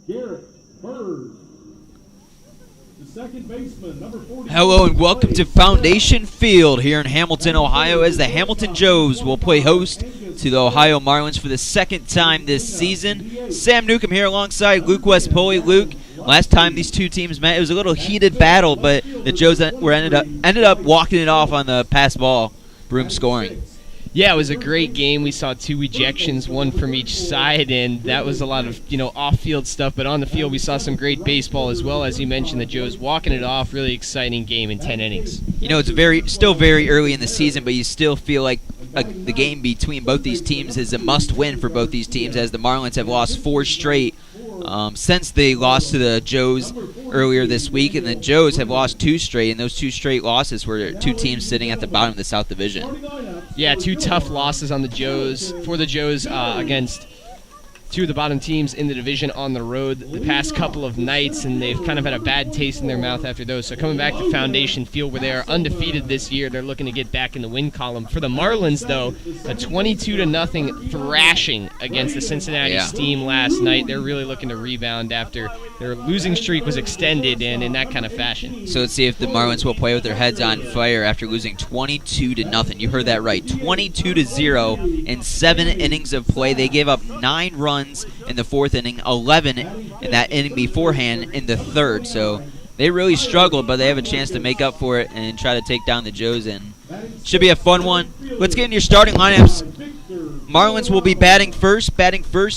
Garrett Bird. The second baseman, number 40. Hello and welcome to Foundation Field here in Hamilton, Ohio, as the Hamilton Joes will play host to the Ohio Marlins for the second time this season. Sam Newcomb here alongside Luke Westpoli. Luke, last time these two teams met, it was a little heated battle, but the Joes ended up walking it off on the pass ball, Broom scoring. Yeah, it was a great game. We saw 2 ejections, one from each side, and that was a lot of off-field stuff. But on the field, we saw some great baseball as well. As you mentioned, the Joes walking it off. Really exciting game in 10 innings. It's still very early in the season, but you still feel like the game between both these teams is a must-win for both these teams, as the Marlins have lost 4 straight since they lost to the Joes earlier this week, and the Joes have lost 2 straight, and those 2 straight losses were 2 teams sitting at the bottom of the South Division. Yeah, 2 tough losses for the Joes against 2 of the bottom teams in the division on the road the past couple of nights, and they've kind of had a bad taste in their mouth after those. So coming back to Foundation Field, where they are undefeated this year, they're looking to get back in the win column. For the Marlins, though, a 22-0 thrashing against the Cincinnati Steam last night. They're really looking to rebound after their losing streak was extended and in that kind of fashion. So let's see if the Marlins will play with their heads on fire after losing 22-0. You heard that right, 22-0 in 7 innings of play. They gave up 9 runs in the 4th inning, 11 in that inning beforehand in the 3rd. So they really struggled, but they have a chance to make up for it and try to take down the Joes, and should be a fun one. Let's get into your starting lineups. Marlins will be batting first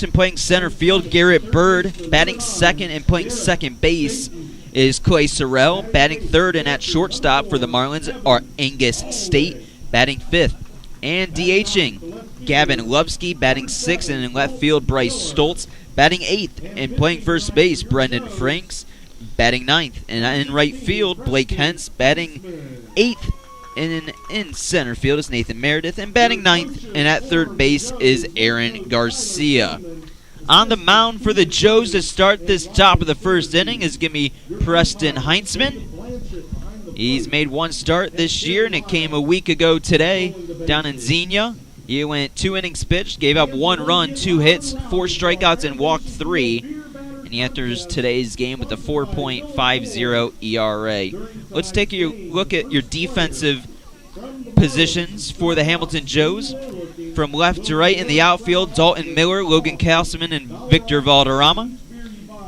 and playing center field, Garrett Bird. Batting second and playing second base is Clay Sorrell. Batting third and at shortstop for the Marlins are Angus State. Batting fifth and DHing, Gavin Lovsky. Batting 6th, and in left field, Bryce Stoltz. Batting 8th and playing first base, Brendan Franks. Batting 9th, and in right field, Blake Hentz. Batting 8th, and in center field is Nathan Meredith. And batting 9th and at third base is Aaron Garcia. On the mound for the Joes to start this top of the first inning is going to be Preston Heintzman. He's made 1 start this year, and it came a week ago today down in Xenia. He went 2 innings pitched, gave up 1 run, 2 hits, 4 strikeouts, and walked 3. And he enters today's game with a 4.50 ERA. Let's take a look at your defensive positions for the Hamilton Joes. From left to right in the outfield, Dalton Miller, Logan Castleman, and Victor Valderrama.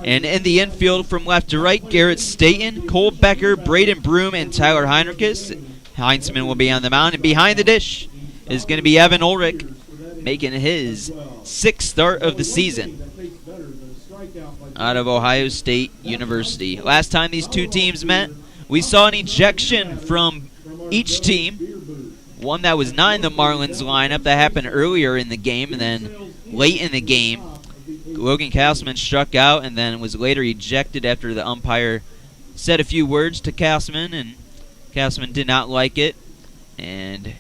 And in the infield, from left to right, Garrett Staten, Cole Becker, Braden Broom, and Tyler Heinrichs. Heintzman will be on the mound. And behind the dish is going to be Evan Ulrich, making his 6th start of the season out of Ohio State University. Last time these two teams met, we saw an ejection from each team. One that was not in the Marlins lineup that happened earlier in the game, and then late in the game, Logan Castleman struck out and then was later ejected after the umpire said a few words to Castleman, and Castleman did not like it and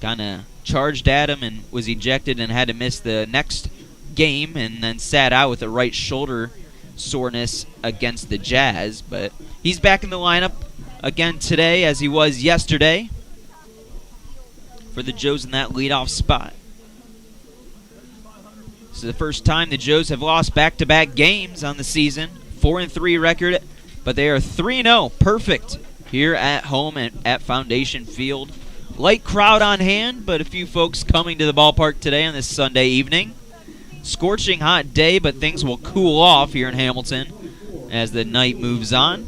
kind of charged at him and was ejected and had to miss the next game, and then sat out with a right shoulder soreness against the Jazz. But he's back in the lineup again today, as he was yesterday, for the Joes in that leadoff spot. This is the first time the Joes have lost back-to-back games on the season. 4-3 record, but they are 3-0, perfect, here at home at Foundation Field. Light crowd on hand, but a few folks coming to the ballpark today on this Sunday evening. Scorching hot day, but things will cool off here in Hamilton as the night moves on.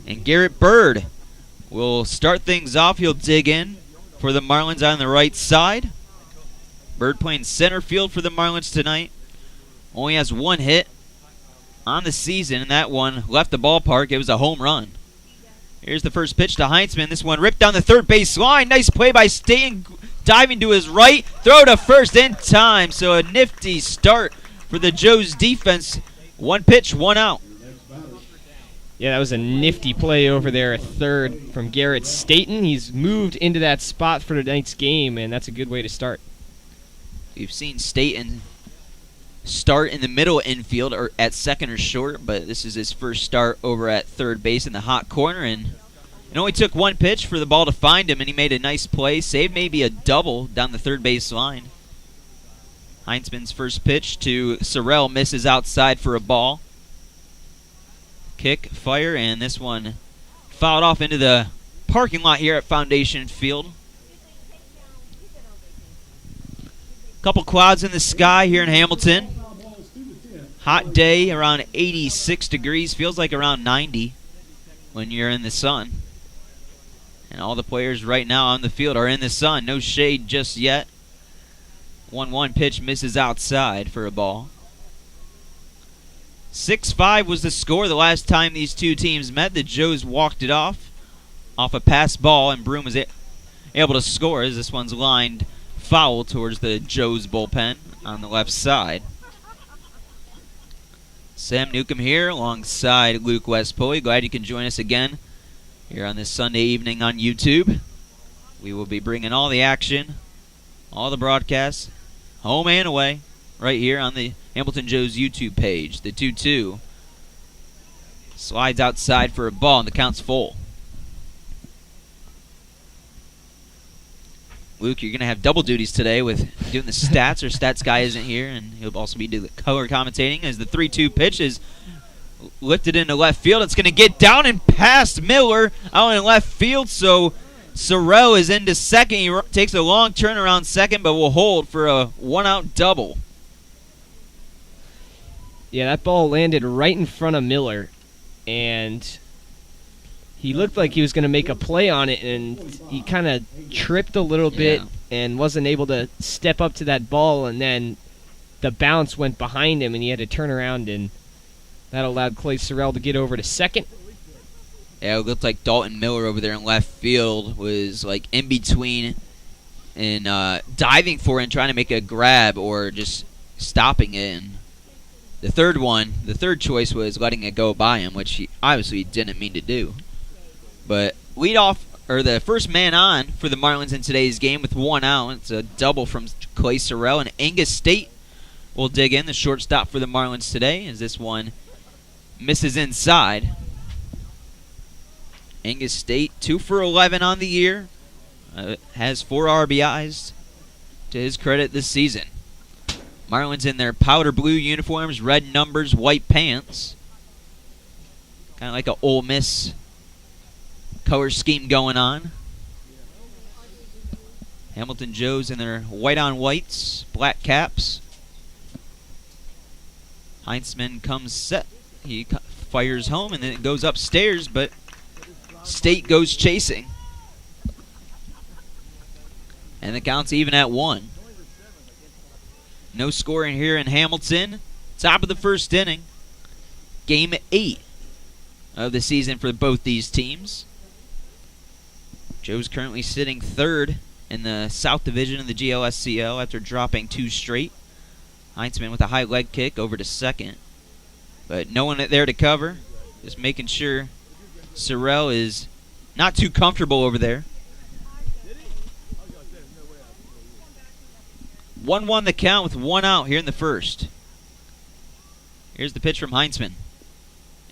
And Garrett Bird will start things off. He'll dig in for the Marlins on the right side. Bird playing center field for the Marlins tonight. Only has 1 hit on the season, and that one left the ballpark. It was a home run. Here's the first pitch to Heintzman. This one ripped down the third base line. Nice play by Staten, diving to his right. Throw to first in time. So a nifty start for the Joes defense. 1 pitch, 1 out. Yeah, that was a nifty play over there at third from Garrett Staten. He's moved into that spot for tonight's game, and that's a good way to start. We've seen Staten start in the middle infield or at second or short, but this is his first start over at third base in the hot corner, and it only took 1 pitch for the ball to find him, and he made a nice play, saved maybe a double down the third base line. Heintzman's first pitch to Sorrell misses outside for a ball. kick, fire, and this one fouled off into the parking lot here at Foundation Field. Couple clouds in the sky here in Hamilton. Hot day, around 86 degrees. Feels like around 90 when you're in the sun. And all the players right now on the field are in the sun. No shade just yet. 1-1 pitch misses outside for a ball. 6-5 was the score the last time these two teams met. The Joes walked it off a pass ball, and Broom was able to score as this one's lined foul towards the Joes bullpen on the left side. Sam Newcomb here alongside Luke Westpoley. Glad you can join us again here on this Sunday evening on YouTube. We will be bringing all the action, all the broadcasts, home and away, right here on the Hamilton Joes YouTube page. The 2-2 slides outside for a ball, and the count's full. Luke, you're going to have double duties today with doing the stats. Our stats guy isn't here, and he'll also be doing the color commentating as the 3-2 pitch is lifted into left field. It's going to get down and past Miller out in left field, so Sorrell is into second. He takes a long turn around second, but will hold for a one-out double. Yeah, that ball landed right in front of Miller, and he looked like he was going to make a play on it, and he kind of tripped a little bit and wasn't able to step up to that ball, and then the bounce went behind him, and he had to turn around, and that allowed Clay Sorrell to get over to second. Yeah, it looked like Dalton Miller over there in left field was like in between and diving for it and trying to make a grab or just stopping it. And the third choice was letting it go by him, which he obviously didn't mean to do. But the first man on for the Marlins in today's game with one out. It's a double from Clay Sorrell, and Angus State will dig in, the shortstop for the Marlins today, as this one misses inside. Angus State, 2 for 11 on the year, has 4 RBIs to his credit this season. Marlins in their powder blue uniforms, red numbers, white pants. Kind of like an Ole Miss color scheme going on. Hamilton Joes in their white on whites, black caps. Heinzman comes set. He fires home and then it goes upstairs, but State goes chasing. And the count's even at 1. No scoring here in Hamilton. Top of the first inning. Game 8 of the season for both these teams. Joe's currently sitting third in the South Division of the GLSCL after dropping 2 straight. Heinzman with a high leg kick over to second. But no one there to cover. Just making sure Sorrell is not too comfortable over there. 1-1 the count with 1 out here in the first. Here's the pitch from Heinzman.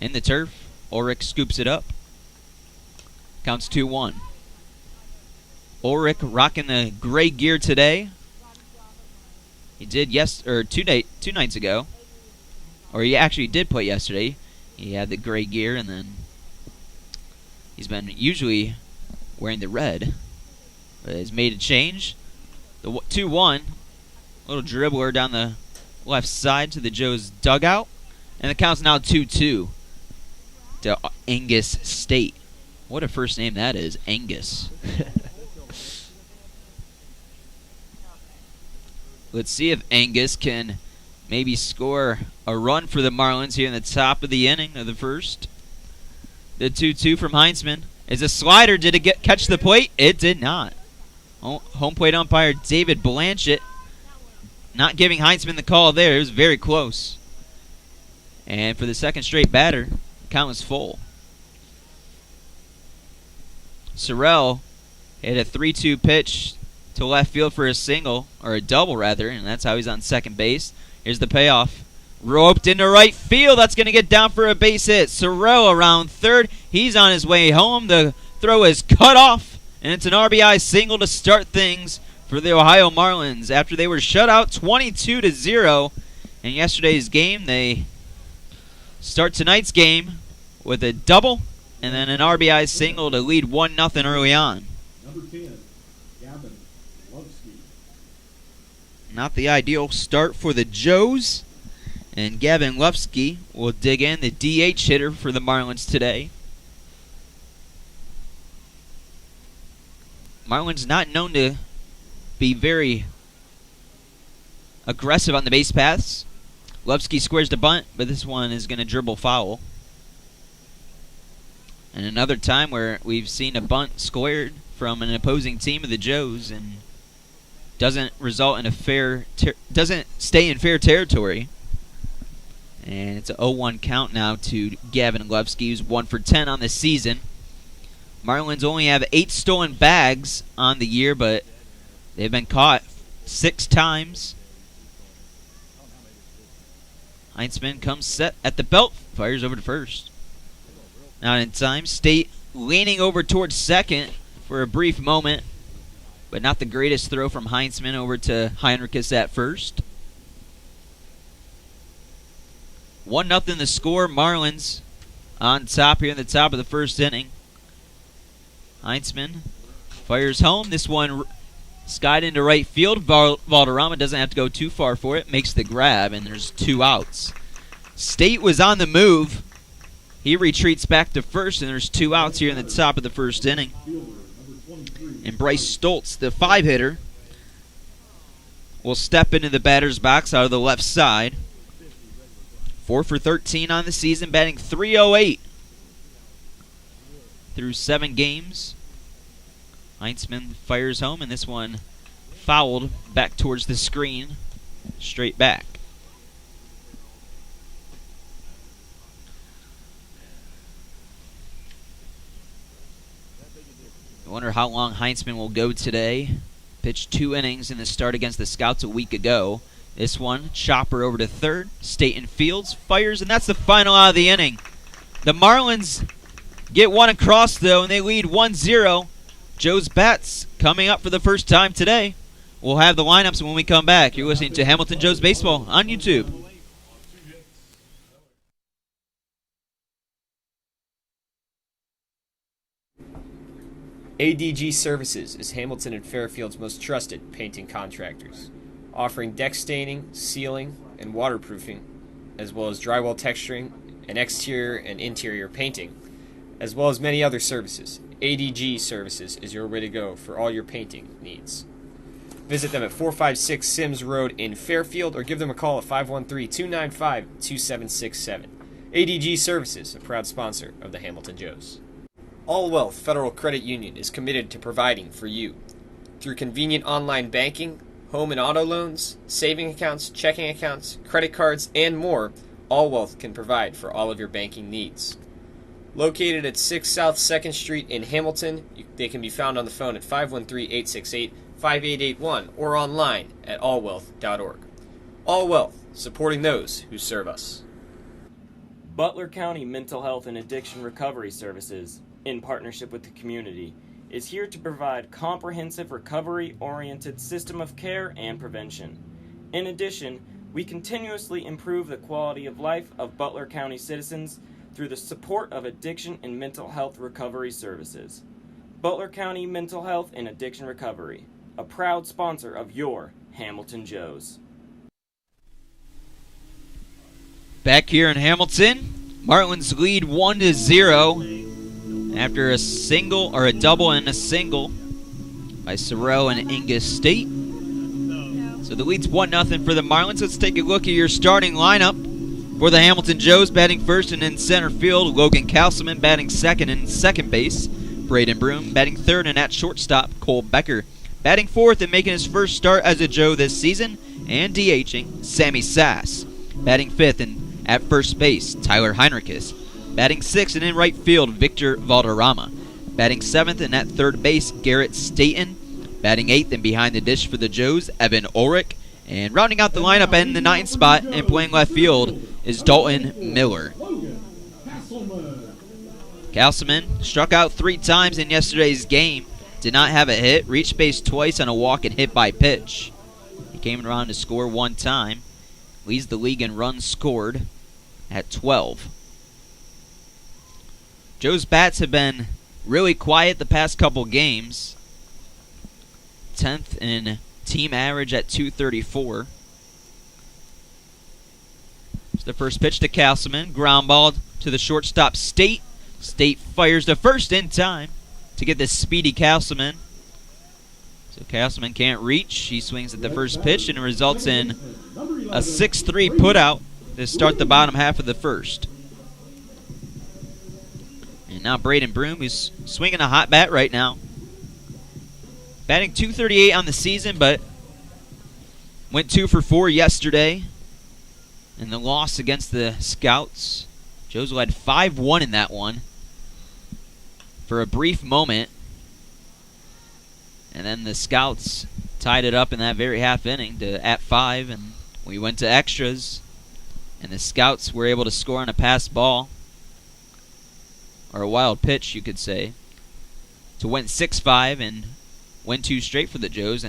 In the turf, Ulrich scoops it up. Counts 2-1. Ulrich rocking the gray gear today. He did two nights ago. Or he actually did play yesterday. He had the gray gear, and then he's been usually wearing the red. But he's made a change. The 2-1. Little dribbler down the left side to the Joes dugout. And the count's now 2-2 to Angus State. What a first name that is, Angus. Let's see if Angus can maybe score a run for the Marlins here in the top of the inning of the first. The 2-2 from Heinzman is a slider. Did it catch the plate? It did not. Home plate umpire David Blanchett not giving Heinzman the call there. It was very close. And for the second straight batter, the count was full. Sorrell hit a 3-2 pitch to left field for a single, or a double rather, and that's how he's on second base. Here's the payoff. Roped into right field. That's going to get down for a base hit. Sorrell around third. He's on his way home. The throw is cut off, and it's an RBI single to start things for the Ohio Marlins after they were shut out 22-0 in yesterday's game. They start tonight's game with a double and then an RBI single to lead 1-0 early on. Number 10, Gavin Lovsky. Not the ideal start for the Joes. And Gavin Lufsky will dig in, the DH hitter for the Marlins today. Marlins not known to be very aggressive on the base paths. Lufsky squares the bunt, but this one is going to dribble foul. And another time where we've seen a bunt squared from an opposing team of the Joes and doesn't result in doesn't stay in fair territory. And it's an 0-1 count now to Gavin Lufsky, who's 1 for 10 on the season. Marlins only have 8 stolen bags on the year, but they've been caught 6 times. Heinzman comes set at the belt, fires over to first. Not in time. State leaning over towards second for a brief moment, but not the greatest throw from Heinzman over to Heinrichs at first. 1-0 the score. Marlins on top here in the top of the first inning. Heinzman fires home. This one skied into right field. Valderrama doesn't have to go too far for it. Makes the grab, and there's 2 outs. State was on the move. He retreats back to first, and there's 2 outs here in the top of the first inning. And Bryce Stoltz, the 5-hitter, will step into the batter's box out of the left side. 4 for 13 on the season, batting .308 through 7 games. Heinzman fires home, and this one fouled back towards the screen, straight back. I wonder how long Heinzman will go today. Pitched 2 innings in the start against the Scouts a week ago. This one, chopper over to third. Staten Fields fires, and that's the final out of the inning. The Marlins get one across, though, and they lead 1-0. Joe's bats coming up for the first time today. We'll have the lineups when we come back. You're listening to Hamilton Joe's Baseball on YouTube. ADG Services is Hamilton and Fairfield's most trusted painting contractors, offering deck staining, sealing, and waterproofing, as well as drywall texturing and exterior and interior painting, as well as many other services. ADG Services is your way to go for all your painting needs. Visit them at 456 Sims Road in Fairfield or give them a call at 513-295-2767. ADG Services, a proud sponsor of the Hamilton Joes. All Wealth Federal Credit Union is committed to providing for you. Through convenient online banking, home and auto loans, saving accounts, checking accounts, credit cards, and more, All Wealth can provide for all of your banking needs. Located at 6 South 2nd Street in Hamilton, they can be found on the phone at 513-868-5881 or online at allwealth.org. All Wealth, supporting those who serve us. Butler County Mental Health and Addiction Recovery Services, in partnership with the community, is here to provide comprehensive recovery-oriented system of care and prevention. In addition, we continuously improve the quality of life of Butler County citizens through the support of addiction and mental health recovery services. Butler County Mental Health and Addiction Recovery, a proud sponsor of your Hamilton Joes. Back here in Hamilton, Marlins lead 1-0 after a single, or a double and a single by Sorrell and Inga State. So the lead's 1-0 for the Marlins. Let's take a look at your starting lineup for the Hamilton Joes. Batting first and in center field, Logan Castleman. Batting second and second base, Braden Broom. Batting third and at shortstop, Cole Becker. Batting fourth and making his first start as a Joe this season, and DHing, Sammy Sass. Batting fifth and at first base, Tyler Heinrichs. Batting sixth and in right field, Victor Valderrama. Batting seventh and at third base, Garrett Staten. Batting eighth and behind the dish for the Joes, Evan Ulrich. And rounding out the lineup in the ninth spot and playing left field is Dalton Miller. Castleman struck out 3 times in yesterday's game. Did not have a hit. Reached base twice on a walk and hit by pitch. He came around to score 1 time. Leads the league in runs scored at 12. Joe's bats have been really quiet the past couple games. 10th in team average at .234. It's the first pitch to Castleman. Ground ball to the shortstop, State. State fires to first in time to get this speedy Castleman. So Castleman can't reach. He swings at the first pitch, and it results in a 6-3 putout to start the bottom half of the first. And now Braden Broom, who's swinging a hot bat right now. Batting .238 on the season, but went 2 for 4 yesterday in the loss against the Scouts. Joes led 5-1 in that one for a brief moment. And then the Scouts tied it up in that very half inning to at 5, and we went to extras. And the Scouts were able to score on a passed ball, or a wild pitch, you could say, to win 6-5 and win 2 straight for the Joes,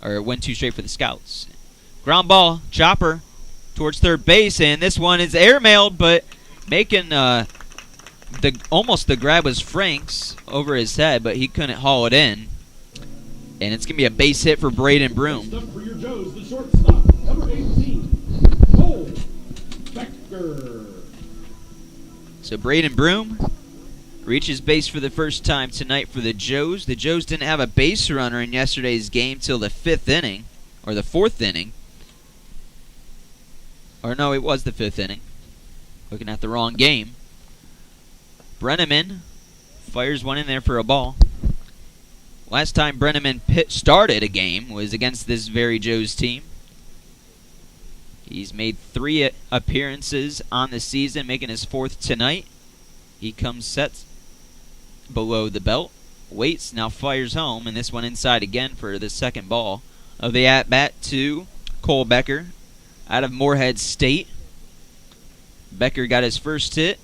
or win 2 straight for the Scouts. Ground ball, chopper towards third base, and this one is airmailed, but making almost the grab was Frank's over his head, but he couldn't haul it in. And it's going to be a base hit for Braden Broom. Up for your Joes, the shortstop, number 18, Cole Becker. So Braden Broom reaches base for the first time tonight for the Joes. The Joes didn't have a base runner in yesterday's game till the 5th inning, or the 4th inning. Or no, it was the 5th inning. Looking at the wrong game. Brenneman fires one in there for a ball. Last time Brenneman started a game was against this very Joes team. He's made 3 appearances on the season, making his 4th tonight. He comes set below the belt, waits, now fires home, and this one inside again for the second ball of the at-bat to Cole Becker out of Moorhead State. Becker got his first hit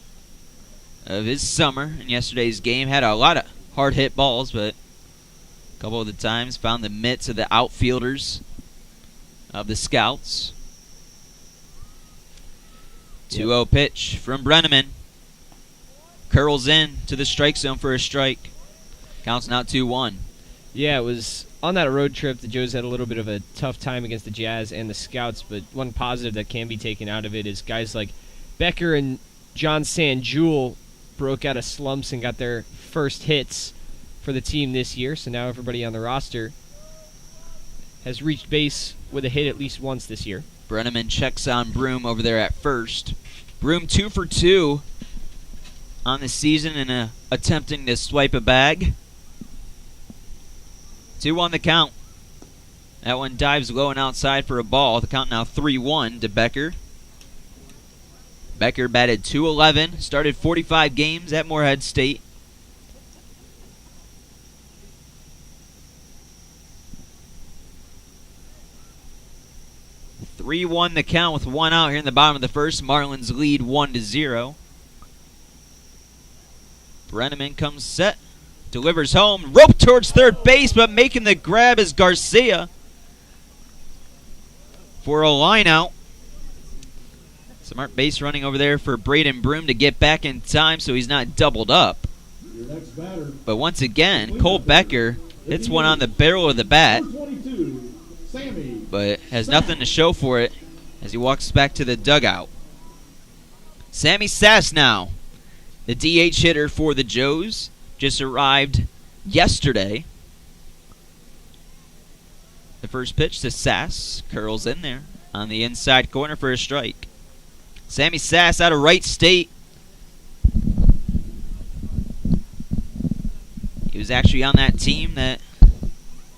of his summer in yesterday's game. Had a lot of hard hit balls, but a couple of the times found the mitts of the outfielders of the Scouts. 2-0 pitch from Brenneman. Curls in to the strike zone for a strike. Counts now 2-1. Yeah, it was on that road trip. The Joes had a little bit of a tough time against the Jazz and the Scouts, but one positive that can be taken out of it is guys like Becker and John Sanjul broke out of slumps and got their first hits for the team this year. So now everybody on the roster has reached base with a hit at least once this year. Brenneman checks on Broom over there at first. Broom 2 for 2 on the season and attempting to swipe a bag. 2 on the count. That one dives low and outside for a ball. The count now 3-1 to Becker. Becker batted .211, started 45 games at Moorhead State. .3-1 the count with 1 out here in the bottom of the first. Marlins lead 1-0. Brenneman comes set, delivers home, rope towards third base, but making the grab is Garcia for a line out. Smart base running over there for Braden Broom to get back in time so he's not doubled up. Your next batter, But once again, Cole Becker hits one on the barrel of the bat, number 22, Sammy. but has nothing to show for it as he walks back to the dugout. Sammy Sass now, the DH hitter for the Joes, just arrived yesterday. The first pitch to Sass, curls in there on the inside corner for a strike. Sammy Sass out of Wright State. He was actually on that team that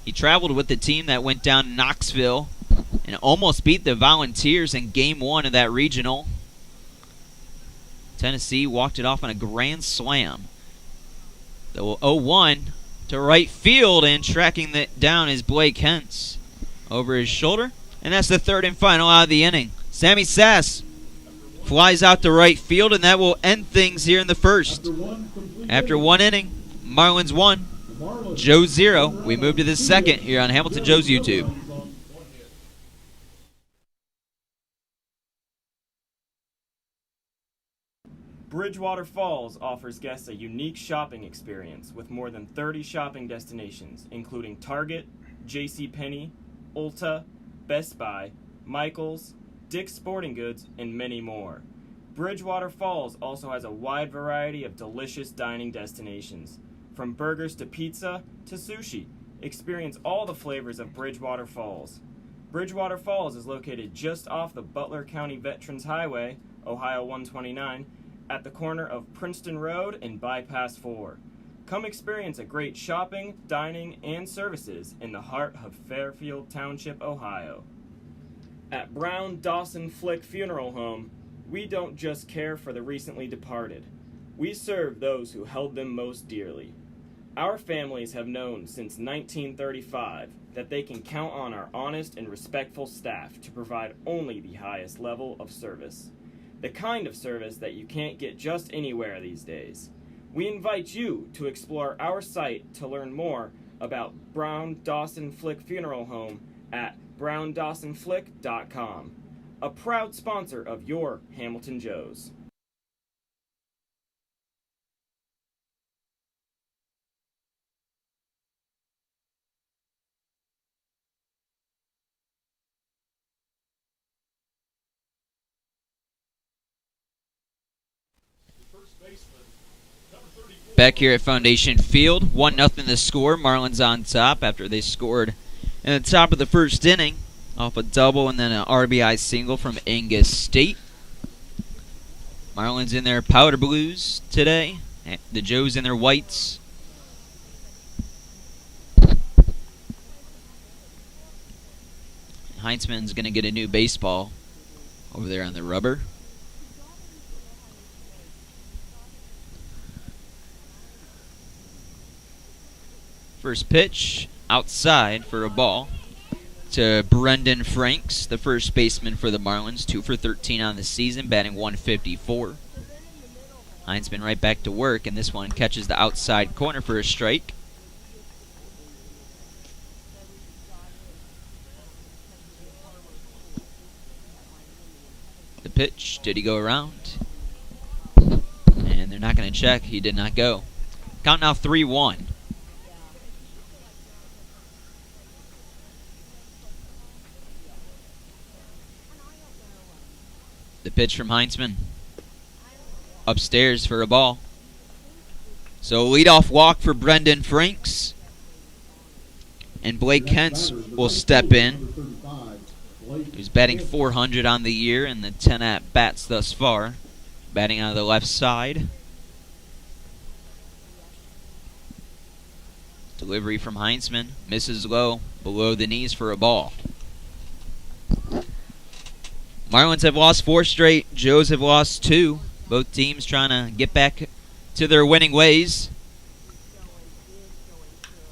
he traveled with the team that went down to Knoxville and almost beat the Volunteers in Game 1 of that regional. Tennessee walked it off on a grand slam. The 0-1 to right field, and tracking that down is Blake Hentz over his shoulder. And that's the third and final out of the inning. Sammy Sass flies out to right field, and that will end things here in the first. After one inning, Marlins 1, Joes 0. We move to the second here on Hamilton Joe's YouTube. Bridgewater Falls offers guests a unique shopping experience with more than 30 shopping destinations, including Target, JCPenney, Ulta, Best Buy, Michaels, Dick's Sporting Goods, and many more. Bridgewater Falls also has a wide variety of delicious dining destinations. From burgers to pizza to sushi, experience all the flavors of Bridgewater Falls. Bridgewater Falls is located just off the Butler County Veterans Highway, Ohio 129, at the corner of Princeton Road and Bypass 4. Come experience a great shopping, dining, and services in the heart of Fairfield Township, Ohio. At Brown Dawson Flick Funeral Home, we don't just care for the recently departed. We serve those who held them most dearly. Our families have known since 1935 that they can count on our honest and respectful staff to provide only the highest level of service. The kind of service that you can't get just anywhere these days. We invite you to explore our site to learn more about Brown Dawson Flick Funeral Home at browndawsonflick.com, a proud sponsor of your Hamilton Joes. Back here at Foundation Field, 1-0 the score. Marlins on top after they scored in the top of the first inning off a double and then an RBI single from Angus State. Marlins in their powder blues today. The Joes in their whites. Heinzman's going to get a new baseball over there on the rubber. First pitch outside for a ball to Brendan Franks, the first baseman for the Marlins, 2 for 13 on the season, batting 154. Heinzman right back to work, and this one catches the outside corner for a strike. The pitch, did he go around? And they're not going to check. He did not go. Count now 3-1. The pitch from Heinzman. Upstairs for a ball. So leadoff walk for Brendan Franks. And Blake Kentz will step in. He's batting .400 on the year in the 10 at-bats thus far. Batting out of the left side. Delivery from Heinzman. Misses low, below the knees for a ball. Marlins have lost 4 straight. Joes have lost 2. Both teams trying to get back to their winning ways.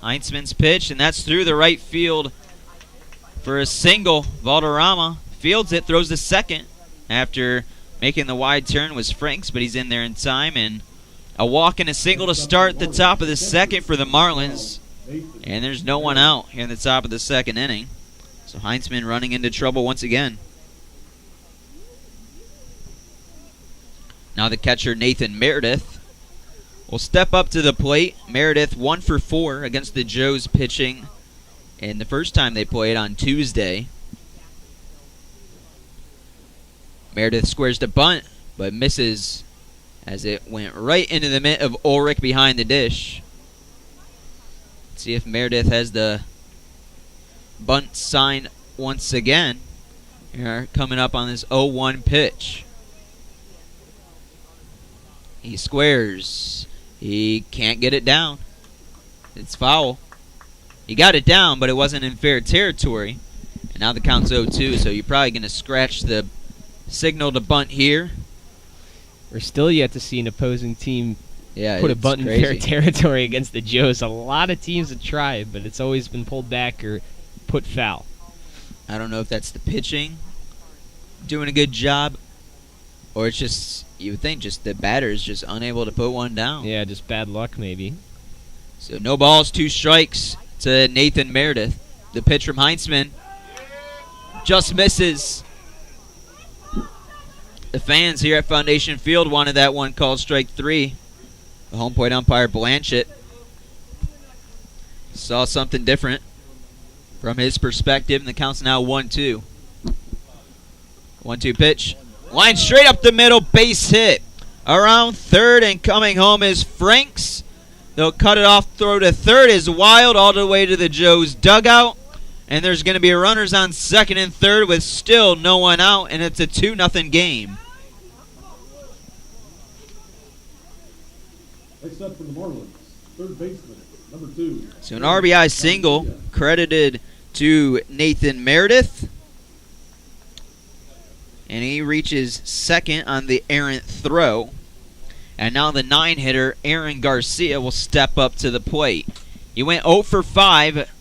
Heinzman's pitch, and that's through the right field for a single. Valderrama fields it, throws the second. After making the wide turn was Franks, but he's in there in time. And a walk and a single to start the top of the second for the Marlins. And there's no one out here in the top of the second inning. So Heinzman running into trouble once again. Now the catcher, Nathan Meredith, will step up to the plate. Meredith 1 for 4 against the Joes pitching in the first time they played on Tuesday. Meredith squares to bunt, but misses as it went right into the mitt of Ulrich behind the dish. Let's see if Meredith has the bunt sign once again. Here coming up on this 0-1 pitch. He squares. He can't get it down. It's foul. He got it down, but it wasn't in fair territory. And now the count's 0-2, so you're probably going to scratch the signal to bunt here. We're still yet to see an opposing team put a it's bunt crazy. in fair territory against the Joes. A lot of teams have tried, but it's always been pulled back or put foul. I don't know if that's the pitching doing a good job, or it's just, you would think, just the batter's just unable to put one down. Yeah, just bad luck maybe. So no balls, 2 strikes to Nathan Meredith. The pitch from Heinzman just misses. The fans here at Foundation Field wanted that one called strike 3. The home plate umpire, Blanchett, saw something different from his perspective, and the count's now 1-2. 1-2 pitch. Line straight up the middle, base hit. Around third and coming home is Franks. They'll cut it off, throw to third is Wild all the way to the Joes dugout. And there's going to be runners on second and third with still no one out, and it's a 2-0 game. Next up for the Marlins, third baseman, number 2. So an RBI single credited to Nathan Meredith. And he reaches second on the errant throw. And now the 9-hitter, Aaron Garcia, will step up to the plate. He went 0 for 5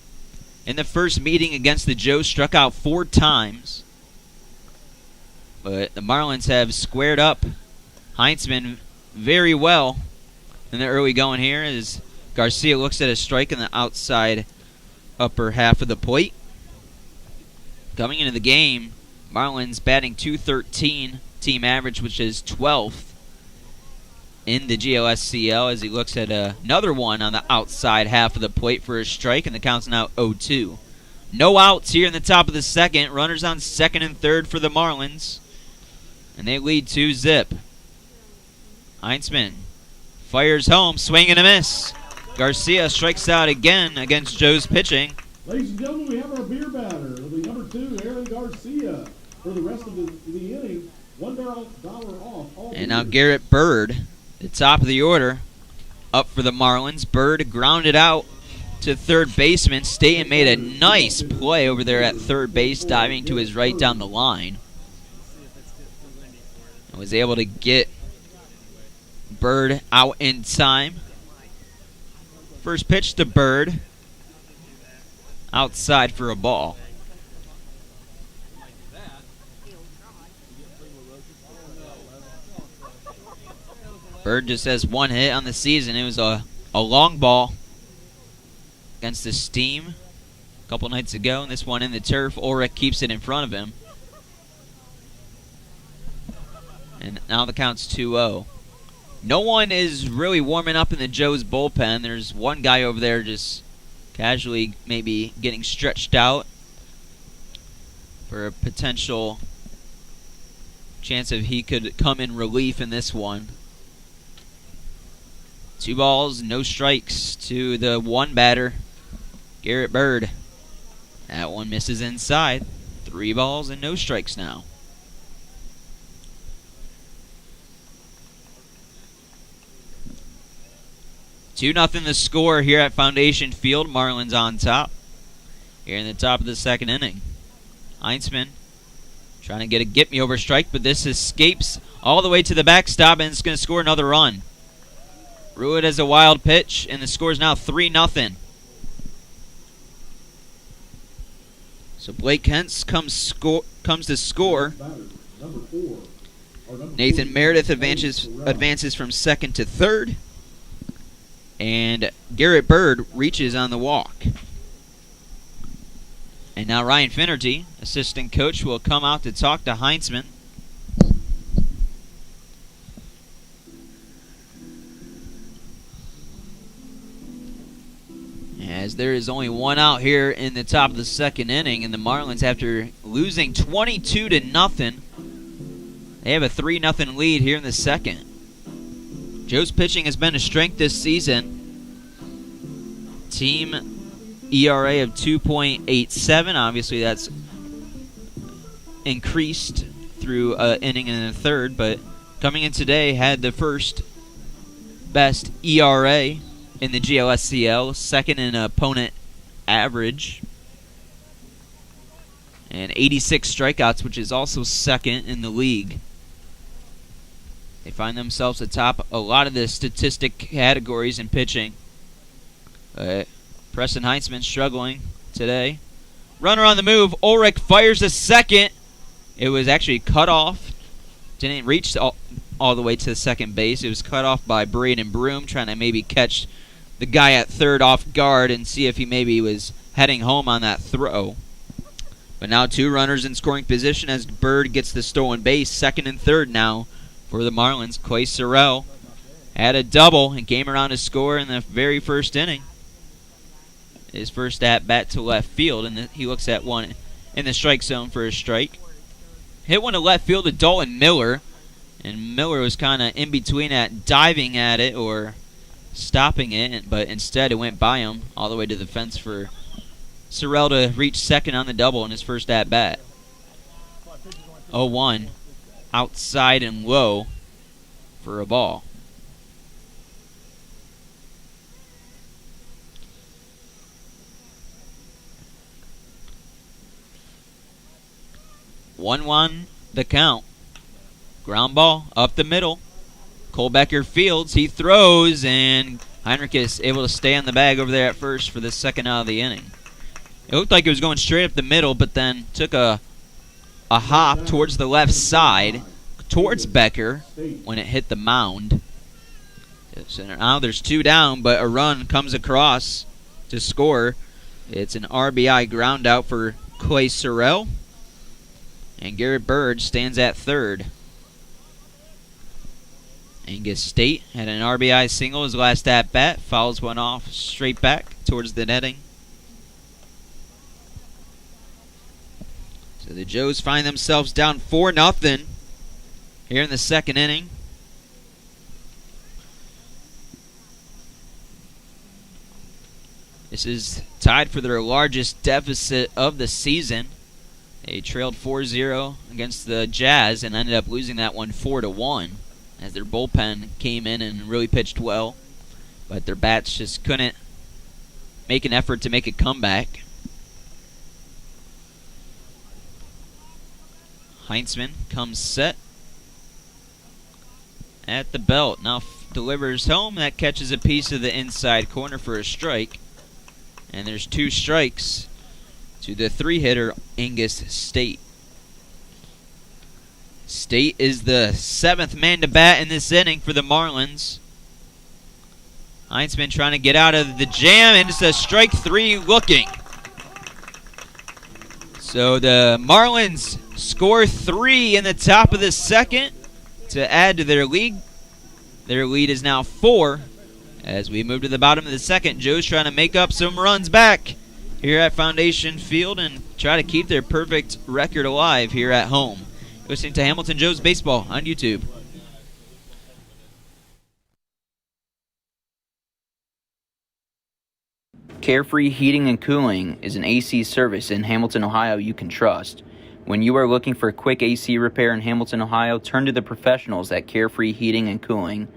in the first meeting against the Joes, struck out 4 times. But the Marlins have squared up Heinzman very well in the early going here as Garcia looks at a strike in the outside upper half of the plate. Coming into the game, Marlins batting .213 team average, which is 12th in the GLSCL, as he looks at another one on the outside half of the plate for a strike, and the count's now 0-2. No outs here in the top of the second. Runners on second and third for the Marlins, and they lead 2-0. Heinzman fires home, swing and a miss. Garcia strikes out again against Joe's pitching. Ladies and gentlemen, we have our beer batter. It'll be number 2, Aaron Garcia. For the rest of the inning, $1 off. All and now Garrett Bird, the top of the order, up for the Marlins. Bird grounded out to third baseman. Staten made a nice play over there at third base, diving to his right down the line. And was able to get Bird out in time. First pitch to Bird. Outside for a ball. Bird just has 1 hit on the season. It was a long ball against the Steam a couple nights ago, and this one in the turf. Ulrich keeps it in front of him. And now the count's 2-0. No one is really warming up in the Joes bullpen. There's one guy over there just casually maybe getting stretched out for a potential chance of he could come in relief in this one. 2 balls, no strikes to the one batter, Garrett Bird. That one misses inside. 3 balls and no strikes now. Two nothing the score here at Foundation Field. Marlins on top here in the top of the second inning. Heinzman trying to get a get-me-over strike, but this escapes all the way to the backstop, and it's going to score another run. Ruud has a wild pitch, and the score is now 3-0. So Blake Hentz comes to score. Nathan Meredith advances from second to third. And Garrett Bird reaches on the walk. And now Ryan Finnerty, assistant coach, will come out to talk to Heinzman. As there is only 1 out here in the top of the second inning, and the Marlins, after losing 22-0, they have a 3-0 lead here in the second. Joe's pitching has been a strength this season. Team ERA of 2.87. Obviously, that's increased through an inning and a third, but coming in today had the first best ERA in the GLSCL, second in opponent average, and 86 strikeouts, which is also second in the league. They find themselves atop a lot of the statistic categories in pitching. Preston Heinzman struggling today. Runner on the move. Ulrich fires a second. It was actually cut off. Didn't reach all the way to the second base. It was cut off by Braden Broom, trying to maybe catch the guy at third off guard and see if he maybe was heading home on that throw. But now 2 runners in scoring position as Bird gets the stolen base. Second and third now for the Marlins. Clay Sorrell had a double and came around to score in the very first inning. His first at-bat to left field, and he looks at one in the strike zone for a strike. Hit one to left field to Dalton Miller, and Miller was kind of in between at diving at it or stopping it, but instead it went by him all the way to the fence for Sorrell to reach second on the double in his first at-bat. 0-1, outside and low for a ball. One the count. Ground ball up the middle. Cole Becker fields. He throws, and Heinrich is able to stay on the bag over there at first for the second out of the inning. It looked like it was going straight up the middle, but then took a hop towards the left side, towards Becker, when it hit the mound. So now there's 2 down, but a run comes across to score. It's an RBI ground out for Clay Sorrell. And Garrett Bird stands at third. Angus State had an RBI single his last at-bat. Fouls one off straight back towards the netting. So the Joes find themselves down 4-0 here in the second inning. This is tied for their largest deficit of the season. They trailed 4-0 against the Jazz and ended up losing that one 4-1 as their bullpen came in and really pitched well. But their bats just couldn't make an effort to make a comeback. Heinzman comes set at the belt. Now delivers home. That catches a piece of the inside corner for a strike. And there's 2 strikes to the 3-hitter, Angus State. State is the 7th man to bat in this inning for the Marlins. Heinzman trying to get out of the jam, and it's a strike 3 looking. So the Marlins score 3 in the top of the second to add to their lead. Their lead is now 4. As we move to the bottom of the second, Joe's trying to make up some runs back here at Foundation Field and try to keep their perfect record alive here at home. You're listening to Hamilton Joe's Baseball on YouTube. Carefree Heating and Cooling is an AC service in Hamilton, Ohio you can trust. When you are looking for a quick AC repair in Hamilton, Ohio, turn to the professionals at Carefree Heating and Cooling.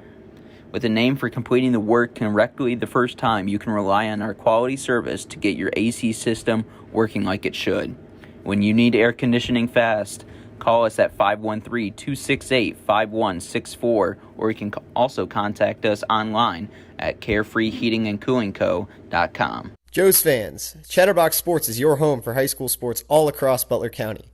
With a name for completing the work correctly the first time, you can rely on our quality service to get your AC system working like it should. When you need air conditioning fast, call us at 513-268-5164, or you can also contact us online at carefreeheatingandcoolingco.com. Joe's fans, Chatterbox Sports is your home for high school sports all across Butler County.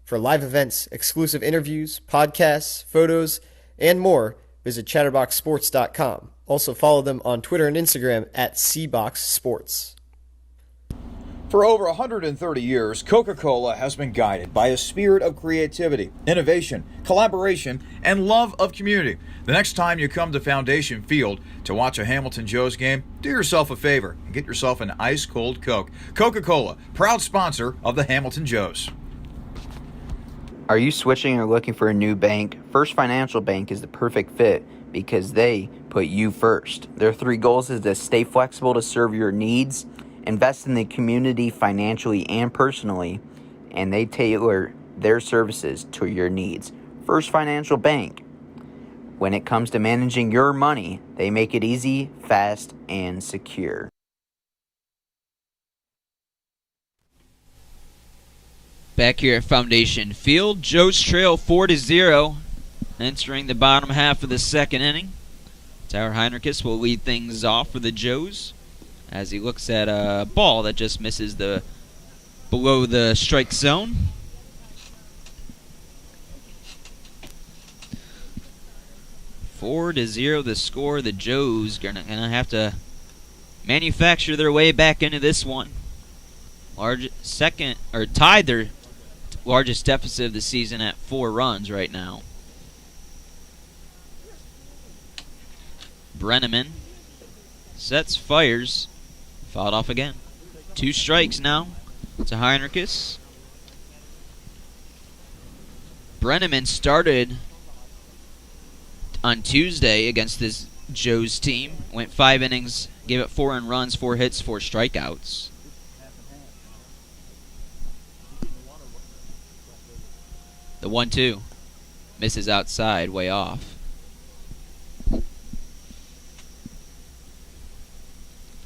For live events, exclusive interviews, podcasts, photos, and more, visit chatterboxsports.com. Also follow them on Twitter and Instagram at cboxsports. For over 130 years, Coca-Cola has been guided by a spirit of creativity, innovation, collaboration, and love of community. The next time you come to Foundation Field to watch a Hamilton Joes game, do yourself a favor and get yourself an ice-cold Coke. Coca-Cola, proud sponsor of the Hamilton Joes. Are you switching or looking for a new bank? First Financial Bank is the perfect fit because they put you first. Their 3 goals is to stay flexible to serve your needs, invest in the community financially and personally, and they tailor their services to your needs. First Financial Bank. When it comes to managing your money, they make it easy, fast, and secure. Back here at Foundation Field, Joe's trail 4-0, entering the bottom half of the second inning. Tower Heinrichs will lead things off for the Joes as he looks at a ball that just misses below the strike zone. Four to 0 the score. The Joes gonna have to manufacture their way back into this one. tied their largest deficit of the season at 4 runs right now. Brenneman sets, fires, fouled off again. 2 strikes now to Heinrichs. Brenneman started on Tuesday against this Joe's team. Went 5 innings, gave up 4 earned runs, 4 hits, 4 strikeouts. The 1-2 misses outside, way off.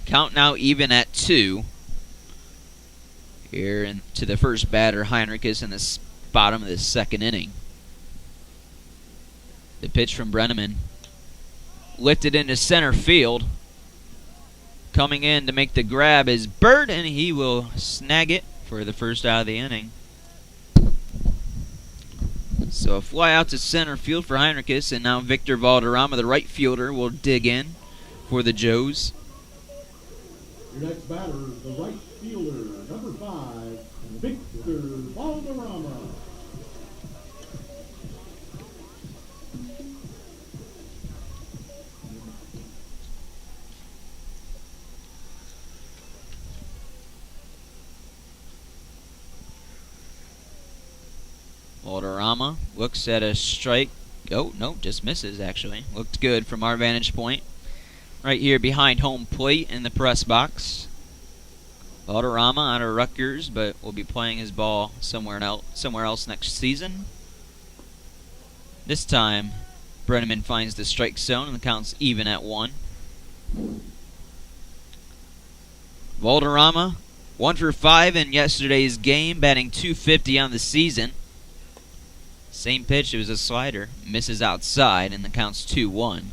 Count now even at 2. Here into the first batter, Heinrichs in the bottom of the 2nd inning. The pitch from Brenneman lifted into center field. Coming in to make the grab is Bird, and he will snag it for the first out of the inning. So a fly out to center field for Heinrichs, and now Victor Valderrama, the right fielder, will dig in for the Joes. Your next batter, the right fielder, number 5, Victor Valderrama. Valderrama looks at a strike. Oh, no, just misses, actually. Looked good from our vantage point. Right here behind home plate in the press box. Valderrama out of Rutgers, but will be playing his ball somewhere else next season. This time, Brenneman finds the strike zone and the count's even at 1. Valderrama, 1 for 5 in yesterday's game, batting .250 on the season. Same pitch, it was a slider, misses outside, and the count's 2-1.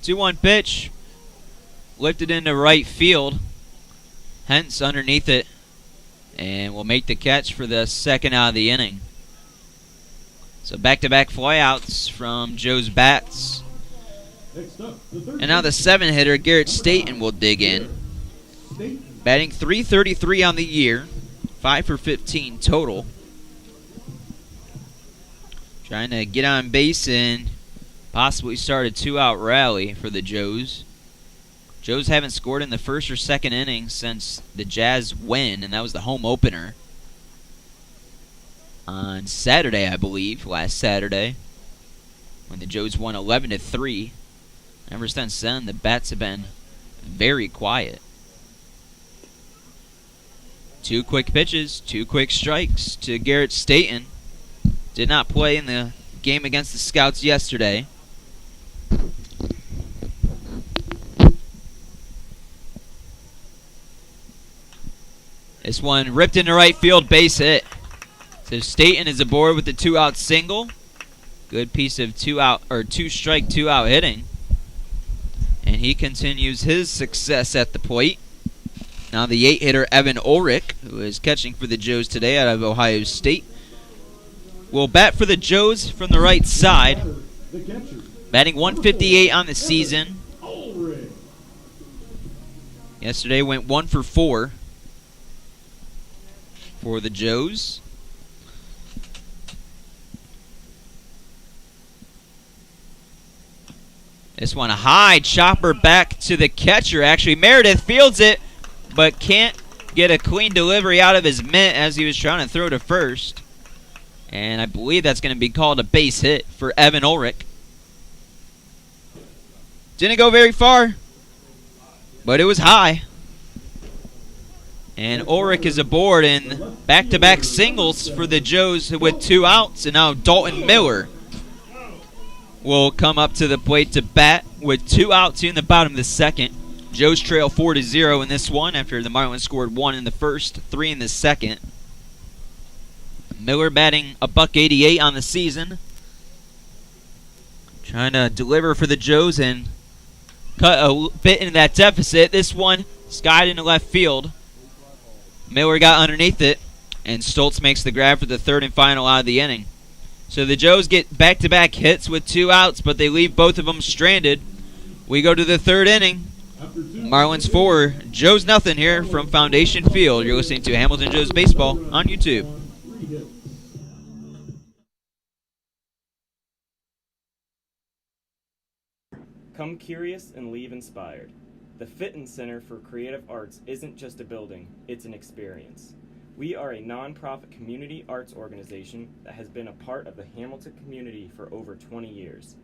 2-1 pitch, lifted into right field, Hence underneath it, and will make the catch for the second out of the inning. So back-to-back flyouts from Joe's bats. And now the 7-hitter, Garrett Staten, will dig in. Batting .333 on the year, 5 for 15 total. Trying to get on base and possibly start a 2-out rally for the Joes. Joes haven't scored in the first or second inning since the Jazz win, and that was the home opener on Saturday, I believe, last Saturday, when the Joes won 11-3. Ever since then, the bats have been very quiet. 2 quick pitches, 2 quick strikes to Garrett Staten. Did not play in the game against the Scouts yesterday. This one ripped into right field, base hit. So Staten is aboard with the 2-out single. Good piece of 2-strike, 2-out hitting. And he continues his success at the plate. Now the 8-hitter Evan Ulrich, who is catching for the Joes today out of Ohio State, will bat for the Joes from the right side. Batting .158 on the season. Yesterday went 1 for 4 for the Joes. This one a high chopper back to the catcher. Actually, Meredith fields it, but can't get a clean delivery out of his mitt as he was trying to throw to first. And I believe that's going to be called a base hit for Evan Ulrich. Didn't go very far, but it was high. And Ulrich is aboard in back-to-back singles for the Joes with 2 outs. And now Dalton Miller will come up to the plate to bat with 2 outs in the bottom of the second. Joes trail 4-0 in this one after the Marlins scored 1 in the first, 3 in the second. Miller batting $188 on the season. Trying to deliver for the Joes and cut a bit into that deficit. This one skied into left field. Miller got underneath it, and Stoltz makes the grab for the third and final out of the inning. So the Joes get back-to-back hits with 2 outs, but they leave both of them stranded. We go to the 3rd inning. Marlins 4, Joes nothing here from Foundation Field. You're listening to Hamilton Joes Baseball on YouTube. Come curious and leave inspired. The Fitton Center for Creative Arts isn't just a building, it's an experience. We are a nonprofit community arts organization that has been a part of the Hamilton community for over 20 years.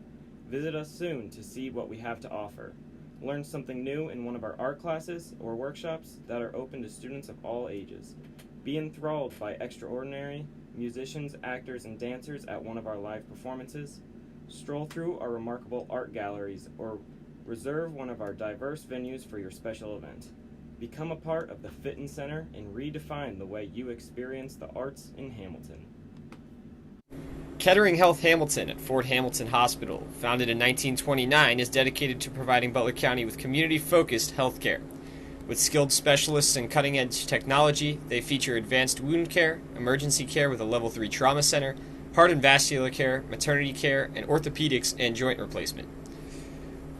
Visit us soon to see what we have to offer. Learn something new in one of our art classes or workshops that are open to students of all ages. Be enthralled by extraordinary musicians, actors, and dancers at one of our live performances. Stroll through our remarkable art galleries or reserve one of our diverse venues for your special event. Become a part of the Fitton Center and redefine the way you experience the arts in Hamilton. Kettering Health Hamilton at Fort Hamilton Hospital, founded in 1929, is dedicated to providing Butler County with community-focused health care. With skilled specialists and cutting-edge technology, they feature advanced wound care, emergency care with a Level 3 trauma center, heart and vascular care, maternity care, and orthopedics and joint replacement.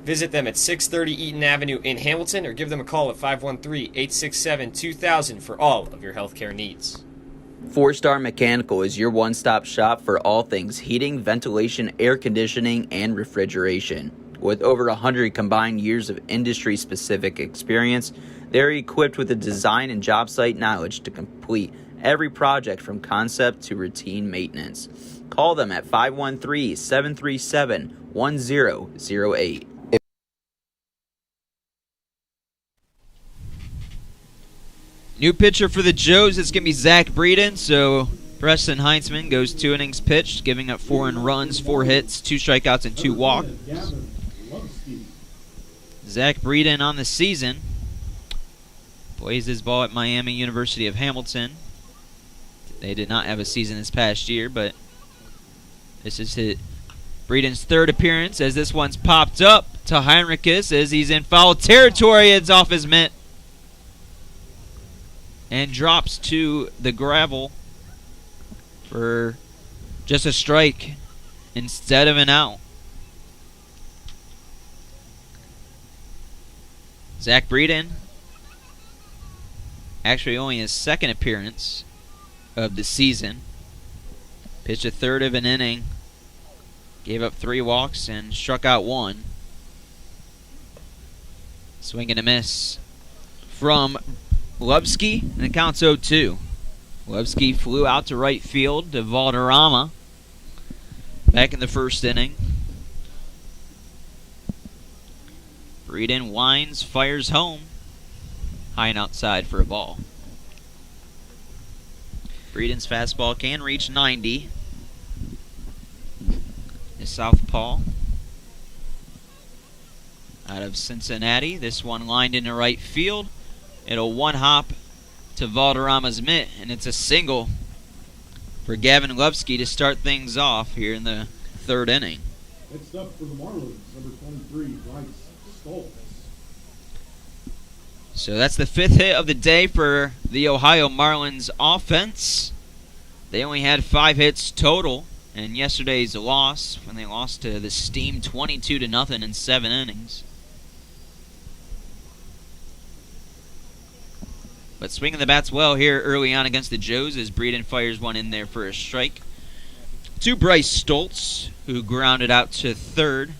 Visit them at 630 Eaton Avenue in Hamilton or give them a call at 513-867-2000 for all of your healthcare needs. 4-Star Mechanical is your one-stop shop for all things heating, ventilation, air conditioning, and refrigeration. With over 100 combined years of industry-specific experience, they're equipped with the design and job site knowledge to complete every project from concept to routine maintenance. Call them at 513-737-1008. New pitcher for the Joes is going to be Zach Breeden. So Preston Heinzman goes 2 innings pitched, giving up 4 earned runs, 4 hits, 2 strikeouts, and 2 walks. Zach Breeden on the season plays his ball at Miami University of Hamilton. They did not have a season this past year, but this is Breeden's 3rd appearance as this one's popped up to Heinrichs as he's in foul territory. It's off his mitt and drops to the gravel for just a strike instead of an out. Zach Breeden, actually only his 2nd appearance of the season. Pitched a 1/3 of an inning, gave up 3 walks and struck out 1. Swing and a miss from Lubsky, and it counts 0-2. Lubsky flew out to right field to Valderrama back in the 1st inning. Breeden winds, fires home, high and outside for a ball. Breeden's fastball can reach 90. His southpaw out of Cincinnati. This one lined into right field. It'll one-hop to Valderrama's mitt, and it's a single for Gavin Lubsky to start things off here in the 3rd inning. Next up for the Marlins, number 23, Bryce Stoltz. So that's the 5th hit of the day for the Ohio Marlins offense. They only had 5 hits total in yesterday's loss when they lost to the Steam 22-0 in 7 innings. But swinging the bats well here early on against the Joes as Breeden fires one in there for a strike. To Bryce Stoltz, who grounded out to 3rd.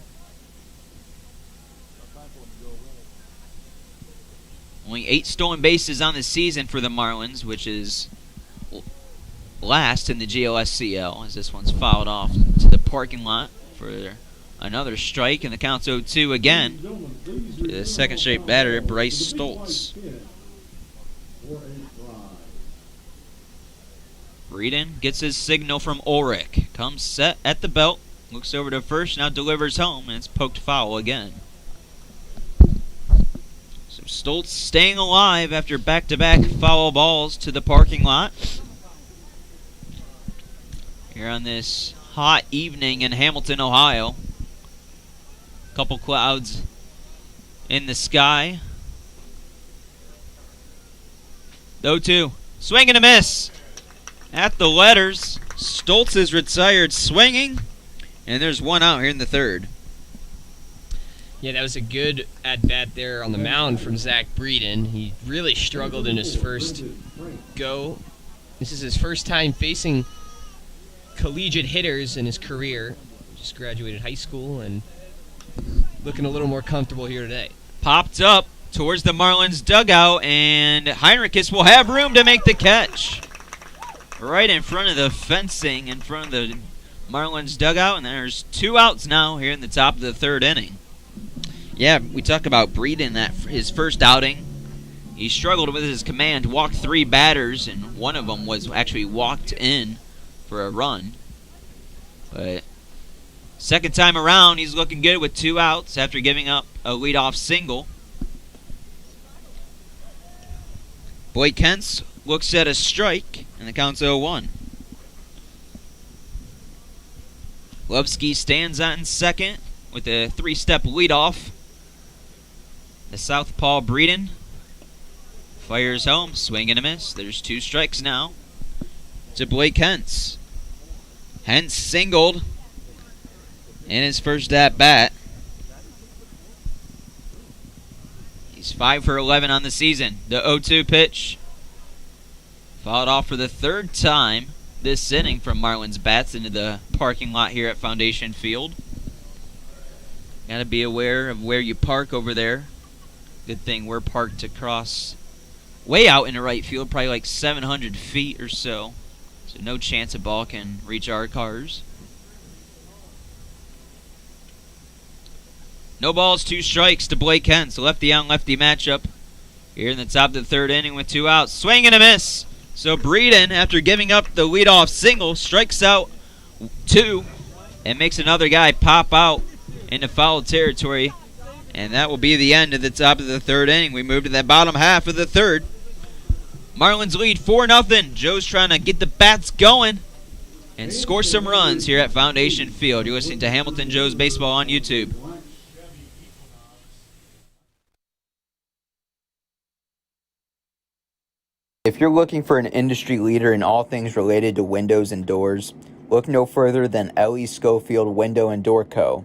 Only 8 stolen bases on the season for the Marlins, which is last in the GLSCL, as this one's fouled off to the parking lot for another strike, and the count's 0-2 again. The 2nd straight batter, Bryce Stoltz. Breeden gets his signal from Ulrich. Comes set at the belt. Looks over to first. Now delivers home. And it's poked foul again. So Stoltz staying alive after back-to-back foul balls to the parking lot. Here on this hot evening in Hamilton, Ohio. Couple clouds in the sky. 0-2. Swing and a miss. At the letters. Stoltz is retired swinging, and there's one out here in the third. Yeah, that was a good at-bat there on the mound from Zach Breeden. He really struggled in his first go. This is his first time facing collegiate hitters in his career. Just graduated high school and looking a little more comfortable here today. Popped up towards the Marlins dugout, and Heinrichs will have room to make the catch. Right in front of the fencing, in front of the Marlins dugout, and there's 2 outs now here in the top of the third inning. Yeah, we talk about Breeden, that his first outing. He struggled with his command, walked 3 batters, and one of them was actually walked in for a run. But second time around, he's looking good with 2 outs after giving up a leadoff single. Blake Kentz looks at a strike, and the count's 0-1. Lovsky stands on second with a 3-step leadoff. The southpaw Breeden fires home, swing and a miss. There's 2 strikes now to Blake Hentz. Hentz singled in his first at-bat. He's 5 for 11 on the season. The 0-2 pitch fouled off for the 3rd time this inning from Marlins bats into the parking lot here at Foundation Field. Got to be aware of where you park over there. Good thing we're parked across way out in the right field, probably like 700 feet or so. So no chance a ball can reach our cars. No balls, 2 strikes to Blake Hentz. Lefty on lefty matchup here in the top of the 3rd inning with 2 outs. Swing and a miss. So Breeden, after giving up the leadoff single, strikes out 2 and makes another guy pop out into foul territory. And that will be the end of the top of the 3rd inning. We move to the bottom half of the 3rd. Marlins lead 4-0. Joe's trying to get the bats going and score some runs here at Foundation Field. You're listening to Hamilton Joe's Baseball on YouTube. If you're looking for an industry leader in all things related to windows and doors, look no further than L.E. Schofield Window and Door Co.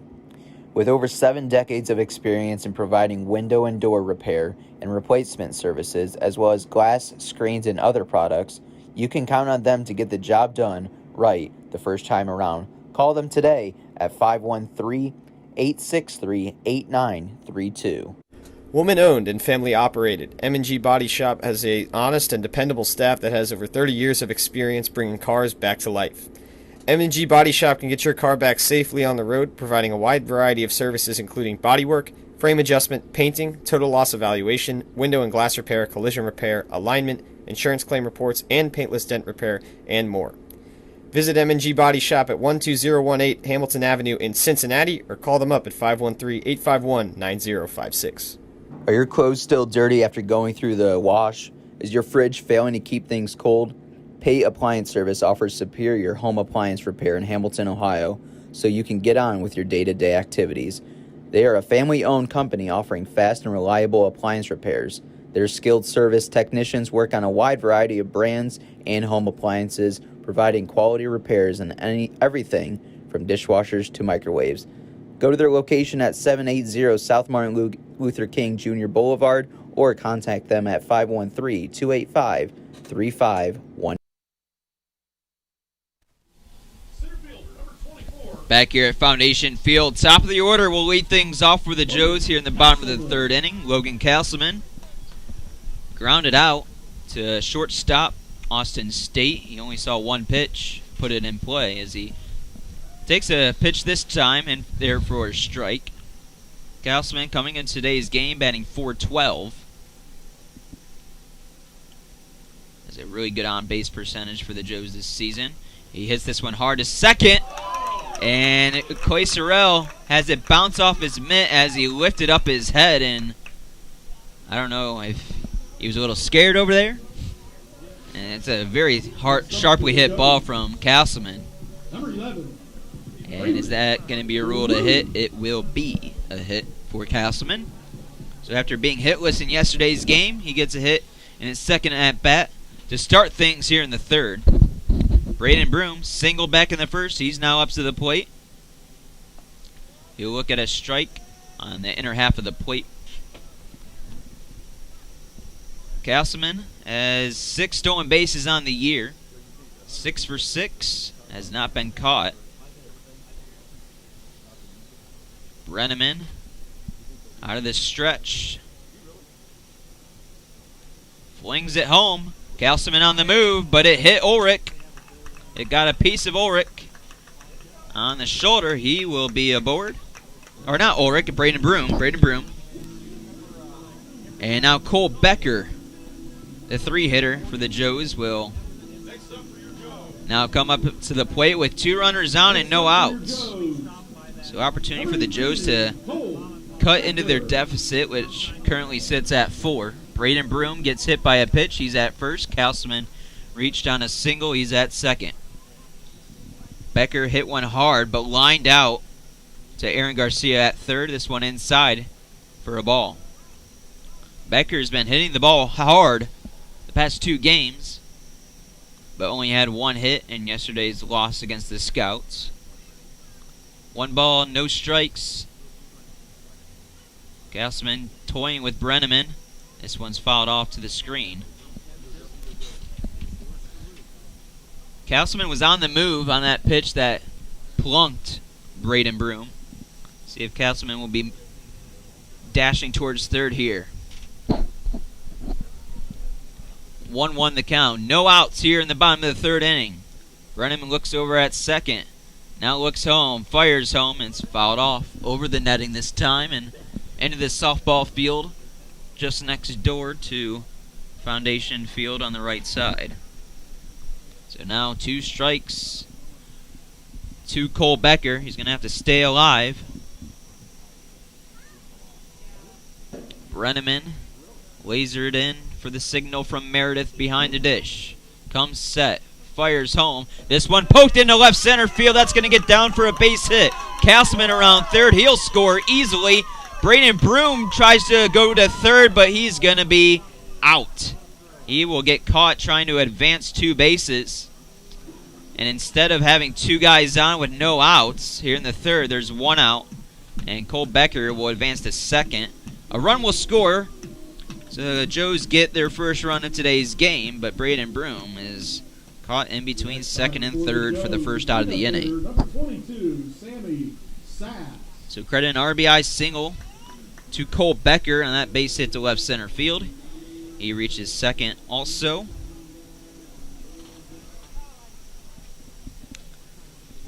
With over 7 decades of experience in providing window and door repair and replacement services, as well as glass, screens, and other products, you can count on them to get the job done right the first time around. Call them today at 513-863-8932. Woman-owned and family-operated, M&G Body Shop has a honest and dependable staff that has over 30 years of experience bringing cars back to life. M&G Body Shop can get your car back safely on the road, providing a wide variety of services including bodywork, frame adjustment, painting, total loss evaluation, window and glass repair, collision repair, alignment, insurance claim reports, and paintless dent repair, and more. Visit M&G Body Shop at 12018 Hamilton Avenue in Cincinnati, or call them up at 513-851-9056. Are your clothes still dirty after going through the wash? Is your fridge failing to keep things cold? Pay Appliance Service offers superior home appliance repair in Hamilton, Ohio, so you can get on with your day-to-day activities. They are a family-owned company offering fast and reliable appliance repairs. Their skilled service technicians work on a wide variety of brands and home appliances, providing quality repairs on everything from dishwashers to microwaves. Go to their location at 780 South Martin Luther King Jr. Boulevard or contact them at 513-285-3519. Back here at Foundation Field, top of the order, we'll lead things off for the Joes here in the bottom of the 3rd inning. Logan Castleman grounded out to shortstop Austin State. He only saw 1 pitch, put it in play as he takes a pitch this time and there for a strike. Castleman coming in today's game batting .412. Has a really good on-base percentage for the Joes this season. He hits this one hard to second. And Clay Sorrell has it bounce off his mitt as he lifted up his head, and I don't know if he was a little scared over there. And it's a very sharply hit ball from Castleman. And is that going to be a rule to hit? It will be a hit for Castleman. So after being hitless in yesterday's game, he gets a hit in his second at-bat to start things here in the 3rd. Braden Broom, single back in the first. He's now up to the plate. He'll look at a strike on the inner half of the plate. Castleman has 6 stolen bases on the year. 6 for 6. Has not been caught. Brenneman out of the stretch. Flings it home. Castleman on the move, but it hit Ulrich. It got a piece of Ulrich on the shoulder. He will be aboard. Or not Ulrich, Braden Broom. Braden Broom. And now Cole Becker, the 3-hitter for the Joes, will now come up to the plate with 2 runners on and no outs. So opportunity for the Joes to cut into their deficit, which currently sits at 4. Braden Broom gets hit by a pitch. He's at first. Castleman reached on a single. He's at second. Becker hit one hard, but lined out to Aaron Garcia at third. This one inside for a ball. Becker's been hitting the ball hard the past 2 games, but only had 1 hit in yesterday's loss against the Scouts. 1 ball, no strikes. Castleman toying with Brenneman. This one's fouled off to the screen. Castleman was on the move on that pitch that plunked Braden Broom. See if Castleman will be dashing towards third here. 1-1 the count. No outs here in the bottom of the 3rd inning. Brenneman looks over at second. Now looks home, fires home, and it's fouled off over the netting this time and into the softball field just next door to Foundation Field on the right side. So now 2 strikes to Cole Becker. He's going to have to stay alive. Brenneman lasered in for the signal from Meredith behind the dish. Comes set. Fires home. This one poked into left center field. That's going to get down for a base hit. Castleman around third. He'll score easily. Braden Broom tries to go to third, but he's going to be out. He will get caught trying to advance 2 bases. And instead of having 2 guys on with no outs, here in the 3rd, there's 1 out. And Cole Becker will advance to second. A run will score. So the Joes get their first run of today's game, but Braden Broom is caught in between second and third for the first out of the inning. Number 22, Sammy Sass. So credit an RBI single to Cole Becker on that base hit to left center field. He reaches second also.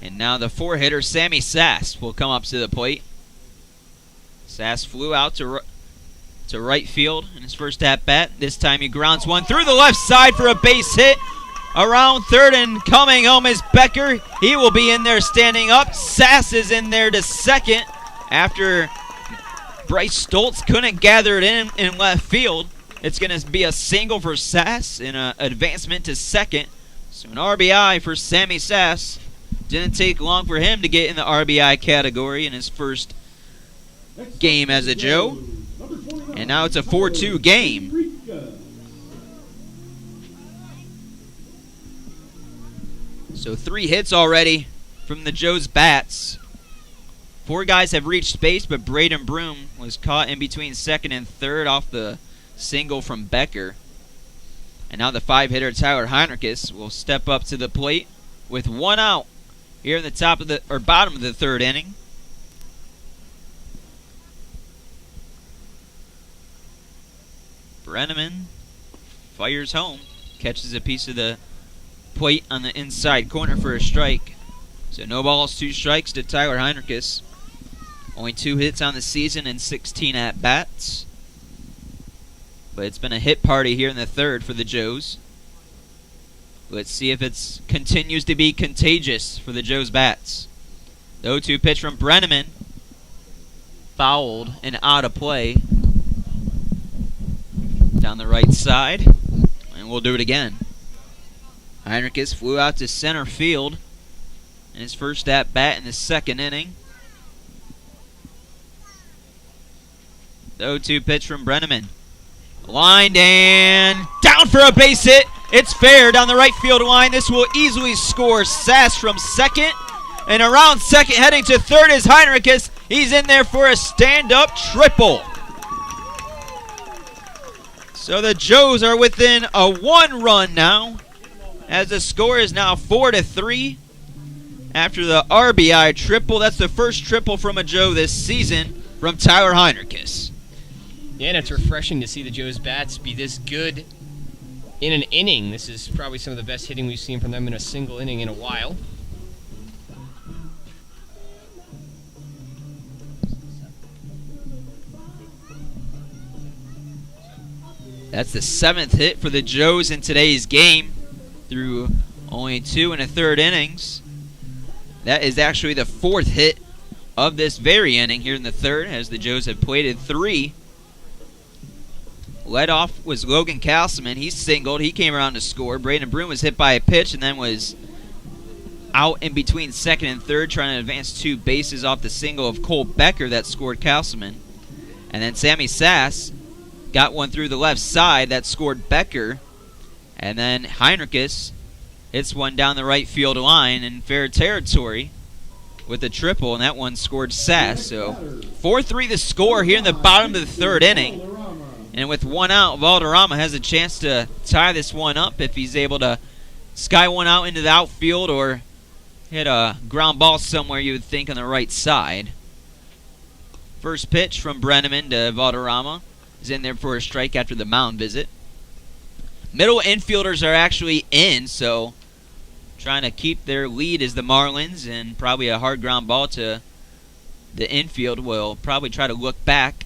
And now the 4-hitter, Sammy Sass, will come up to the plate. Sass flew out to right field in his first at-bat. This time he grounds one through the left side for a base hit. Around third and coming home is Becker. He will be in there standing up. Sass is in there to second after Bryce Stoltz couldn't gather it in left field. It's going to be a single for Sass and an advancement to second. So an RBI for Sammy Sass. Didn't take long for him to get in the RBI category in his first game as a Joe. And now it's a 4-2 game. So 3 hits already from the Joes' bats. 4 guys have reached base, but Braden Broom was caught in between second and third off the single from Becker. And now the 5-hitter Tyler Heinrichs will step up to the plate with 1 out here in the bottom of the 3rd inning. Brenneman fires home, catches a piece of the plate on the inside corner for a strike. So no balls, 2 strikes to Tyler Heinrichs. Only 2 hits on the season and 16 at-bats. But it's been a hit party here in the 3rd for the Joes. Let's see if it continues to be contagious for the Joes' bats. The 0-2 pitch from Brenneman. Fouled and out of play. Down the right side. And we'll do it again. Heinrichs flew out to center field in his first at-bat in the 2nd inning. The 0-2 pitch from Brenneman. Lined and down for a base hit. It's fair down the right field line. This will easily score Sass from second. And around second, heading to third is Heinrichs. He's in there for a stand-up triple. So the Joes are within a 1 run now, as the score is now 4-3 after the RBI triple. That's the first triple from a Joe this season from Tyler Heinrichs. Yeah, and it's refreshing to see the Joes bats be this good in an inning. This is probably some of the best hitting we've seen from them in a single inning in a while. That's the 7th hit for the Joes in today's game through only 2 1/3 innings. That is actually the 4th hit of this very inning here in the 3rd, as the Joes have plated 3. Led off was Logan Castleman. He singled. He came around to score. Braden Broom was hit by a pitch and then was out in between 2nd and 3rd, trying to advance 2 bases off the single of Cole Becker that scored Castleman. And then Sammy Sass got one through the left side that scored Becker. And then Heinrichs hits one down the right field line in fair territory with a triple, and that one scored Sass. So 4-3 the score here in the bottom of the 3rd inning. And with 1 out, Valderrama has a chance to tie this one up if he's able to sky one out into the outfield or hit a ground ball somewhere you would think on the right side. First pitch from Brenneman to Valderrama is in there for a strike after the mound visit. Middle infielders are actually in, so trying to keep their lead is the Marlins, and probably a hard ground ball to the infield will probably try to look back,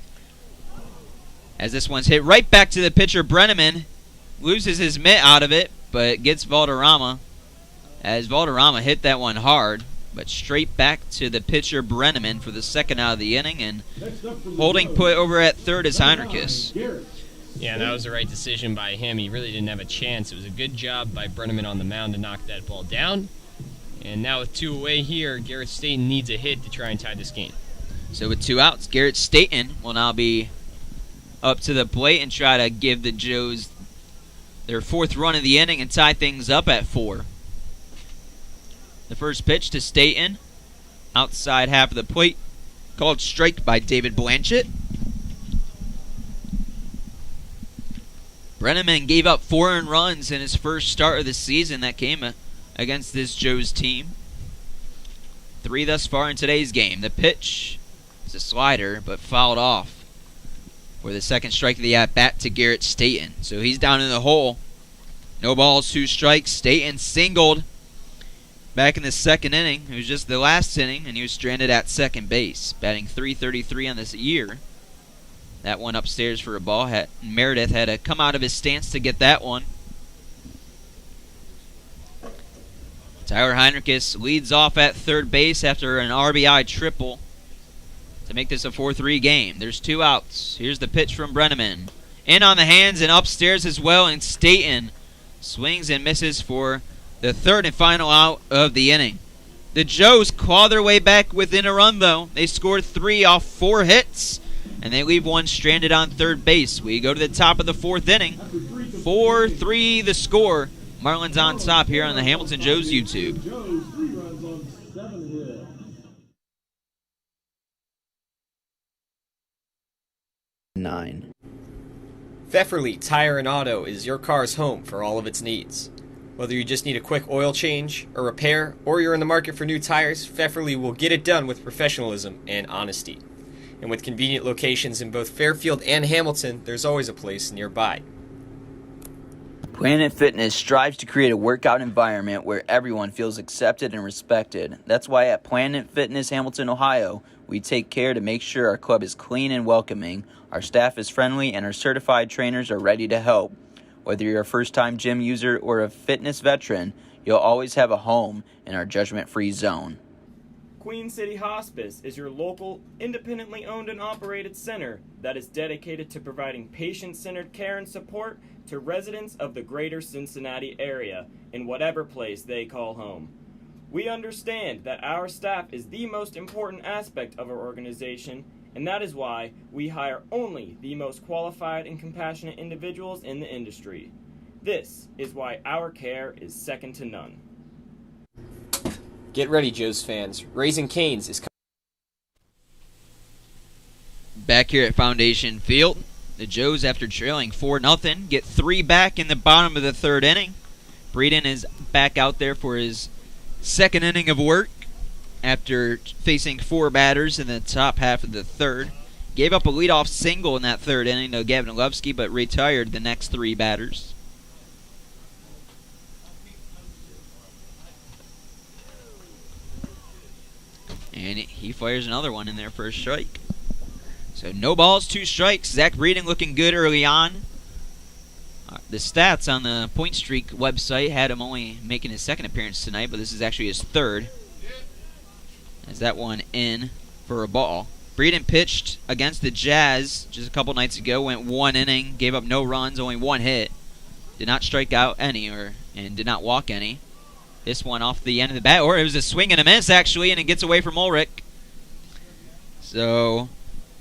as this one's hit right back to the pitcher. Brenneman loses his mitt out of it, but gets Valderrama, as Valderrama hit that one hard, but straight back to the pitcher Brenneman for the 2nd out of the inning, and holding put over at 3rd is Heinrichs. Yeah, that was the right decision by him. He really didn't have a chance. It was a good job by Brenneman on the mound to knock that ball down. And now with 2 away here, Garrett Staten needs a hit to try and tie this game. So with 2 outs, Garrett Staten will now be up to the plate and try to give the Joes their 4th run of the inning and tie things up at 4. The first pitch to Staten, outside half of the plate, called strike by David Blanchett. Brenneman gave up 4 earned runs in his first start of the season that came against this Joes team. 3 thus far in today's game. The pitch is a slider, but fouled off for the 2nd strike of the at-bat to Garrett Staten. So he's down in the hole. No balls, 2 strikes. Staten singled back in the 2nd inning. It was just the last inning, and he was stranded at second base, batting .333 on this year. That one upstairs for a ball. Meredith had to come out of his stance to get that one. Tyler Heinrichs leads off at 3rd base after an RBI triple to make this a 4-3 game. There's 2 outs. Here's the pitch from Brenneman. In on the hands and upstairs as well, and Staten swings and misses for the 3rd and final out of the inning. The Joes claw their way back within a run, though. They scored 3 off 4 hits, and they leave one stranded on 3rd base. We go to the top of the 4th inning. 4-3 the score. Marlins on top here on the Hamilton Joes YouTube. Joes, 3 runs on 7 hits. 9. Pfefferly Tire and Auto is your car's home for all of its needs. Whether you just need a quick oil change, a repair, or you're in the market for new tires, Pfefferly will get it done with professionalism and honesty. And with convenient locations in both Fairfield and Hamilton, there's always a place nearby. Planet Fitness strives to create a workout environment where everyone feels accepted and respected. That's why at Planet Fitness Hamilton, Ohio, we take care to make sure our club is clean and welcoming, our staff is friendly, and our certified trainers are ready to help. Whether you're a first-time gym user or a fitness veteran, you'll always have a home in our judgment-free zone. Queen City Hospice is your local, independently owned and operated center that is dedicated to providing patient-centered care and support to residents of the greater Cincinnati area in whatever place they call home. We understand that our staff is the most important aspect of our organization, and that is why we hire only the most qualified and compassionate individuals in the industry. This is why our care is second to none. Get ready, Joe's fans. Raising Cane's is Back here at Foundation Field, the Joes, after trailing 4-0, get 3 back in the bottom of the 3rd inning. Breeden is back out there for his 2nd inning of work after facing 4 batters in the top half of the 3rd. Gave up a leadoff single in that 3rd inning to Gavin Levski, but retired the next 3 batters. And he fires another one in there for a strike. So no balls, 2 strikes. Zach Breeden looking good early on. The stats on the Point Streak website had him only making his 2nd appearance tonight, but this is actually his 3rd. As that one in for a ball. Breeden pitched against the Jazz just a couple nights ago. Went 1 inning, gave up no runs, only 1 hit. Did not strike out any and did not walk any. This one off the end of the bat, or it was a swing and a miss actually, and it gets away from Ulrich. So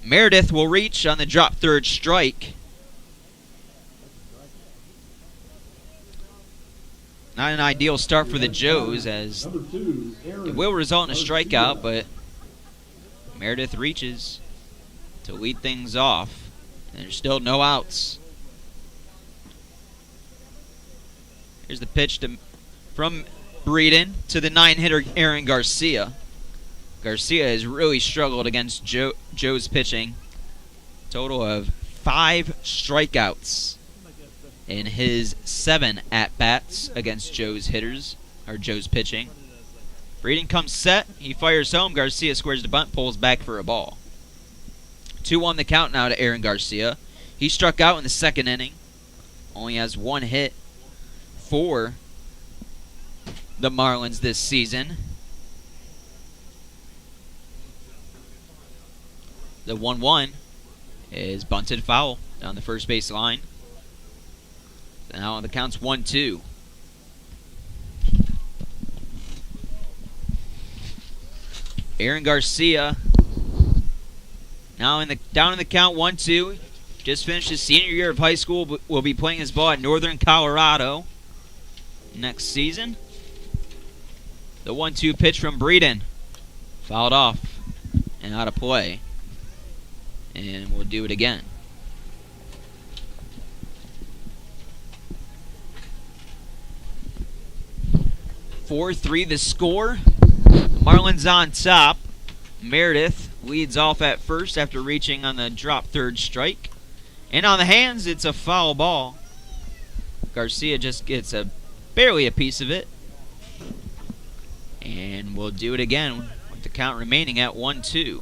Meredith will reach on the drop 3rd strike. Not an ideal start for the Joes, as it will result in a strikeout, but Meredith reaches to lead things off. And there's still no outs. Here's the pitch from Breeden to the 9-hitter Aaron Garcia. Garcia has really struggled against Joe's pitching. Total of 5 strikeouts in his 7 at-bats against Joe's hitters, or Joe's pitching. Breeden comes set. He fires home. Garcia squares the bunt, pulls back for a ball. 2-1 the count now to Aaron Garcia. He struck out in the 2nd inning. Only has 1 hit for the Marlins this season. The 1-1 is bunted foul down the first base line. So now the count's 1-2. Aaron Garcia now down in the count, 1-2. Just finished his senior year of high school, will be playing his ball at Northern Colorado next season. The 1-2 pitch from Breeden. Fouled off and out of play. And we'll do it again. (4-3) the score. The Marlins on top. Meredith leads off at first after reaching on the drop 3rd strike. And on the hands, it's a foul ball. Garcia just gets barely a piece of it. And we'll do it again with the count remaining at 1-2.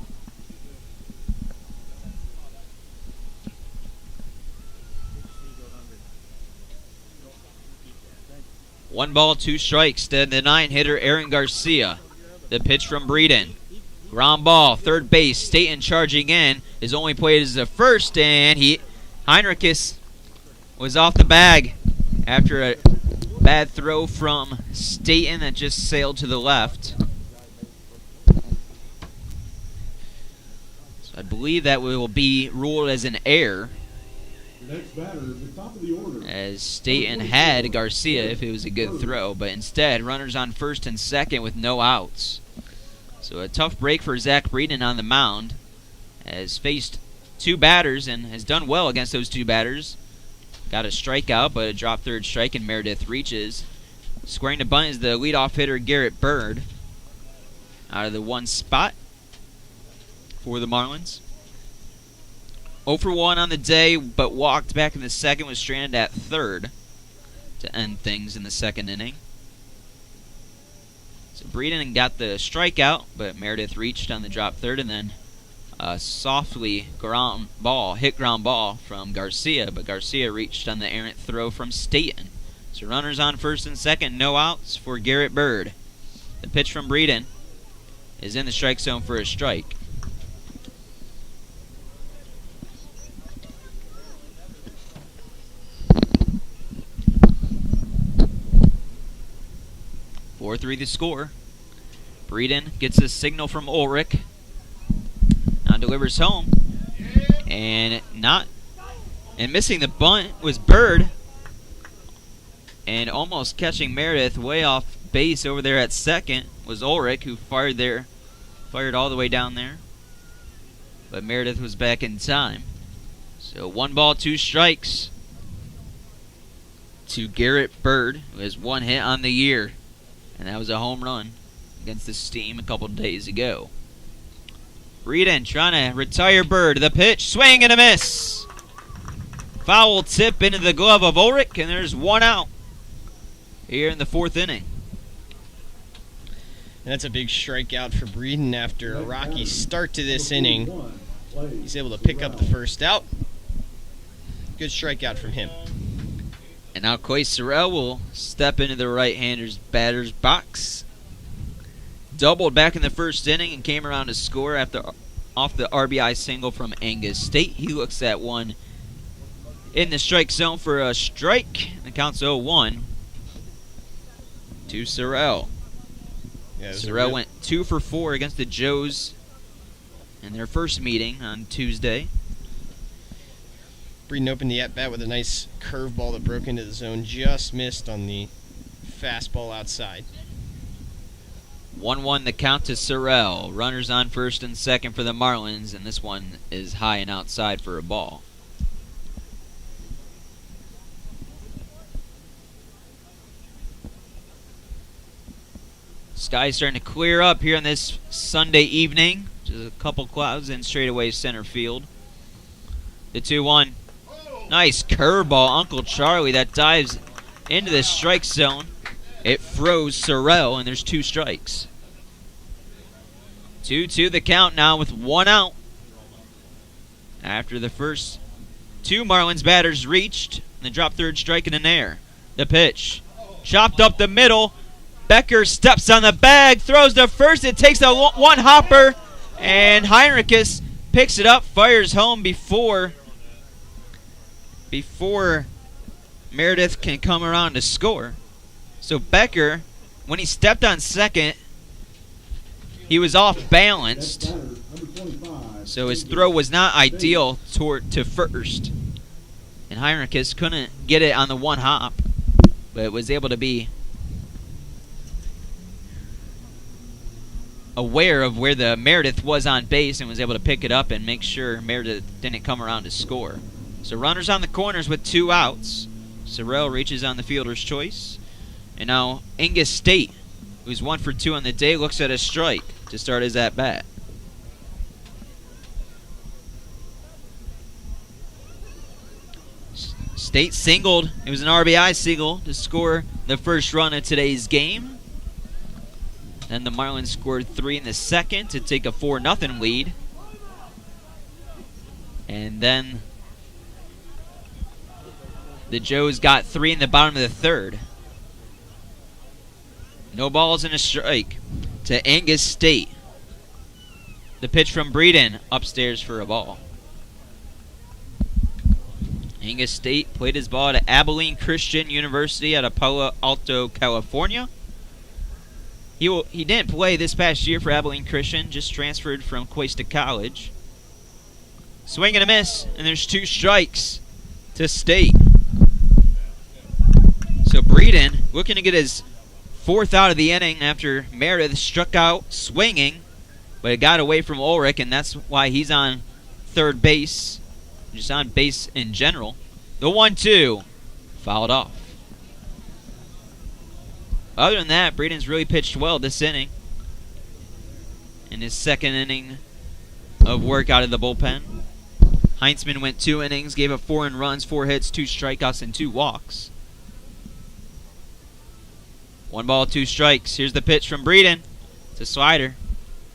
One ball, 2 strikes to the 9-hitter Aaron Garcia. The pitch from Breeden. Ground ball, 3rd base. Staten charging in. His only play is the 1st, and Heinrichs was off the bag after a bad throw from Staten that just sailed to the left. So I believe that will be ruled as an error, Next batter is the top of the order. as Staten had Garcia if it was a good throw, but instead runners on 1st and 2nd with no outs. So a tough break for Zach Breeden on the mound, has faced 2 batters and has done well against those 2 batters. Got a strikeout, but a drop 3rd strike, and Meredith reaches. Squaring the bunt is the leadoff hitter Garrett Bird out of the 1 spot for the Marlins. 0 for 1 on the day, but walked back in the 2nd, was stranded at 3rd to end things in the 2nd inning. So Breeden got the strikeout, but Meredith reached on the drop 3rd, and then a softly hit ground ball from Garcia, but Garcia reached on the errant throw from Staten. So runners on 1st and 2nd, no outs for Garrett Bird. The pitch from Breeden is in the strike zone for a strike. (4-3) the score. Breeden gets a signal from Ulrich. Now delivers home. And missing the bunt was Bird. And almost catching Meredith way off base over there at second was Ulrich, who fired all the way down there. But Meredith was back in time. So 1 ball, 2 strikes to Garrett Bird, who has 1 hit on the year. And that was a home run against the Steam a couple days ago. Breeden trying to retire Bird. The pitch, swing and a miss. Foul tip into the glove of Ulrich, and there's 1 out here in the 4th inning. And that's a big strikeout for Breeden after a rocky start to this inning. He's able to pick up the first out. Good strikeout from him. And now Coy Sorrell will step into the right-hander's batter's box. Doubled back in the 1st inning and came around to score off the RBI single from Angus State. He looks at one in the strike zone for a strike. The count's 0-1 to Sorrell. Yeah, Sorrell went 2 for 4 against the Joes in their first meeting on Tuesday. Breeden opened the at-bat with a nice curveball that broke into the zone. Just missed on the fastball outside. 1-1 the count to Sorrell. Runners on first and second for the Marlins, and this one is high and outside for a ball. Sky's starting to clear up here on this Sunday evening. Just a couple clouds in straightaway center field. The 2-1. Nice curveball, Uncle Charlie, that dives into the strike zone. It froze Sorrell, and there's 2 strikes. 2-2 the count now with 1 out. After the first 2 Marlins batters reached, and they dropped 3rd strike in an air. The pitch. Chopped up the middle. Becker steps on the bag, throws to first. It takes a 1 hopper, and Heinrichs picks it up, fires home before Meredith can come around to score. So Becker, when he stepped on second, he was off balanced. So his throw was not ideal to first. And Heinrichs couldn't get it on the 1 hop, but was able to be aware of where the Meredith was on base and was able to pick it up and make sure Meredith didn't come around to score. So runners on the corners with 2 outs. Sorrell reaches on the fielder's choice. And now Angus State, who's 1 for 2 on the day, looks at a strike to start his at-bat. State singled. It was an RBI single to score the first run of today's game. Then the Marlins scored 3 in the second to take a 4-0 lead. And then the Joes got 3 in the bottom of the 3rd. No balls and a strike to Angus State. The pitch from Breeden upstairs for a ball. Angus State played his ball at Abilene Christian University out of Palo Alto, California. He didn't play this past year for Abilene Christian, just transferred from Cuesta College. Swing and a miss, and there's 2 strikes to State. So Breeden looking to get his 4th out of the inning after Meredith struck out swinging, but it got away from Ulrich, and that's why he's on 3rd base, just on base in general. The 1-2, fouled off. Other than that, Breeden's really pitched well this inning. In his 2nd inning of work out of the bullpen. Heinzman went 2 innings, gave up 4 earned runs, 4 hits, 2 strikeouts, and 2 walks. 1 ball, 2 strikes. Here's the pitch from Breeden. It's a slider,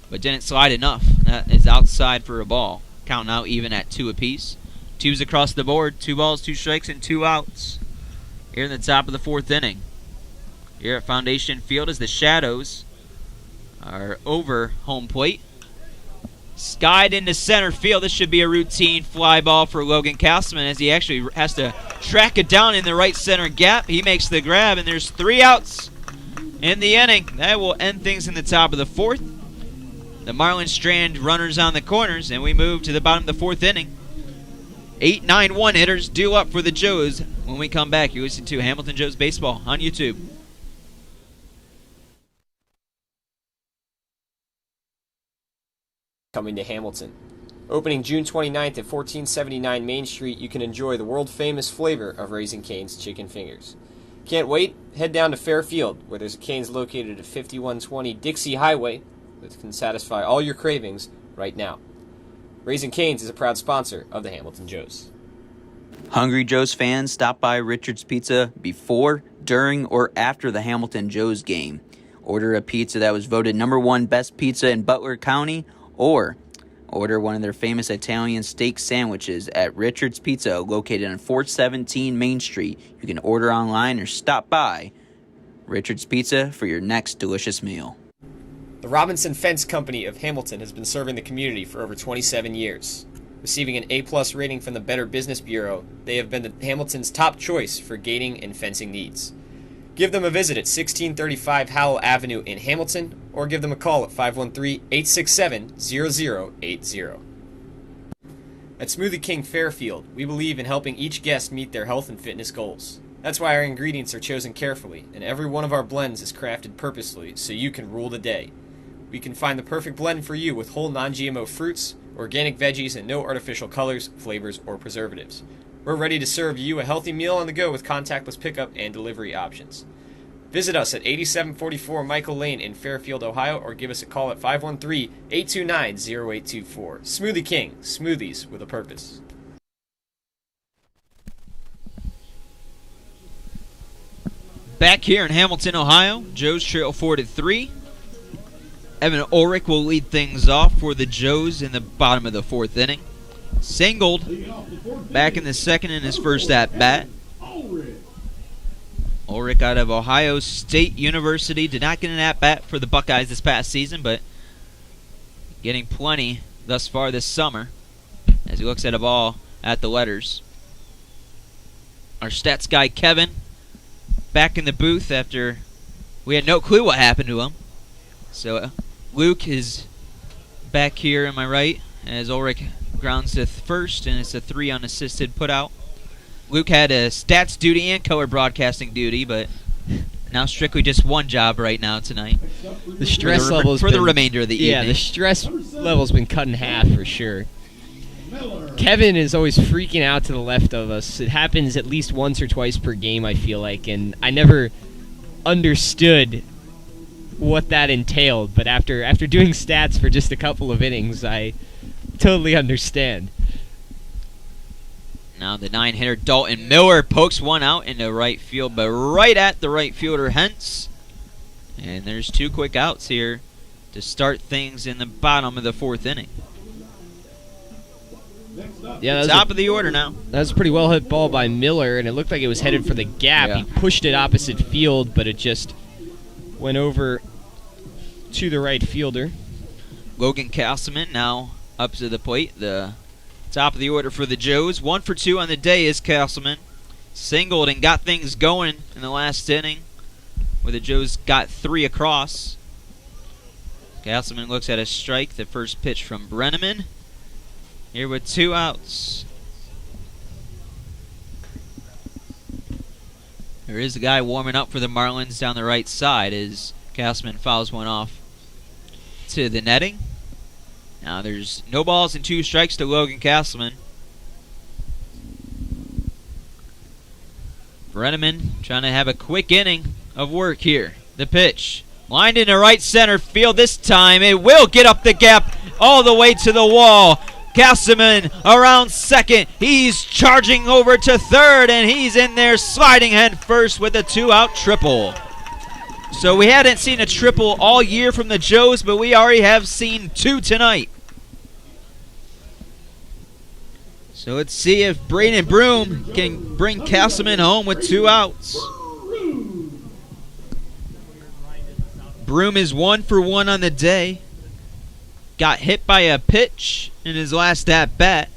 but didn't slide enough. That is outside for a ball. Count now even at 2 apiece. 2's across the board. 2 balls, 2 strikes, and 2 outs. Here in the top of the 4th inning. Here at Foundation Field as the Shadows are over home plate. Skied into center field. This should be a routine fly ball for Logan Castleman as he actually has to track it down in the right center gap. He makes the grab, and there's 3 outs in the inning. That will end things in the top of the 4th. The Marlins strand runners on the corners, and we move to the bottom of the 4th inning. 8-9-1 hitters due up for the Joes. When we come back, you're listening to Hamilton Joes Baseball on YouTube. Coming to Hamilton. Opening June 29th at 1479 Main Street, you can enjoy the world-famous flavor of Raising Cane's chicken fingers. Can't wait? Head down to Fairfield, where there's a Cane's located at 5120 Dixie Highway that can satisfy all your cravings right now. Raising Cane's is a proud sponsor of the Hamilton Joes. Hungry Joe's fans, stop by Richard's Pizza before, during, or after the Hamilton Joes game. Order a pizza that was voted #1 best pizza in Butler County, or order one of their famous Italian steak sandwiches at Richard's Pizza, located on 417 Main Street. You can order online or stop by Richard's Pizza for your next delicious meal. The Robinson Fence Company of Hamilton has been serving the community for over 27 years. Receiving an A+ rating from the Better Business Bureau, they have been Hamilton's top choice for gating and fencing needs. Give them a visit at 1635 Howell Avenue in Hamilton, or give them a call at 513-867-0080. At Smoothie King Fairfield, we believe in helping each guest meet their health and fitness goals. That's why our ingredients are chosen carefully, and every one of our blends is crafted purposely so you can rule the day. We can find the perfect blend for you with whole non-GMO fruits, organic veggies, and no artificial colors, flavors, or preservatives. We're ready to serve you a healthy meal on the go with contactless pickup and delivery options. Visit us at 8744 Michael Lane in Fairfield, Ohio, or give us a call at 513-829-0824. Smoothie King, smoothies with a purpose. Back here in Hamilton, Ohio, Joes trail 4-3. Evan Ulrich will lead things off for the Joes in the bottom of the 4th inning. Singled back in the 2nd in his first at-bat. Ulrich out of Ohio State University did not get an at-bat for the Buckeyes this past season, but getting plenty thus far this summer as he looks at a ball at the letters. Our stats guy Kevin back in the booth after we had no clue what happened to him. So Luke is back here, am I right? As Ulrich grounds to first, and it's a 3 unassisted putout. Luke had a stats duty and color broadcasting duty, but now strictly just one job right now tonight. The stress levels for the remainder of the evening. Yeah, the stress level's been cut in half for sure. Kevin is always freaking out to the left of us. It happens at least once or twice per game, I feel like, and I never understood what that entailed. But after doing stats for just a couple of innings, I totally understand. Now the 9-hitter Dalton Miller pokes one out into right field, but right at the right fielder Hentz. And there's 2 quick outs here to start things in the bottom of the 4th inning. Yeah, Top of the order now. That was a pretty well hit ball by Miller, and it looked like it was headed for the gap. Yeah. He pushed it opposite field, but it just went over to the right fielder. Logan Castleman now up to the plate. The top of the order for the Joes. 1 for 2 on the day is Castleman. Singled and got things going in the last inning, where the Joes got 3 across. Castleman looks at a strike. The first pitch from Brenneman. Here with 2 outs. There is a guy warming up for the Marlins down the right side as Castleman fouls one off to the netting. Now there's no balls and 2 strikes to Logan Castleman. Brenneman trying to have a quick inning of work here. The pitch. Lined into right center field this time. It will get up the gap all the way to the wall. Castleman around second. He's charging over to third, and he's in there sliding head first with a 2-out triple. So we hadn't seen a triple all year from the Joes, but we already have seen 2 tonight. So let's see if Braden Broom can bring Castleman home with 2 outs. Broom is 1 for 1 on the day. Got hit by a pitch in his last at-bat.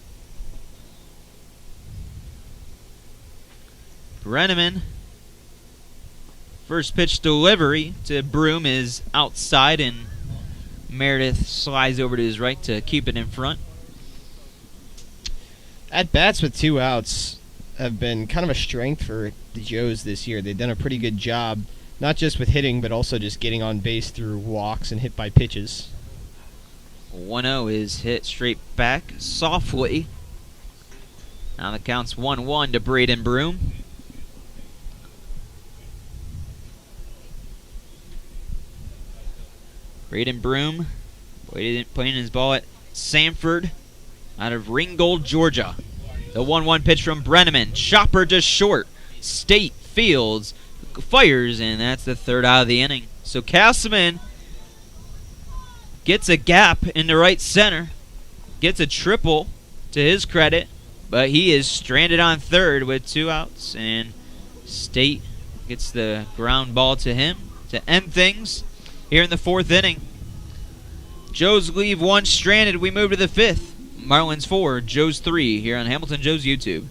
Brenneman. First pitch delivery to Broom is outside, and Meredith slides over to his right to keep it in front. At bats with 2 outs have been kind of a strength for the Joes this year. They've done a pretty good job, not just with hitting, but also just getting on base through walks and hit by pitches. 1-0 is hit straight back softly. Now the count's 1-1 to Braden Broom. Braden Broom playing his ball at Sanford out of Ringgold, Georgia. The 1-1 pitch from Brenneman. Chopper just short. State Fields fires, and that's the 3rd out of the inning. So Castleman gets a gap in the right center. Gets a triple to his credit, but he is stranded on 3rd with 2 outs, and State gets the ground ball to him to end things here in the 4th inning. Joes leave 1 stranded. We move to the 5th. Marlins 4, Joes 3 here on Hamilton Joes YouTube.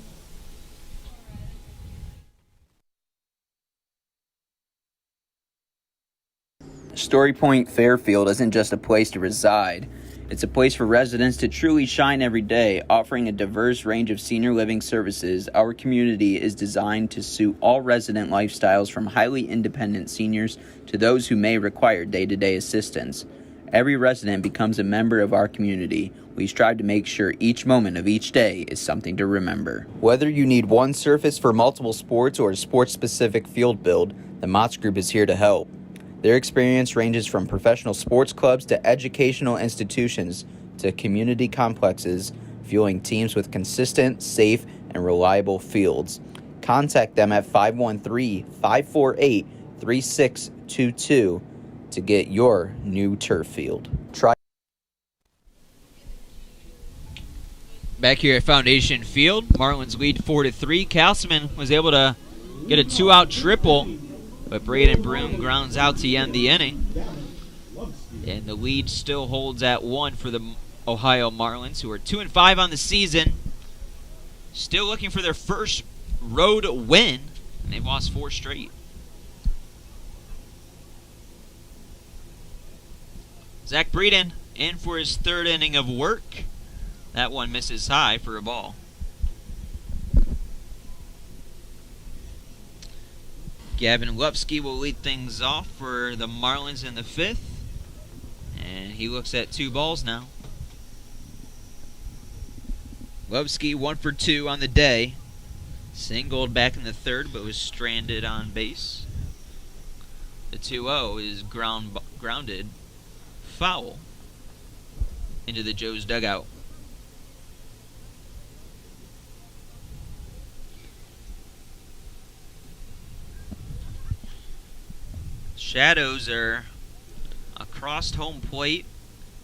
Story Point Fairfield isn't just a place to reside. It's a place for residents to truly shine every day, offering a diverse range of senior living services. Our community is designed to suit all resident lifestyles, from highly independent seniors to those who may require day-to-day assistance. Every resident becomes a member of our community. We strive to make sure each moment of each day is something to remember. Whether you need one surface for multiple sports or a sports-specific field build, the Motts Group is here to help. Their experience ranges from professional sports clubs to educational institutions to community complexes, fueling teams with consistent, safe, and reliable fields. Contact them at 513-548-3622 to get your new turf field. Back here at Foundation Field, Marlins lead 4-3. Castleman was able to get a 2-out triple, but Braden Broom grounds out to end the inning. And the lead still holds at 1 for the Ohio Marlins, who are 2-5 on the season. Still looking for their first road win, and they've lost 4 straight. Zach Breeden in for his 3rd inning of work. That one misses high for a ball. Gavin Lupsky will lead things off for the Marlins in the 5th. And he looks at 2 balls now. Lupsky 1 for 2 on the day. Singled back in the 3rd, but was stranded on base. The 2-0 is grounded foul into the Joes dugout. Shadows are across home plate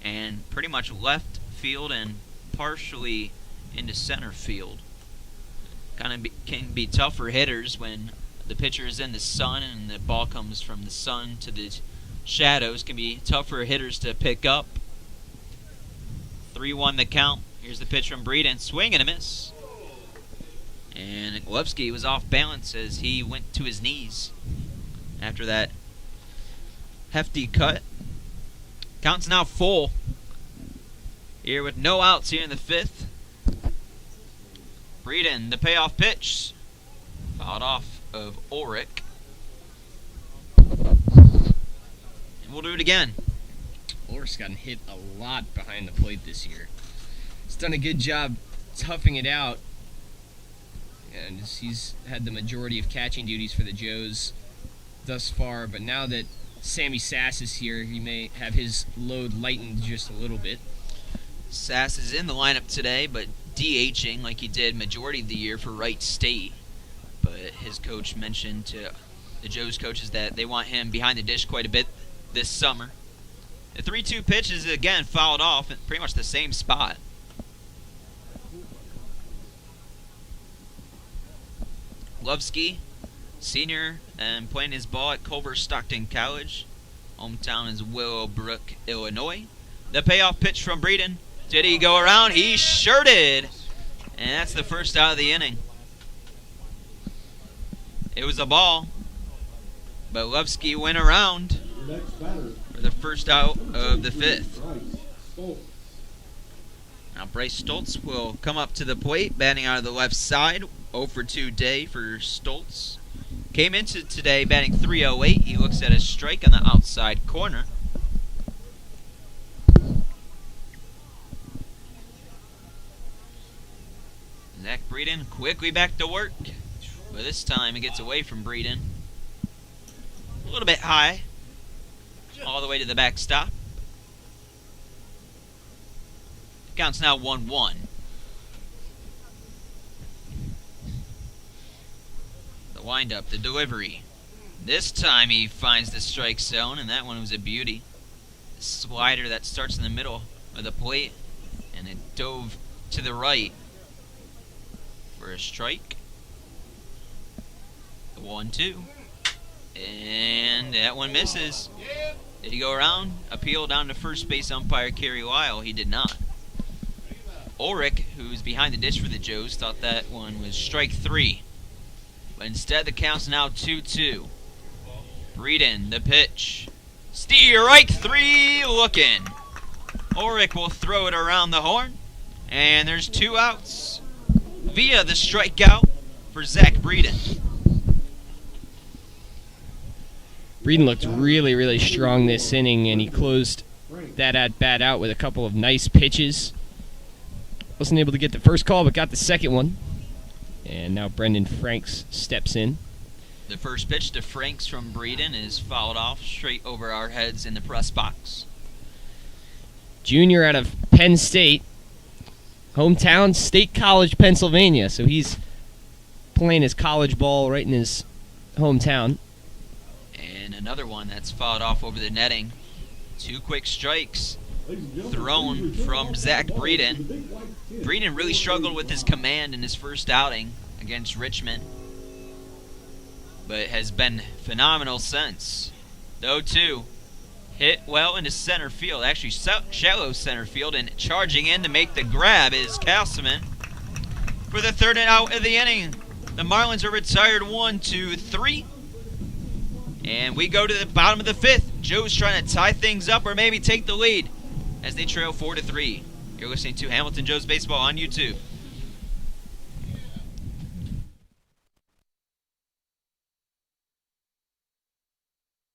and pretty much left field and partially into center field. Can be tough for hitters when the pitcher is in the sun and the ball comes from the sun to the shadows. Can be tough for hitters to pick up. 3-1 the count. Here's the pitch from Breeden. Swing and a miss. And Levski was off balance as he went to his knees after that hefty cut. Count's now full here with no outs here in the 5th. Breeden, the payoff pitch. Fouled off of Ulrich. And we'll do it again. Ulrich's gotten hit a lot behind the plate this year. He's done a good job toughing it out. And he's had the majority of catching duties for the Joes thus far. But now that Sammy Sass is here, he may have his load lightened just a little bit. Sass is in the lineup today, but DHing like he did majority of the year for Wright State. But his coach mentioned to the Joes coaches that they want him behind the dish quite a bit this summer. The 3-2 pitch is again fouled off in pretty much the same spot. Levski, senior, and playing his ball at Culver Stockton College. Hometown is Willowbrook, Illinois. The payoff pitch from Breeden. Did he go around? He sure did. And that's the first out of the inning. It was a ball, but Levski went around for the first out of the 5th. Now Bryce Stoltz will come up to the plate, batting out of the left side. 0 for 2 day for Stoltz. Came into today batting .308. He looks at a strike on the outside corner. Zach Breeden quickly back to work. But this time it gets away from Breeden. A little bit high. All the way to the backstop. Count's now 1-1. The windup, the delivery. This time he finds the strike zone, and that one was a beauty. The slider that starts in the middle of the plate, and it dove to the right for a strike. The 1-2. And that one misses. Did he go around? Appeal down to first base umpire Kerry Lyle. He did not. Ulrich, who's behind the dish for the Joes, thought that one was strike 3. But instead, the count's now 2-2. Breeden, the pitch. Strike 3 looking. Ulrich will throw it around the horn. And there's 2 outs via the strikeout for Zach Breeden. Breeden looked really, really strong this inning, and he closed that at-bat out with a couple of nice pitches. Wasn't able to get the first call, but got the second one. And now Brendan Franks steps in. The first pitch to Franks from Breeden is fouled off straight over our heads in the press box. Junior out of Penn State. Hometown, State College, Pennsylvania. So he's playing his college ball right in his hometown. And another one that's fouled off over the netting. 2 quick strikes thrown from Zach Breeden. Breeden really struggled with his command in his first outing against Richmond, but has been phenomenal since. The 0-2 hit well into center field, actually shallow center field, and charging in to make the grab is Castleman for the 3rd out of the inning. The Marlins are retired 1-2-3. And we go to the bottom of the 5th. Joe's trying to tie things up or maybe take the lead as they trail 4-3. You're listening to Hamilton Joe's Baseball on YouTube.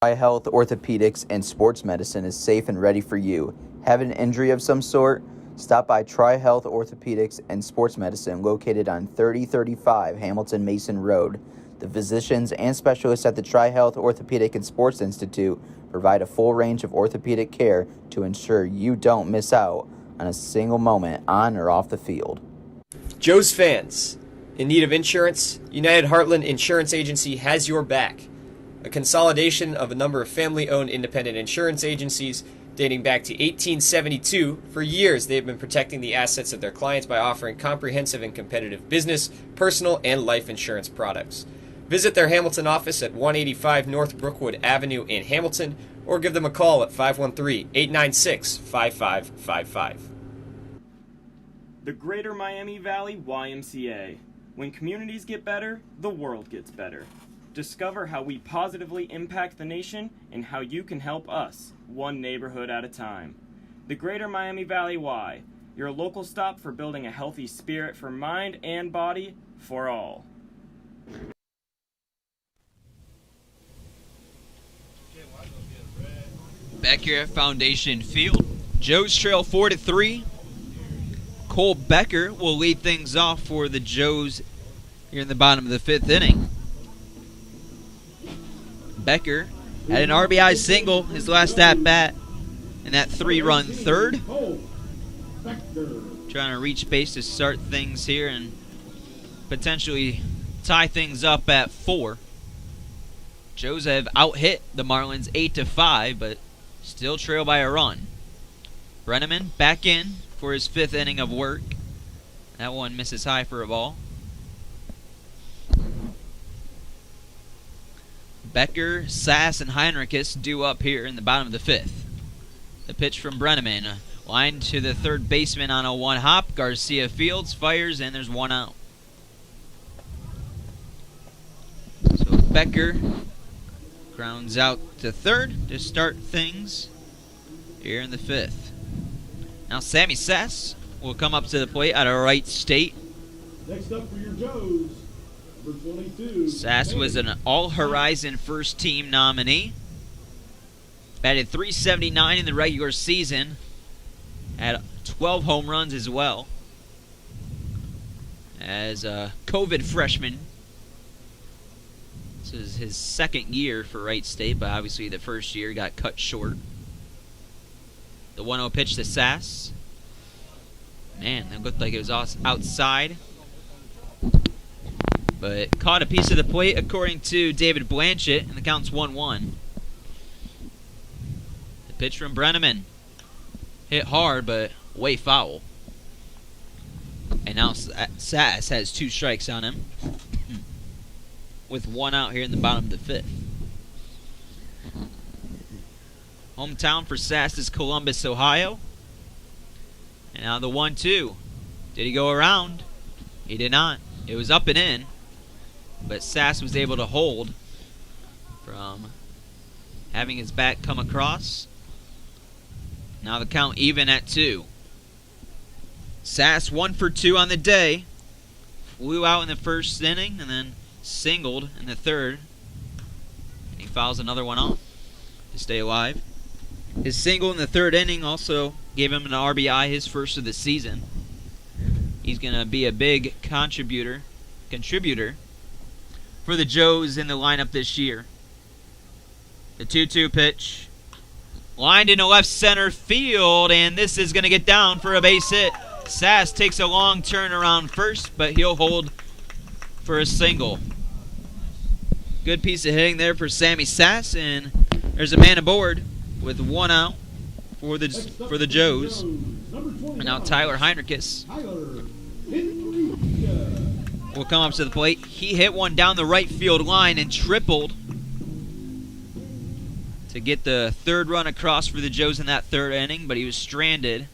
Health Orthopedics and Sports Medicine is safe and ready for you. Have an injury of some sort? Stop by Tri-Health Orthopedics and Sports Medicine located on 3035 Hamilton Mason Road. The physicians and specialists at the Tri-Health Orthopedic and Sports Institute provide a full range of orthopedic care to ensure you don't miss out on a single moment on or off the field. Joe's fans, in need of insurance, United Heartland Insurance Agency has your back. A consolidation of a number of family-owned independent insurance agencies dating back to 1872, for years they have been protecting the assets of their clients by offering comprehensive and competitive business, personal, and life insurance products. Visit their Hamilton office at 185 North Brookwood Avenue in Hamilton, or give them a call at 513-896-5555. The Greater Miami Valley YMCA. When communities get better, the world gets better. Discover how we positively impact the nation and how you can help us, one neighborhood at a time. The Greater Miami Valley Y, your local stop for building a healthy spirit for mind and body for all. Back here at Foundation Field, Joe's trail 4-3. Cole Becker will lead things off for the Joes here in the bottom of the 5th inning. Becker had an RBI single his last at-bat in that 3-run 3rd. Trying to reach base to start things here and potentially tie things up at 4. Joes have out-hit the Marlins 8-5, but still trail by a run. Brenneman back in for his 5th inning of work. That one misses high for a ball. Becker, Sass, and Heinrichs due up here in the bottom of the 5th. The pitch from Brenneman. Line to the 3rd baseman on a 1-hop. Garcia fields, fires, and there's 1 out. So Becker grounds out to 3rd to start things here in the 5th. Now Sammy Sass will come up to the plate out of Wright State. Next up for your Joes, number 22. Sass was an All-Horizon first-team nominee. Batted .379 in the regular season. Had 12 home runs as well. As a COVID freshman. This is his second year for Wright State, but obviously the first year got cut short. The 1-0 pitch to Sass. Man, that looked like it was outside. But caught a piece of the plate according to David Blanchett, and the count's 1-1. The pitch from Brenneman. Hit hard, but way foul. And now Sass has 2 strikes on him. With 1 out here in the bottom of the 5th. Hometown for Sass is Columbus, Ohio. And now the 1-2. Did he go around? He did not. It was up and in. But Sass was able to hold from having his bat come across. Now the count even at 2. Sass 1 for 2 on the day. Flew out in the first inning and then singled in the third. And he fouls another one off to stay alive. His single in the third inning also gave him an RBI, his first of the season. He's going to be a big contributor for the Joes in the lineup this year. The 2-2 pitch. Lined into left center field, and this is going to get down for a base hit. Sass takes a long turn around first, but he'll hold for a single. Good piece of hitting there for Sammy Sass, and there's a man aboard with 1 out for the Joes. And now Tyler Heinrichs will come up to the plate. He hit one down the right field line and tripled to get the 3rd run across for the Joes in that 3rd inning, but he was stranded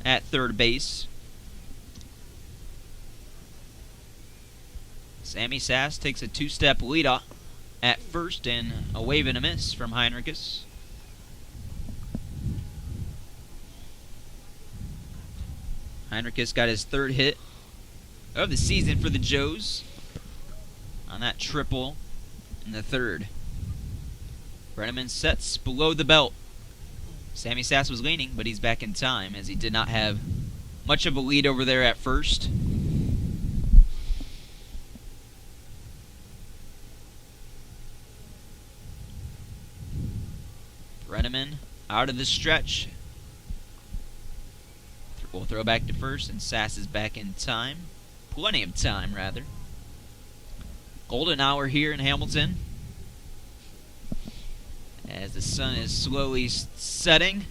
at 3rd base. Sammy Sass takes a 2-step lead off at first, and a wave and a miss from Heinrichs. Heinrichs got his 3rd hit of the season for the Joes on that triple in the 3rd. Brenneman sets below the belt. Sammy Sass was leaning, but he's back in time as he did not have much of a lead over there at first. Brenneman out of the stretch. We'll throw back to first, and Sass is back in time. Plenty of time, rather. Golden hour here in Hamilton as the sun is slowly setting.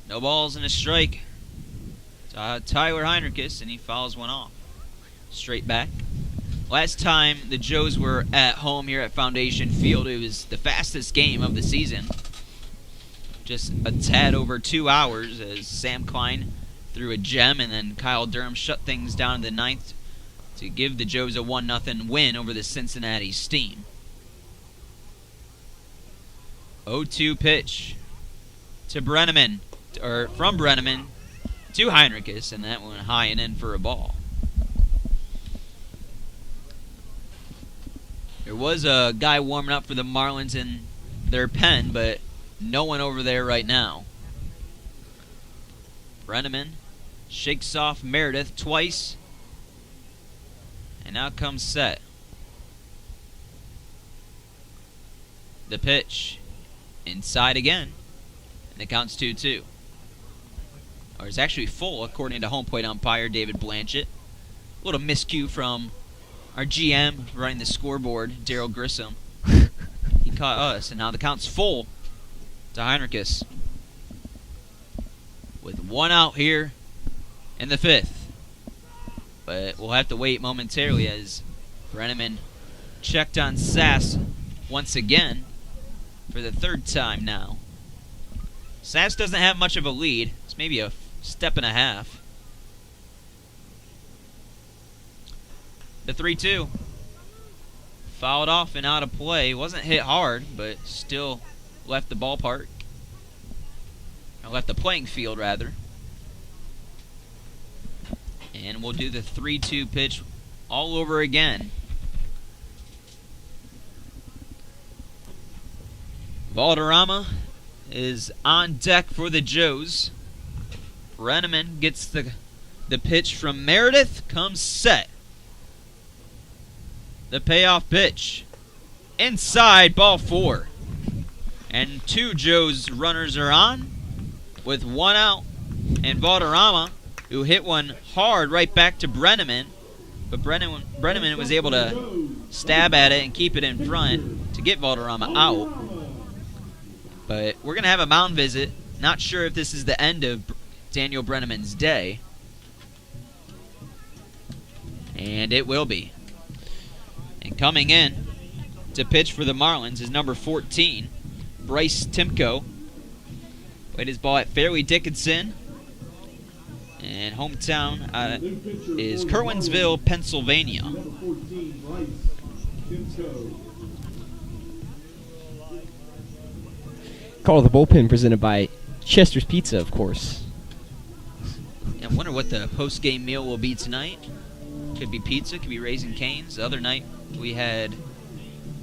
No balls and a strike. Tyler Heinrichs, and he fouls one off. Straight back. Last time the Joes were at home here at Foundation Field, it was the fastest game of the season. Just a tad over 2 hours as Sam Klein threw a gem, and then Kyle Durham shut things down in the 9th to give the Joes a 1-0 win over the Cincinnati Steam. 0-2 pitch to Brenneman, or from Brenneman to Heinrichs, and that went high and in for a ball. There was a guy warming up for the Marlins in their pen, but no one over there right now. Brenneman shakes off Meredith twice, and now comes Set. The pitch inside again, and the count's 2-2. Or it's actually full, according to home plate umpire David Blanchett. A little miscue from our GM running the scoreboard, Daryl Grissom. He caught us, and now the count's full to Heinrichs. With 1 out here in the 5th. But we'll have to wait momentarily as Brenneman checked on Sass once again for the 3rd time now. Sass doesn't have much of a lead. It's maybe a step and a half. The 3-2. Fouled off and out of play. Wasn't hit hard, but still left the ballpark. Or left the playing field, rather. And we'll do the 3-2 pitch all over again. Valderrama is on deck for the Joes. Brenneman gets the pitch from Meredith. Comes set. The payoff pitch. Inside, ball 4. And 2 Joes runners are on with 1 out. And Valderrama, who hit one hard right back to Brenneman. But Brenneman was able to stab at it and keep it in front to get Valderrama out. But we're going to have a mound visit. Not sure if this is the end of Daniel Brenneman's day. And it will be. And coming in to pitch for the Marlins is number 14, Bryce Timko. Played his ball at Fairleigh Dickinson. And hometown is Kerwinsville, Pennsylvania. Number 14, Bryce Timko. Call of the bullpen presented by Chester's Pizza, of course. I wonder what the post-game meal will be tonight. Could be pizza, could be Raising Cane's. The other night we had,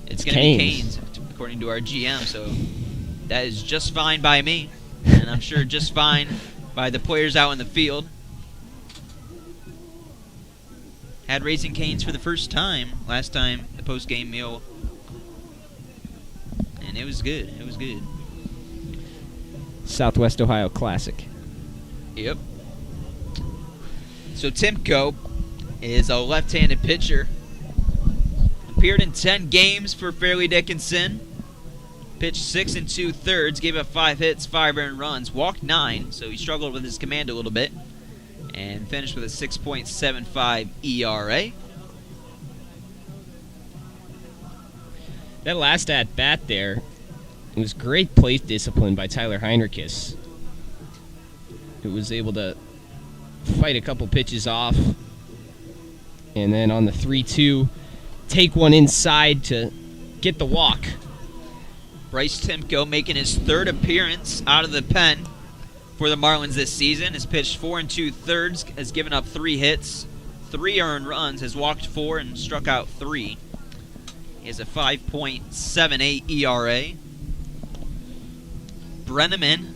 it's going to be Cane's, according to our GM, so that is just fine by me. And I'm sure just fine by the players out in the field. Had Raising Cane's for the first time, last time, the post-game meal. And it was good, it was good. Southwest Ohio Classic. Yep. So Timko is a left-handed pitcher. Appeared in 10 games for Fairleigh Dickinson. Pitched 6 2/3, gave up 5 hits, 5 earned runs, walked 9, so he struggled with his command a little bit, and finished with a 6.75 ERA. That last at-bat there, it was great plate discipline by Tyler Heinrichs, who was able to fight a couple pitches off, and then on the 3-2, take one inside to get the walk. Bryce Timko making his 3rd appearance out of the pen for the Marlins this season. Has pitched 4 2/3, has given up 3 hits, 3 earned runs, has walked 4 and struck out 3. He has a 5.78 ERA. Brenneman,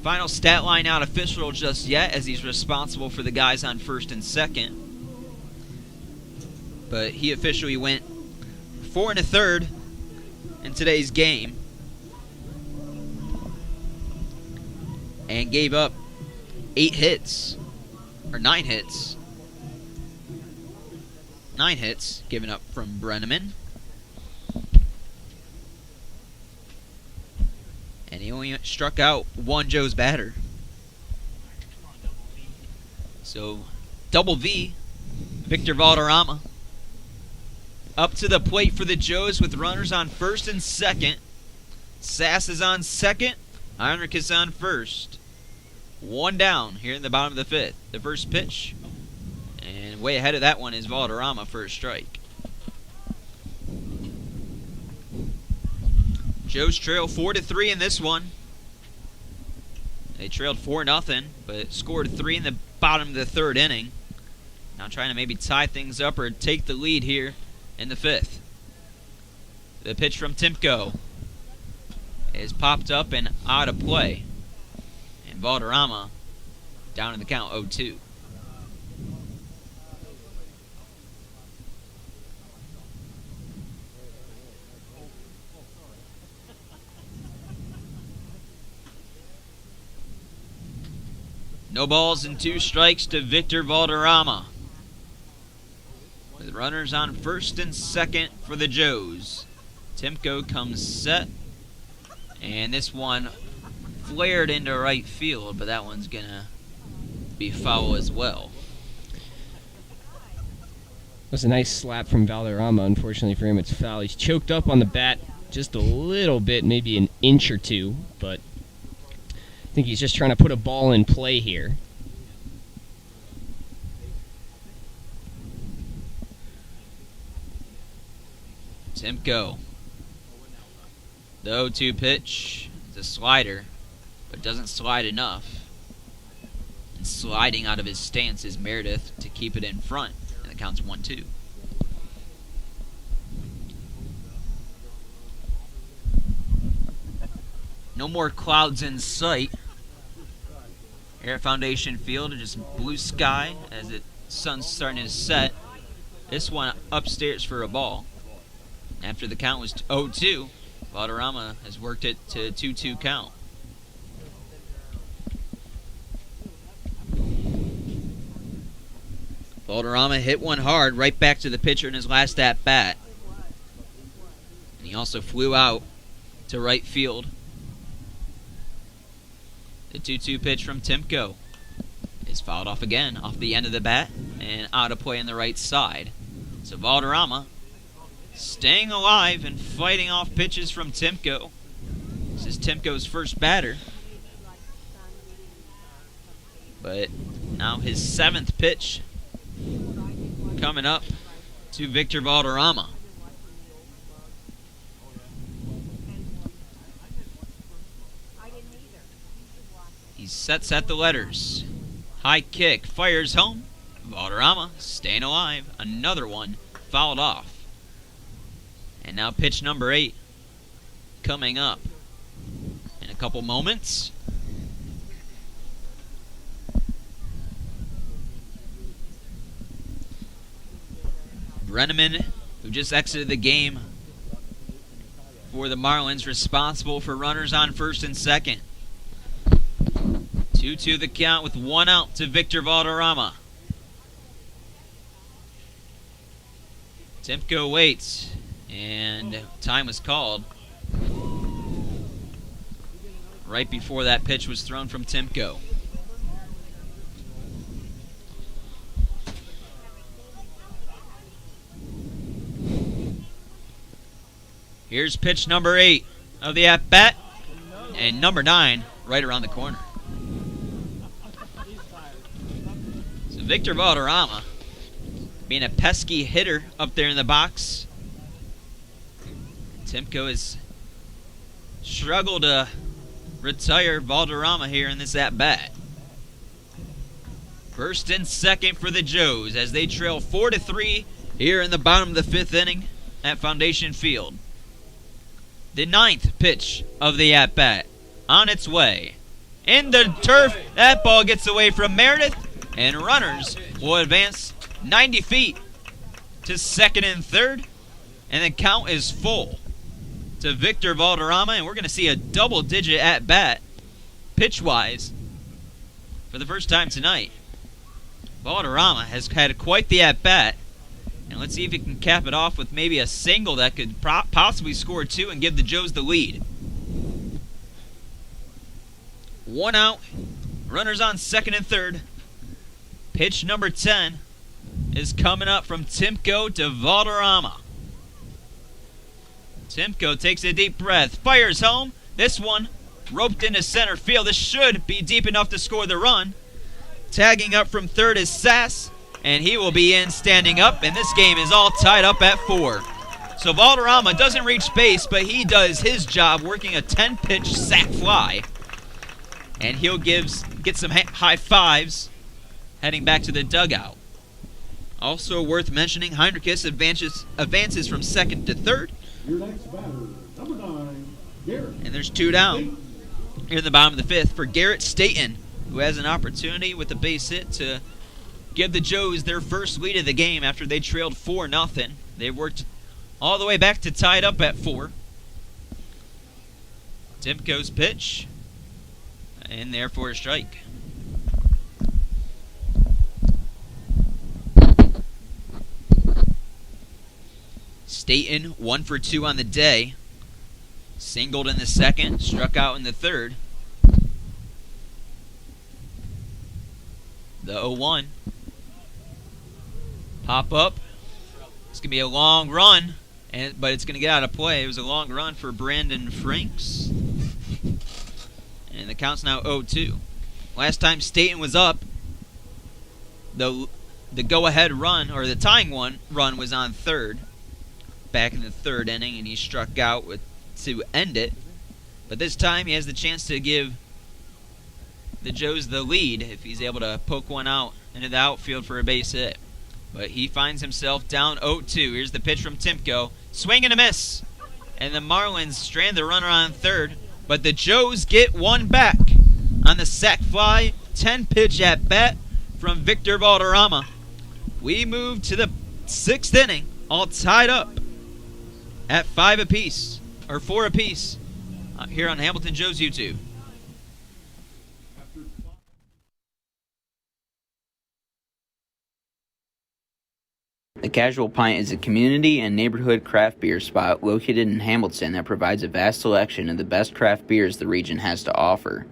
final stat line not official just yet, as he's responsible for the guys on 1st and 2nd. But he officially went 4 1/3 in today's game and gave up 8 hits, or 9 hits. 9 hits given up from Brenneman. And he only struck out 1 Joe's batter. So, double V, Victor Valderrama. Up to the plate for the Joes with runners on 1st and 2nd. Sass is on 2nd. Heinrich is on 1st. 1 down here in the bottom of the 5th. The first pitch. And way ahead of that one is Valderrama for a strike. Joes trail 4-3 in this one. They trailed 4-0, but scored 3 in the bottom of the 3rd inning. Now trying to maybe tie things up or take the lead here in the 5th. The pitch from Timko is popped up and out of play. And Valderrama down in the count 0-2. No balls and 2 strikes to Victor Valderrama, with runners on 1st and 2nd for the Joes. Timko comes set, and this one flared into right field, but that one's gonna be foul as well. That was a nice slap from Valderrama. Unfortunately for him, it's foul. He's choked up on the bat just a little bit, maybe an inch or 2, but I think he's just trying to put a ball in play here. Timko The 0-2 pitch is a slider, but doesn't slide enough. And sliding out of his stance is Meredith to keep it in front, and the count's 1-2. No more clouds in sight. Here at Foundation Field, just blue sky as the sun's starting to set. This one upstairs for a ball. After the count was 0-2, Valderrama has worked it to a 2-2 count. Valderrama hit one hard right back to the pitcher in his last at-bat. And he also flew out to right field. The 2-2 pitch from Timko is fouled off again, off the end of the bat, and out of play on the right side. So Valderrama staying alive and fighting off pitches from Timko. This is Timko's first batter. But now his 7th pitch coming up to Victor Valderrama. He sets at the letters. High kick, fires home. Valderrama staying alive. Another one fouled off. And now pitch number 8 coming up in a couple moments. Brenneman, who just exited the game for the Marlins, responsible for runners on first and second. 2-2 the count with 1 out to Victor Valderrama. Timko waits, and time was called right before that pitch was thrown from Timko. Here's pitch number 8 of the at-bat, and number 9 right around the corner. So Victor Valderrama, being a pesky hitter up there in the box. Timko has struggled to retire Valderrama here in this at-bat. First and second for the Joes as they trail 4-3 here in the bottom of the 5th inning at Foundation Field. The 9th pitch of the at-bat on its way. In the turf, that ball gets away from Meredith, and runners will advance 90 feet to second and third, and the count is full to Victor Valderrama, and we're going to see a double-digit at-bat pitch-wise for the first time tonight. Valderrama has had quite the at-bat, and let's see if he can cap it off with maybe a single that could possibly score 2 and give the Joes the lead. 1 out, runners on second and third. Pitch number 10 is coming up from Timko to Valderrama. Timko takes a deep breath, fires home. This one roped into center field. This should be deep enough to score the run. Tagging up from third is Sass, and he will be in standing up, and this game is all tied up at 4. So Valderrama doesn't reach base, but he does his job working a 10-pitch sac fly. And he'll get some high fives heading back to the dugout. Also worth mentioning, Heinrichs advances from second to third. Your next batter, number 9, Garrett. And there's 2 down here in the bottom of the 5th for Garrett Staten, who has an opportunity with a base hit to give the Joes their first lead of the game after they trailed 4-0. They worked all the way back to tied up at 4. Timko's pitch, in there for a strike. Staten 1 for 2 on the day. Singled in the second, struck out in the third. The 0-1. Pop up. It's going to be a long run, but it's going to get out of play. It was a long run for Brandon Franks. And the count's now 0-2. Last time Staten was up, the go-ahead run, or the tying run was on third, back in the 3rd inning, and he struck out with to end it. But this time he has the chance to give the Joes the lead if he's able to poke one out into the outfield for a base hit. But he finds himself down 0-2. Here's the pitch from Timko. Swing and a miss. And the Marlins strand the runner on third. But the Joes get one back on the sac fly 10-pitch at bat from Victor Valderrama. We move to the 6th inning, all tied up at 4 apiece, here on Hamilton Joe's YouTube. The Casual Pint is a community and neighborhood craft beer spot located in Hamilton that provides a vast selection of the best craft beers the region has to offer.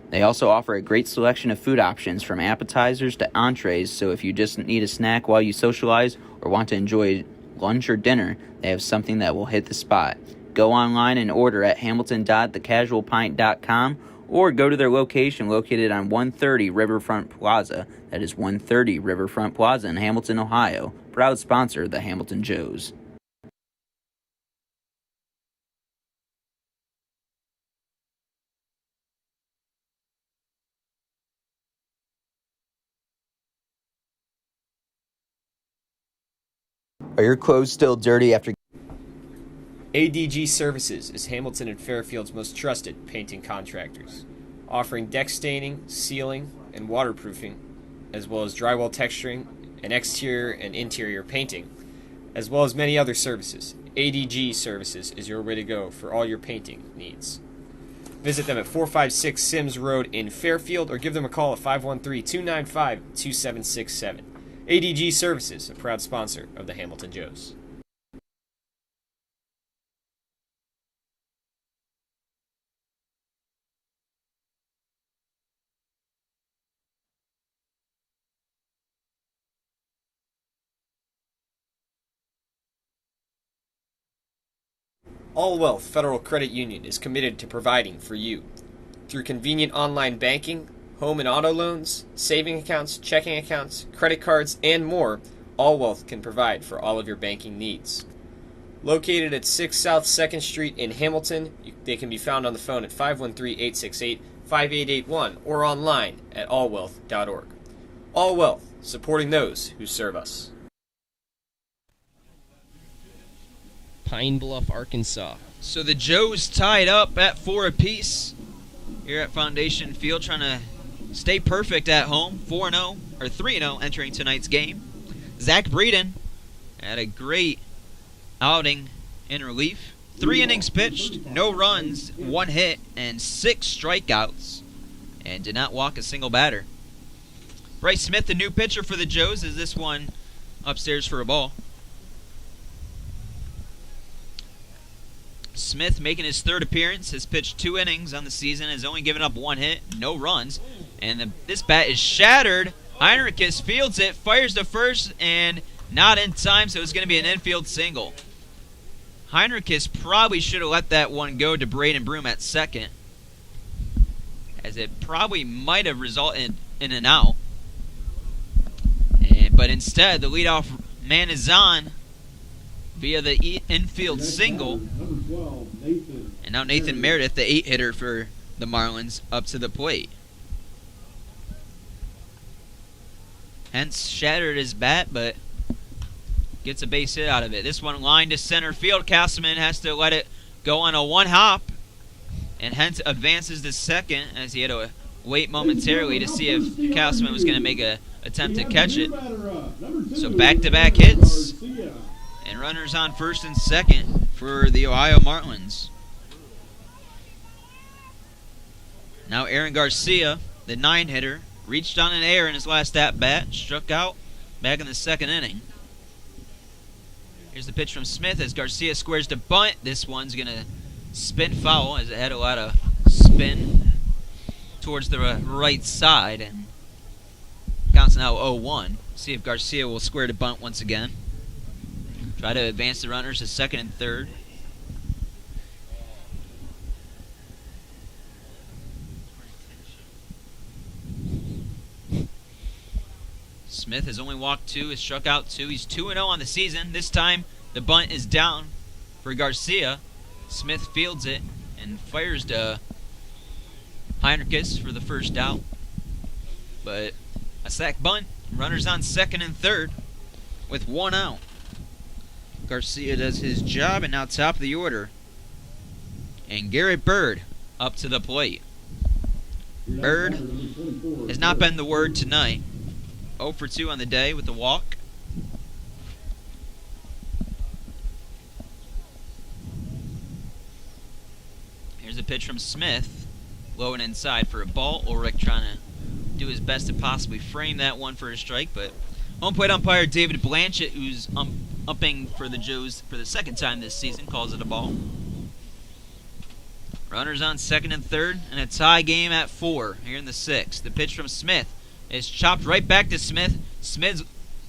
They also offer a great selection of food options from appetizers to entrees, so if you just need a snack while you socialize or want to enjoy lunch or dinner, they have something that will hit the spot. Go online and order at hamilton.thecasualpint.com or go to their location located on 130 Riverfront Plaza. That is 130 Riverfront Plaza in Hamilton, Ohio. Proud sponsor of the Hamilton Joes. Are your clothes still dirty after... ADG Services is Hamilton and Fairfield's most trusted painting contractors, offering deck staining, sealing, and waterproofing, as well as drywall texturing and exterior and interior painting, as well as many other services. ADG Services is your way to go for all your painting needs. Visit them at 456 Sims Road in Fairfield or give them a call at 513-295-2767. ADG Services, a proud sponsor of the Hamilton Joes. All Wealth Federal Credit Union is committed to providing for you. Through convenient online banking, home and auto loans, saving accounts, checking accounts, credit cards, and more, All Wealth can provide for all of your banking needs. Located at 6 South 2nd Street in Hamilton, they can be found on the phone at 513-868-5881 or online at allwealth.org. All Wealth, supporting those who serve us. Pine Bluff, Arkansas. So the Joes tied up at 4 apiece here at Foundation Field, trying to stay perfect at home. 4-0 or 3-0 entering tonight's game. Zach Breeden had a great outing in relief. 3 innings pitched, no runs, 1 hit, and 6 strikeouts, and did not walk a single batter. Bryce Smith, the new pitcher for the Joes, is this one upstairs for a ball. Smith making his 3rd appearance, has pitched 2 innings on the season, has only given up 1 hit, no runs, and this bat is shattered. Heinrichs fields it, fires to first, and not in time, so it's going to be an infield single. Heinrichs probably should have let that one go to Braden Broom at second, as it probably might have resulted in an out. But instead, the leadoff man is on via the infield single. And now Nathan Meredith, the 8-hitter for the Marlins, up to the plate. Hence shattered his bat, but gets a base hit out of it. This one lined to center field. Castleman has to let it go on a 1-hop, and hence advances to second, as he had to wait momentarily to see if Castleman was going to make an attempt to catch it. So back-to-back hits, and runners on first and second for the Ohio Marlins. Now Aaron Garcia, the 9-hitter, reached on an error in his last at-bat, struck out back in the 2nd inning. Here's the pitch from Smith as Garcia squares to bunt. This one's going to spin foul as it had a lot of spin towards the right side. And counts now 0-1. See if Garcia will square to bunt once again. Try to advance the runners to second and third. Smith has only walked 2, has struck out 2. He's 2-0 on the season. This time the bunt is down for Garcia. Smith fields it and fires to Heinrichs for the first out. But a sack bunt. Runners on second and third with 1 out. Garcia does his job, and now top of the order. And Garrett Bird up to the plate. Bird has not been the word tonight. 0 for 2 on the day with the walk. Here's a pitch from Smith. Low and inside for a ball. Ulrich trying to do his best to possibly frame that one for a strike, but home plate umpire David Blanchett, who's upping for the Joes for the second time this season, calls it a ball. Runners on second and third, and a tie game at 4 here in the 6th. The pitch from Smith is chopped right back to Smith. Smith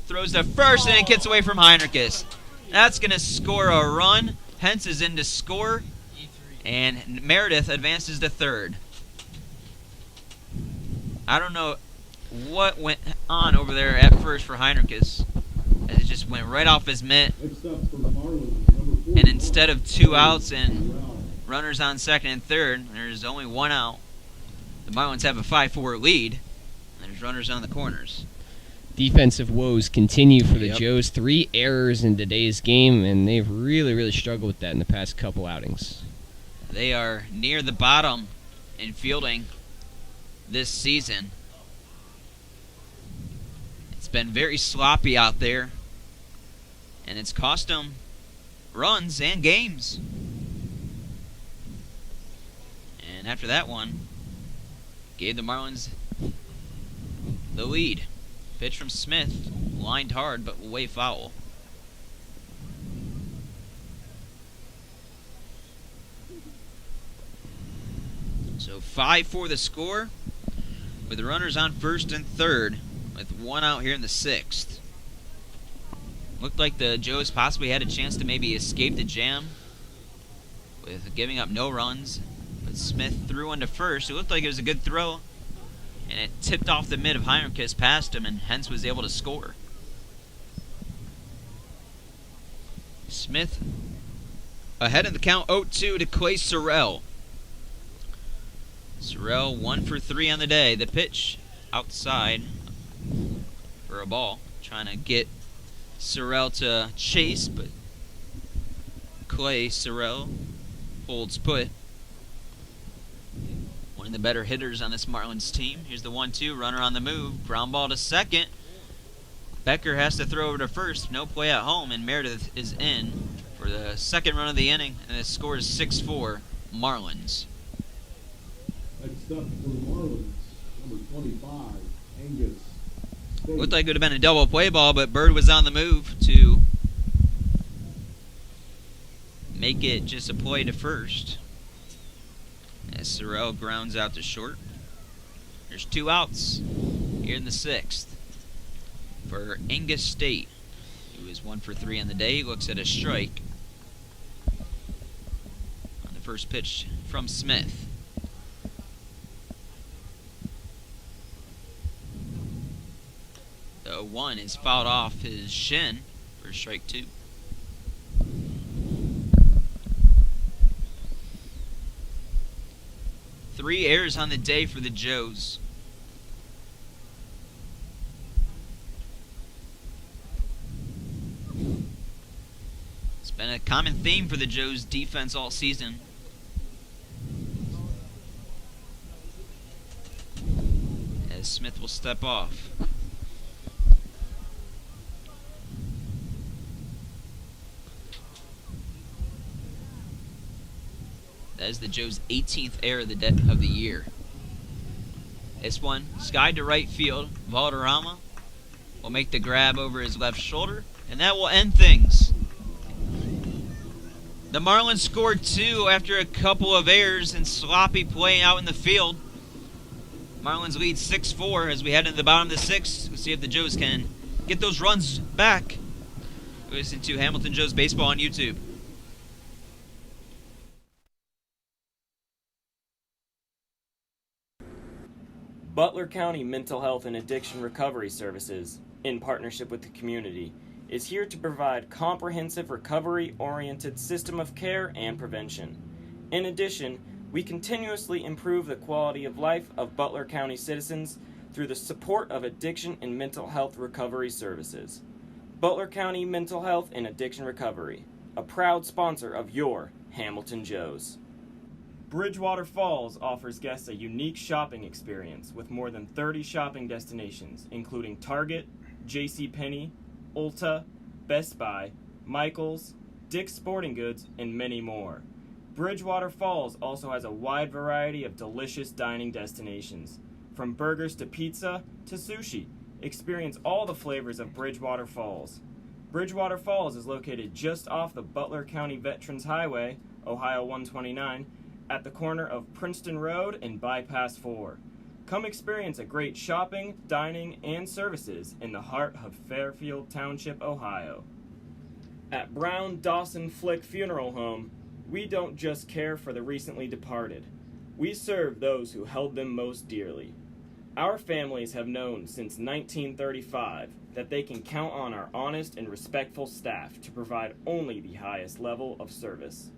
throws to first, and it gets away from Heinrichs. That's going to score a run. Hentz is in to score, and Meredith advances to third. I don't know what went on over there at first for Heinrichs, as it just went right off his mitt. And instead of 2 outs and runners on second and third, there's only 1 out. The Marlins have a 5-4 lead. And there's runners on the corners. Defensive woes continue for the Yep. Joes. 3 errors in today's game, and they've really struggled with that in the past couple outings. They are near the bottom in fielding this season. It's been very sloppy out there, and it's cost them runs and games. And after that one, gave the Marlins the lead. Pitch from Smith, lined hard but way foul. So 5-4 the score, with the runners on first and third, with 1 out here in the 6th. Looked like the Joes possibly had a chance to maybe escape the jam with giving up no runs, but Smith threw into first. It looked like it was a good throw, and it tipped off the mid of Heinrichs past him, and hence was able to score. Smith ahead in the count, 0-2 to Clay Sorrell. Sorrell 1 for 3 on the day. The pitch outside for a ball. Trying to get Sorrell to chase, but Clay Sorrell holds put. One of the better hitters on this Marlins team. Here's the 1-2. Runner on the move. Ground ball to second. Becker has to throw over to first. No play at home, and Meredith is in for the second run of the inning, and the score is 6-4 Marlins. Next up for the Marlins, number 25, Angus State. Looked like it would have been a double play ball, but Bird was on the move to make it just a play to first. As Sorrell grounds out to short. There's 2 outs here in the 6th for Angus State, who is 1 for 3 on the day. Looks at a strike on the first pitch from Smith. The 1 is fouled off his shin for strike 2. Three errors on the day for the Joes. It's been a common theme for the Joes defense all season. As Smith will step off. That is the Joes' 18th error of the year. This one, sky to right field. Valderrama will make the grab over his left shoulder, and that will end things. The Marlins scored 2 after a couple of errors and sloppy play out in the field. Marlins lead 6-4 as we head into the bottom of the 6th. We'll see if the Joes can get those runs back. Listen to Hamilton Joes Baseball on YouTube. Butler County Mental Health and Addiction Recovery Services, in partnership with the community, is here to provide comprehensive recovery-oriented system of care and prevention. In addition, we continuously improve the quality of life of Butler County citizens through the support of addiction and mental health recovery services. Butler County Mental Health and Addiction Recovery, a proud sponsor of your Hamilton Joes. Bridgewater Falls offers guests a unique shopping experience with more than 30 shopping destinations, including Target, JCPenney, Ulta, Best Buy, Michaels, Dick's Sporting Goods, and many more. Bridgewater Falls also has a wide variety of delicious dining destinations. From burgers to pizza to sushi, experience all the flavors of Bridgewater Falls. Bridgewater Falls is located just off the Butler County Veterans Highway, Ohio 129, at the corner of Princeton Road and Bypass 4. Come experience a great shopping, dining, and services in the heart of Fairfield Township, Ohio. At Brown Dawson Flick Funeral Home, we don't just care for the recently departed. We serve those who held them most dearly. Our families have known since 1935 that they can count on our honest and respectful staff to provide only the highest level of service.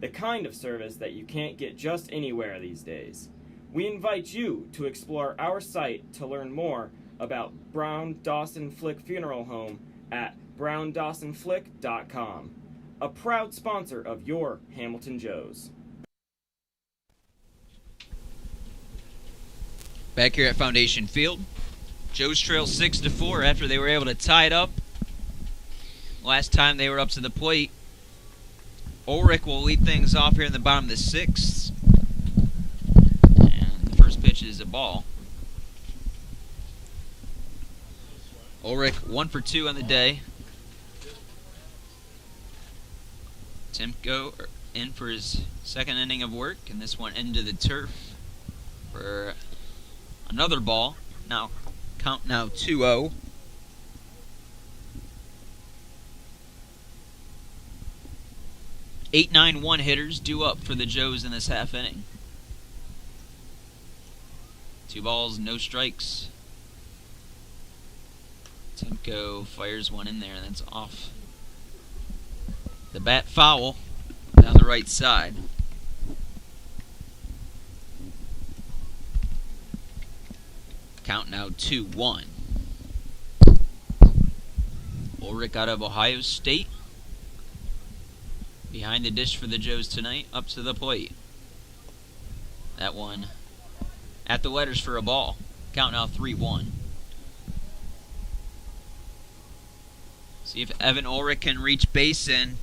The kind of service that you can't get just anywhere these days. We invite you to explore our site to learn more about Brown Dawson Flick Funeral Home at browndawsonflick.com, a proud sponsor of your Hamilton Joes. Back here at Foundation Field, Joes trail 6-4 after they were able to tie it up. Last time they were up to the plate. Ulrich will lead things off here in the bottom of the 6th. And the first pitch is a ball. Ulrich 1 for 2 on the day. Timko in for his second inning of work, and this one into the turf for another ball. Now count now 2-0. Eight, 9-1 hitters due up for the Joes in this half inning. 2 balls, no strikes. Timko fires one in there, and that's off the bat, foul down the right side. Count now 2-1. Ulrich out of Ohio State. Behind the dish for the Joes tonight, up to the plate. That one at the letters for a ball. Count now 3-1. See if Evan Ulrich can reach base and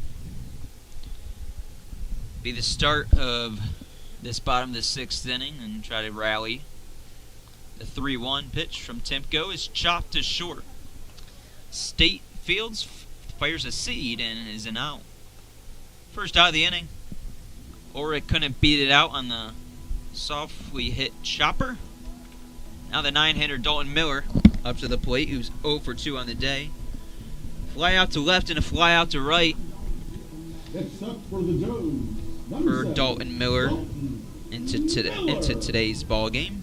be the start of this bottom of the 6th inning and try to rally. The 3-1 pitch from Timko is chopped to short. State Fields fires a seed and is an out. First out of the inning. Ulrich couldn't beat it out on the softly hit chopper. Now the 9-hitter Dalton Miller up to the plate, who's 0 for 2 on the day. Fly out to left and a fly out to right It's up for the Joes. for Dalton Miller into today's ball game.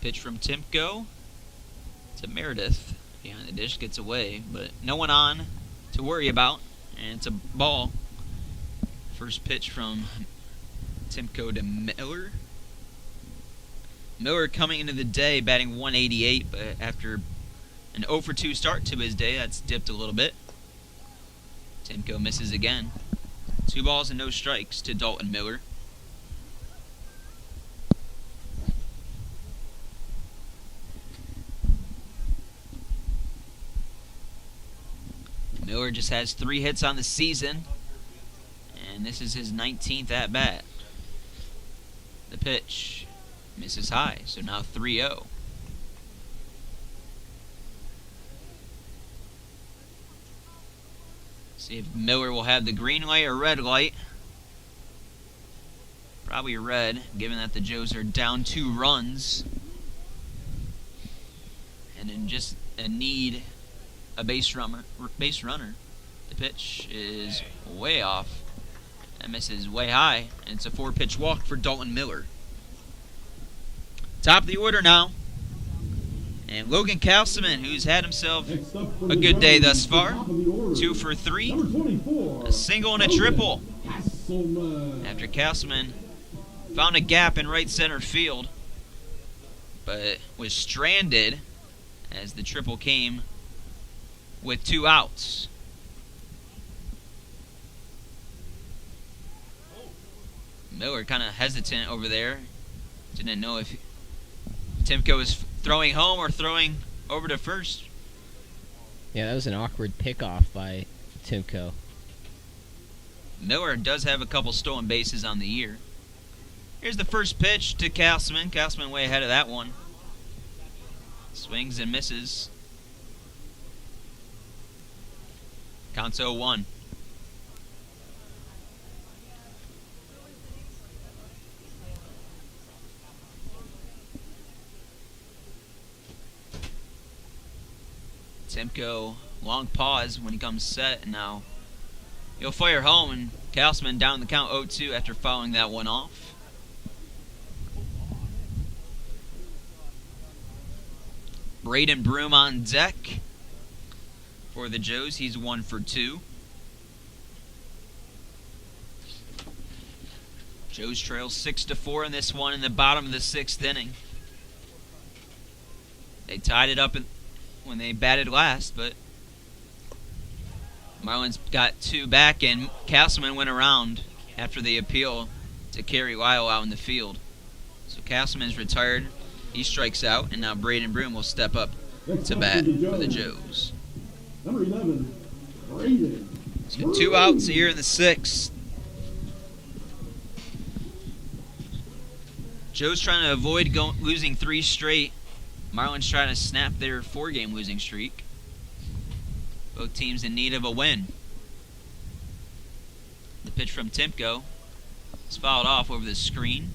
Pitch from Timko to Meredith. Behind the dish, gets away, but no one on to worry about, and it's a ball. First pitch from Timko to Miller. Miller coming into the day batting 188, but after an 0 for 2 start to his day, that's dipped a little bit. Timko misses again. 2 balls and no strikes to Dalton Miller. Miller just has 3 hits on the season, and this is his 19th at-bat. The pitch misses high, so now 3-0. See if Miller will have the green light or red light. Probably red, given that the Joes are down 2 runs. And in just a need a base runner. The pitch is way off. That misses way high, and it's a 4-pitch walk for Dalton Miller. Top of the order now. And Logan Castleman, who's had himself a good day thus far. 2 for 3. A single and a triple. After Castleman found a gap in right center field, but was stranded as the triple came with 2 outs. Miller kind of hesitant over there. Didn't know if Timko was throwing home or throwing over to first. Yeah, that was an awkward pickoff by Timko. Miller does have a couple stolen bases on the year. Here's the first pitch to Castleman. Castleman way ahead of that one. Swings and misses. Counts 0-1. Timko, long pause when he comes set, and now he'll fire home, and Castleman down the count 0-2 after fouling that one off. Braden Broom on deck for the Joes. He's 1 for 2. Joes trail 6-4 in this one in the bottom of the 6th inning. They tied it up when they batted last, but Marlins got 2 back, and Castleman went around after the appeal to carry Lyle out in the field. So Castleman's retired. He strikes out, and now Braden Broom will step up to bat for the Joes. Number 11, Braden. He's got 2 outs here in the 6th. Joe's trying to avoid losing 3 straight. Marlins trying to snap their 4-game losing streak. Both teams in need of a win. The pitch from Timko is fouled off over the screen.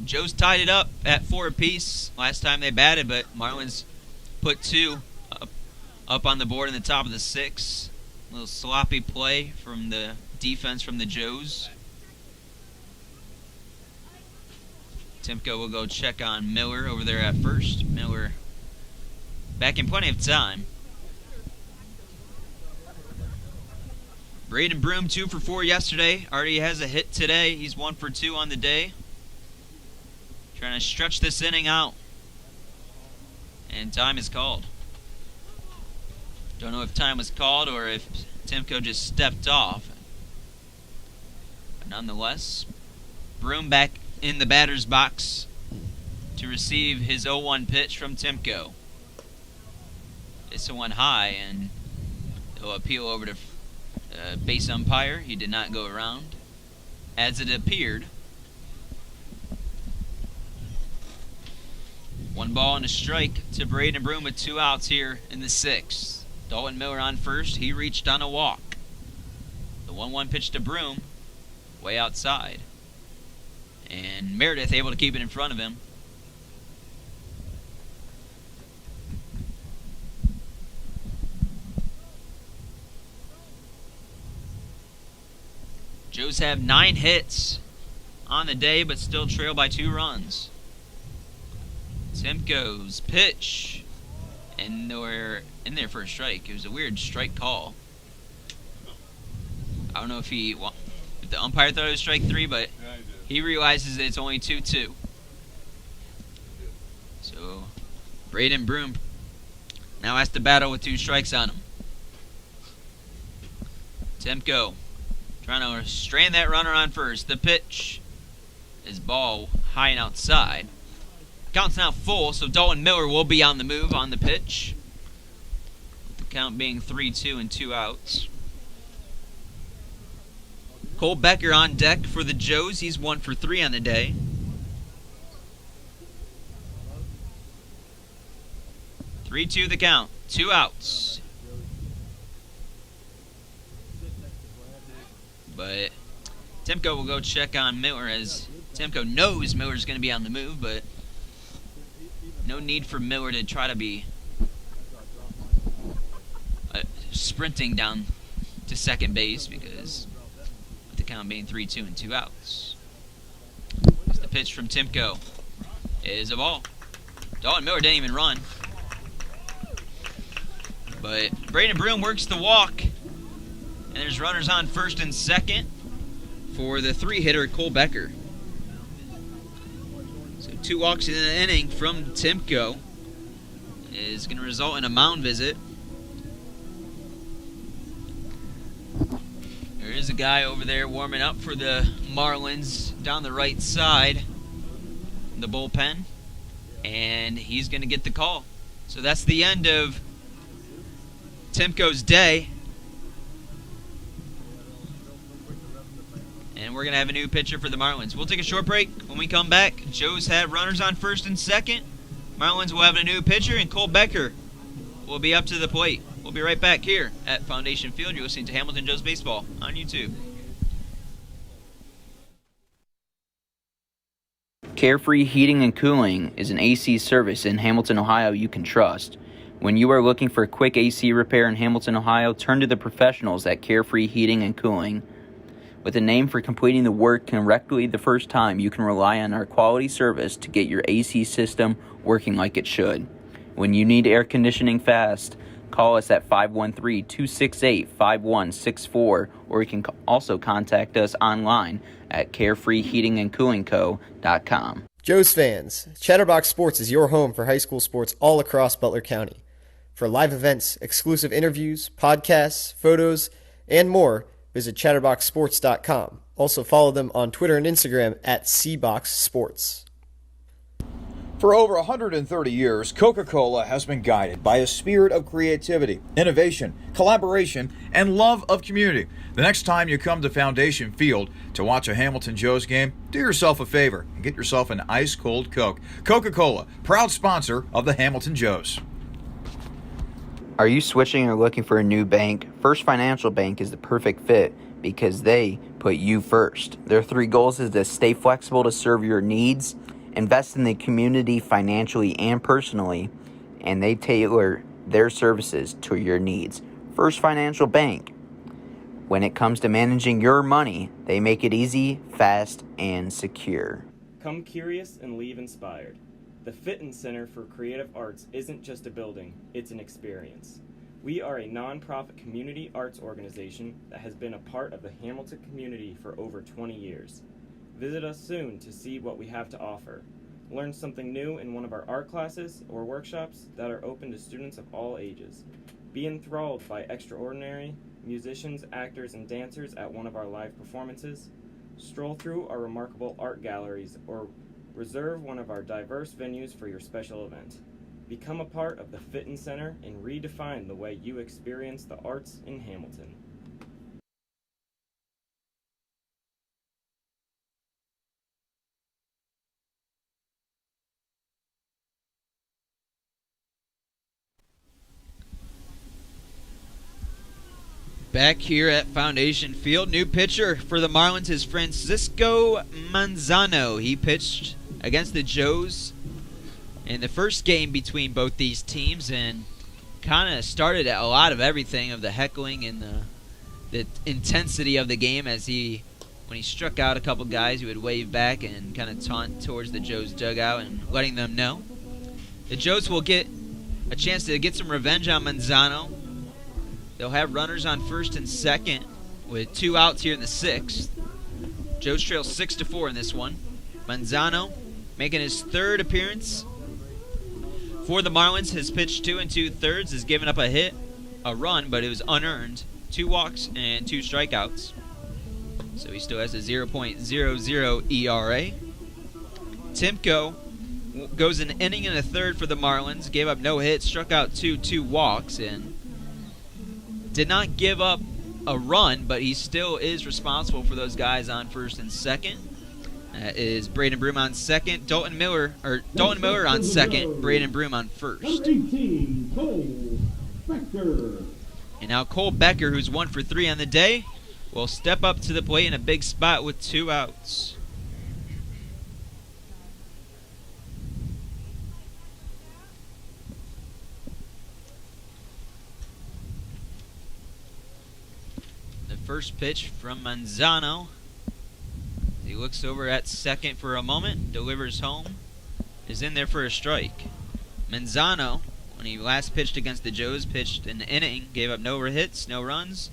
Joe's tied it up at 4 apiece last time they batted, but Marlins put 2 up on the board in the top of the 6th. A little sloppy play from the defense from the Joes. Timko will go check on Miller over there at first. Miller back in plenty of time. Braden Broom 2 for 4 yesterday. Already has a hit today. He's 1 for 2 on the day. Trying to stretch this inning out. And time is called. Don't know if time was called or if Timko just stepped off. But nonetheless, Broom back in the batter's box to receive his 0-1 pitch from Timko. It's a one high, and he'll appeal over to base umpire. He did not go around, as it appeared. 1 ball and a strike to Braden Broom with 2 outs here in the 6th. Dalton Miller on first. He reached on a walk. The 1-1 pitch to Broom, way outside. And Meredith able to keep it in front of him. Joes have 9 hits on the day, but still trail by 2 runs. Timko's pitch, and they're in there for a strike. It was a weird strike call. I don't know if the umpire thought it was strike 3, but he realizes that it's only 2-2. So Braden Broom now has to battle with 2 strikes on him. Timko trying to strand that runner on first. The pitch is ball high and outside. Count's now full, so Dalton Miller will be on the move on the pitch. With the count being 3-2 and 2 outs. Cole Becker on deck for the Joes. He's 1 for 3 on the day. (3-2) the count. 2 outs. But Timko will go check on Miller, as Timko knows Miller's going to be on the move, but No need for Miller to try to be sprinting down to second base because with the count being 3-2 and 2 outs. It's the pitch from Timko. It is a ball. Dalton Miller didn't even run. But Braden Broom works the walk. And there's runners on first and second for the 3-hitter Cole Becker. So 2 walks in an inning from Timko is going to result in a mound visit. There is a guy over there warming up for the Marlins down the right side, the bullpen, and he's going to get the call. So that's the end of Timko's day. And we're going to have a new pitcher for the Marlins. We'll take a short break. When we come back, Joe's have runners on first and second. Marlins will have a new pitcher, and Cole Becker will be up to the plate. We'll be right back here at Foundation Field. You're listening to Hamilton Joe's Baseball on YouTube. Carefree Heating and Cooling is an AC service in Hamilton, Ohio you can trust. When you are looking for a quick AC repair in Hamilton, Ohio, turn to the professionals at Carefree Heating and Cooling. With a name for completing the work correctly the first time, you can rely on our quality service to get your AC system working like it should. When you need air conditioning fast, call us at 513-268-5164, or you can also contact us online at carefreeheatingandcoolingco.com. Joe's fans, Chatterbox Sports is your home for high school sports all across Butler County. For live events, exclusive interviews, podcasts, photos, and more, visit chatterboxsports.com. Also follow them on Twitter and Instagram at cboxsports. For over 130 years, Coca-Cola has been guided by a spirit of creativity, innovation, collaboration, and love of community. The next time you come to Foundation Field to watch a Hamilton Joe's game, do yourself a favor and get yourself an ice-cold Coke. Coca-Cola, proud sponsor of the Hamilton Joes. Are you switching or looking for a new bank? First Financial Bank is the perfect fit because they put you first. Their 3 goals is to stay flexible to serve your needs, invest in the community financially and personally, and they tailor their services to your needs. First Financial Bank. When it comes to managing your money, they make it easy, fast, and secure. Come curious and leave inspired. The Fitton Center for Creative Arts isn't just a building, it's an experience. We are a nonprofit community arts organization that has been a part of the Hamilton community for over 20 years. Visit us soon to see what we have to offer. Learn something new in one of our art classes or workshops that are open to students of all ages. Be enthralled by extraordinary musicians, actors, and dancers at one of our live performances. Stroll through our remarkable art galleries or reserve one of our diverse venues for your special event. Become a part of the Fitton Center and redefine the way you experience the arts in Hamilton. Back here at Foundation Field, new pitcher for the Marlins is Francisco Manzano. He pitched against the Joes in the first game between both these teams and kind of started a lot of everything of the heckling and the intensity of the game as when he struck out a couple guys, he would wave back and kind of taunt towards the Joes dugout and letting them know. The Joes will get a chance to get some revenge on Manzano. They'll have runners on first and second with 2 outs here in the 6th. Joes trail 6-4 in this one. Manzano making his 3rd appearance for the Marlins, has pitched 2 2/3, has given up a hit, a run, but it was unearned. 2 walks and 2 strikeouts. So he still has a 0.00 ERA. Timko goes an inning and a third for the Marlins, gave up no hits, struck out 2 walks, and did not give up a run, but he still is responsible for those guys on first and second. That is Braden Broom on second, Dalton Miller on second, Braden Broom on first. Number 18, Cole Becker. And now Cole Becker, who's 1 for 3 on the day, will step up to the plate in a big spot with 2 outs. First pitch from Manzano. He looks over at second for a moment, delivers home, is in there for a strike. Manzano, when he last pitched against the Joes, pitched an inning, gave up no hits, no runs,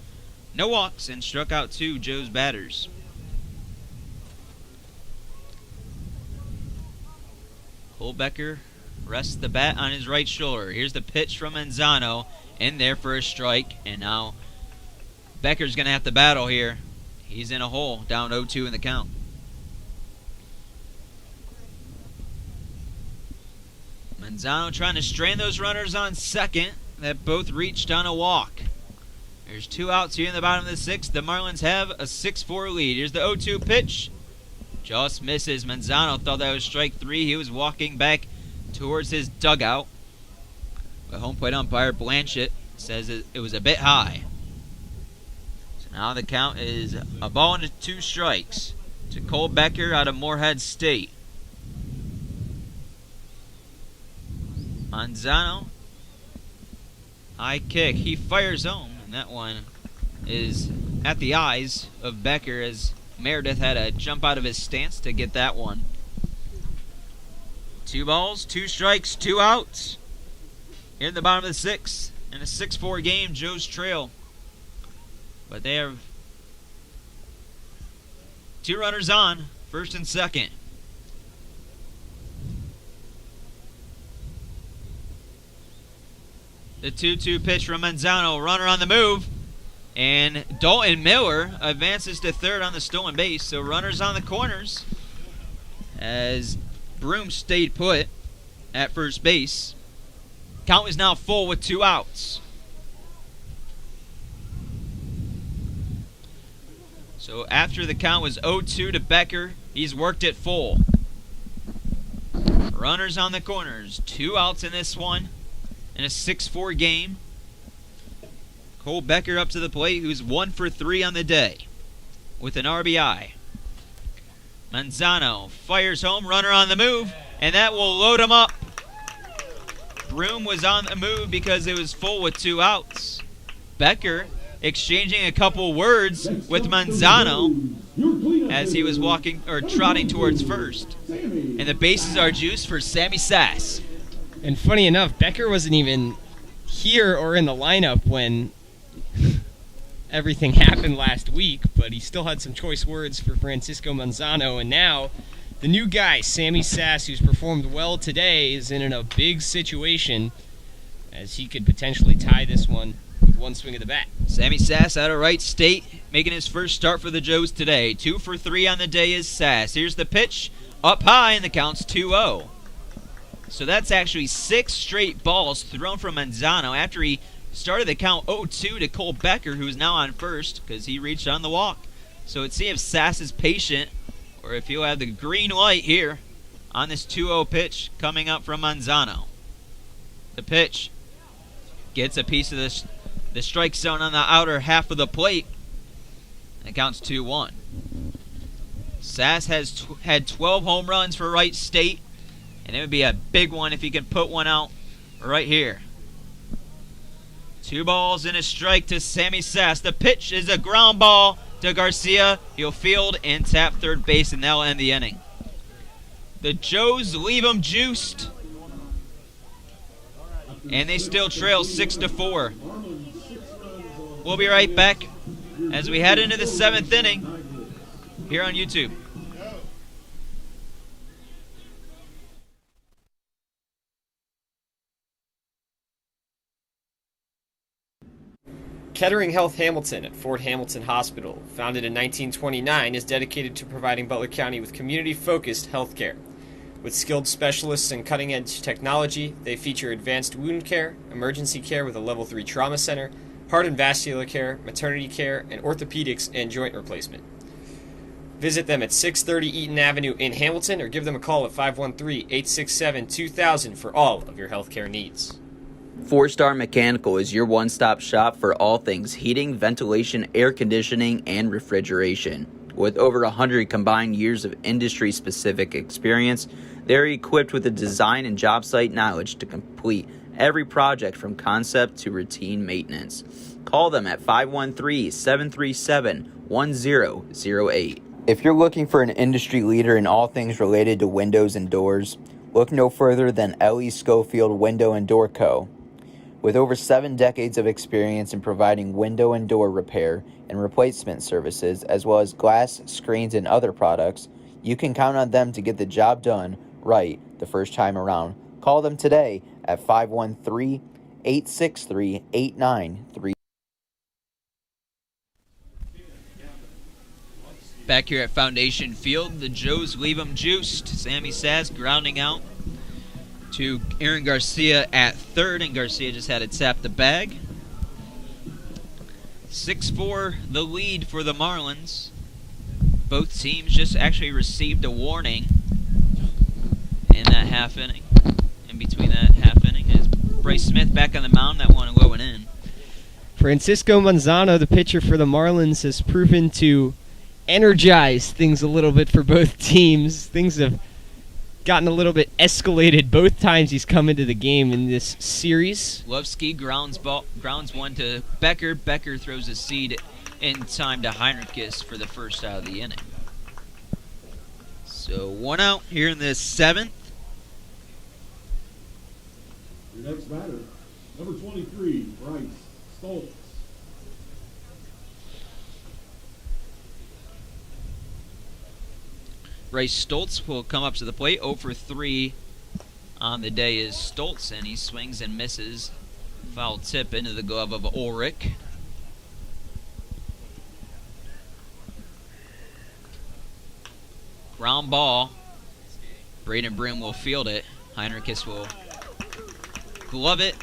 no walks, and struck out 2 Joes batters. Cole Becker rests the bat on his right shoulder. Here's the pitch from Manzano, in there for a strike, and now Becker's going to have to battle here. He's in a hole, down 0-2 in the count. Manzano trying to strain those runners on second that both reached on a walk. There's 2 outs here in the bottom of the 6th. The Marlins have a 6-4 lead. Here's the 0-2 pitch. Just misses. Manzano thought that was strike 3. He was walking back towards his dugout. But home plate umpire Blanchett says it was a bit high. So now the count is a ball and 2 strikes to Cole Becker out of Moorhead State. Manzano, high kick. He fires home, and that one is at the eyes of Becker as Meredith had to jump out of his stance to get that one. 2 balls, 2 strikes, 2 outs. Here in the bottom of the 6th, in a 6-4 game, Joe's trail. But they have 2 runners on, first and second. The 2-2 pitch from Manzano, runner on the move, and Dalton Miller advances to third on the stolen base. So runners on the corners as Broom stayed put at first base. Count is now full with 2 outs. So after the count was 0-2 to Becker, he's worked it full. Runners on the corners, 2 outs in this one. In a 6-4 game. Cole Becker up to the plate, who's 1 for 3 on the day with an RBI. Manzano fires home, runner on the move, and that will load him up. Broom was on the move because it was full with 2 outs. Becker exchanging a couple words with Manzano as he was walking or trotting towards first. And the bases are juiced for Sammy Sass. And funny enough, Becker wasn't even here or in the lineup when everything happened last week, but he still had some choice words for Francisco Manzano. And now the new guy, Sammy Sass, who's performed well today, is in a big situation as he could potentially tie this one with 1 swing of the bat. Sammy Sass out of Wright State, making his first start for the Joes today. 2 for 3 on the day is Sass. Here's the pitch, up high, and the count's 2-0. So that's actually 6 straight balls thrown from Manzano after he started the count 0-2 to Cole Becker, who's now on first because he reached on the walk. So let's see if Sass is patient or if he'll have the green light here on this 2-0 pitch coming up from Manzano. The pitch gets a piece of the strike zone on the outer half of the plate. And it counts 2-1. Sass has had 12 home runs for Wright State. And it would be a big one if he can put one out right here. 2 balls and a strike to Sammy Sass. The pitch is a ground ball to Garcia. He'll field and tap third base, and that'll end the inning. The Joes leave them juiced. And they still trail 6-4. We'll be right back as we head into the 7th inning here on YouTube. Kettering Health Hamilton at Fort Hamilton Hospital, founded in 1929, is dedicated to providing Butler County with community-focused health care. With skilled specialists and cutting-edge technology, they feature advanced wound care, emergency care with a Level 3 trauma center, heart and vascular care, maternity care, and orthopedics and joint replacement. Visit them at 630 Eaton Avenue in Hamilton or give them a call at 513-867-2000 for all of your healthcare needs. 4-Star Mechanical is your one-stop shop for all things heating, ventilation, air conditioning, and refrigeration. With over 100 combined years of industry-specific experience, they're equipped with the design and job site knowledge to complete every project from concept to routine maintenance. Call them at 513-737-1008. If you're looking for an industry leader in all things related to windows and doors, look no further than L.E. Schofield Window and Door Co. With over 7 decades of experience in providing window and door repair and replacement services, as well as glass, screens, and other products, you can count on them to get the job done right the first time around. Call them today at 513-863-8933. Back here at Foundation Field, the Joes leave them juiced. Sammy Sass grounding out to Aaron Garcia at third, and Garcia just had to tap the bag. 6-4 the lead for the Marlins. Both teams just actually received a warning in that half inning. In between that half inning is Bryce Smith back on the mound, that one low and in. Francisco Manzano, the pitcher for the Marlins, has proven to energize things a little bit for both teams. Things have gotten a little bit escalated both times he's come into the game in this series. Lovsky grounds one to Becker. Becker throws a seed in time to Heinrichs for the first out of the inning. So 1 out here in the 7th. Your next batter, number 23, Bryce Stoltz. Bryce Stoltz will come up to the plate. 0 for 3 on the day is Stoltz, and he swings and misses. Foul tip into the glove of Ulrich. Ground ball. Braden Brim will field it. Heinrichs will glove it.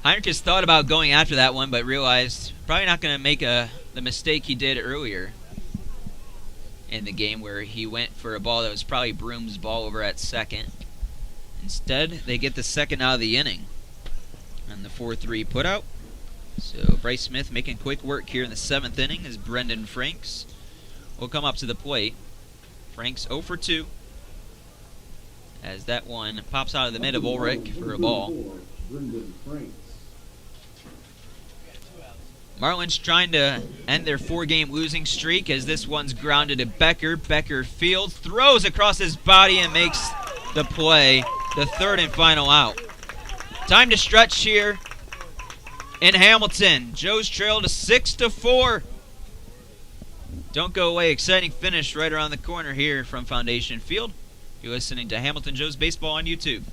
Heinrichs thought about going after that one, but realized probably not going to make the mistake he did earlier in the game, where he went for a ball that was probably Broom's ball over at second. Instead, they get the second out of the inning and the 4-3 put out. So Bryce Smith making quick work here in the 7th inning as Brendan Franks will come up to the plate. Franks 0 for 2 as that one pops out of the mid of Ulrich for a ball. Marlins trying to end their 4-game losing streak as this one's grounded to Becker. Becker fields, throws across his body and makes the play, the 3rd and final out. Time to stretch here in Hamilton. Joe's trail to 6-4. Don't go away. Exciting finish right around the corner here from Foundation Field. You're listening to Hamilton Joe's Baseball on YouTube.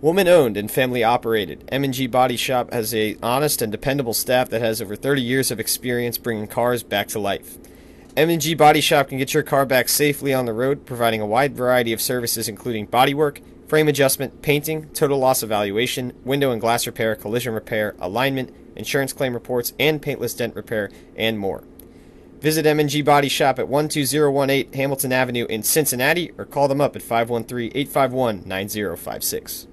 Woman owned and family operated, M&G Body Shop has a honest and dependable staff that has over 30 years of experience bringing cars back to life. M&G Body Shop can get your car back safely on the road, providing a wide variety of services including bodywork, frame adjustment, painting, total loss evaluation, window and glass repair, collision repair, alignment, insurance claim reports, and paintless dent repair, and more. Visit M&G Body Shop at 12018 Hamilton Avenue in Cincinnati, or call them up at 513-851-9056.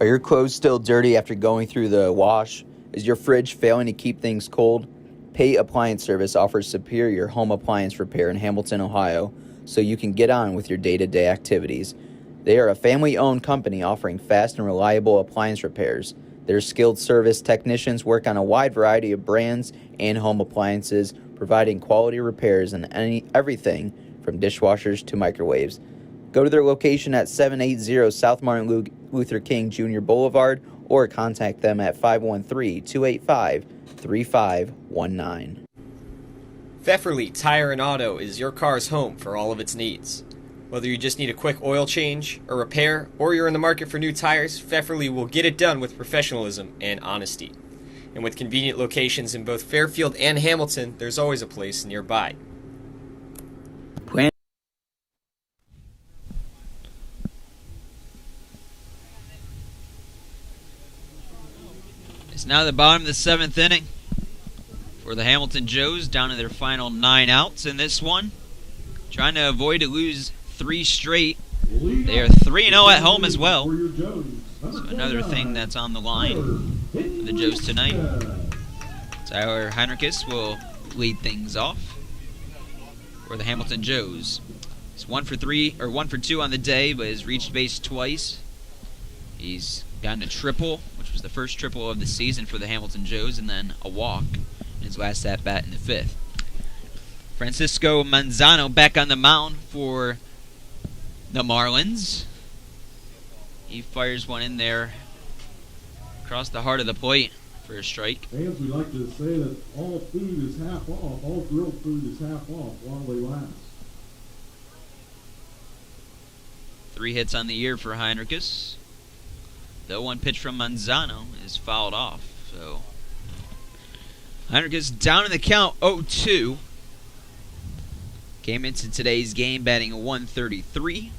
Are your clothes still dirty after going through the wash? Is your fridge failing to keep things cold? Pay Appliance Service offers superior home appliance repair in Hamilton, Ohio, so you can get on with your day-to-day activities. They are a family-owned company offering fast and reliable appliance repairs. Their skilled service technicians work on a wide variety of brands and home appliances, providing quality repairs on everything from dishwashers to microwaves. Go to their location at 780 South Martin Luther King Jr. Boulevard or contact them at 513-285-3519. Pfefferly Tire and Auto is your car's home for all of its needs. Whether you just need a quick oil change, a repair, or you're in the market for new tires, Pfefferly will get it done with professionalism and honesty. And with convenient locations in both Fairfield and Hamilton, there's always a place nearby. It's now the bottom of the 7th inning for the Hamilton Joes, down to their final 9 outs in this one. Trying to avoid to lose 3 straight. They are 3-0 at home as well. So another thing that's on the line for the Joes tonight. Tyler Heinrichs will lead things off for the Hamilton Joes. He's 1 for 2 on the day, but has reached base twice. He's gotten a triple, which was the first triple of the season for the Hamilton Joes, and then a walk in his last at-bat in the 5th. Francisco Manzano back on the mound for the Marlins. He fires one in there across the heart of the plate for a strike. Fans, we like to say that all food is half off, all grilled food is half off while they last. 3 hits on the year for Heinrichs. The 1 pitch from Manzano is fouled off. So Heinrichs down in the count, 0-2. Came into today's game batting 133.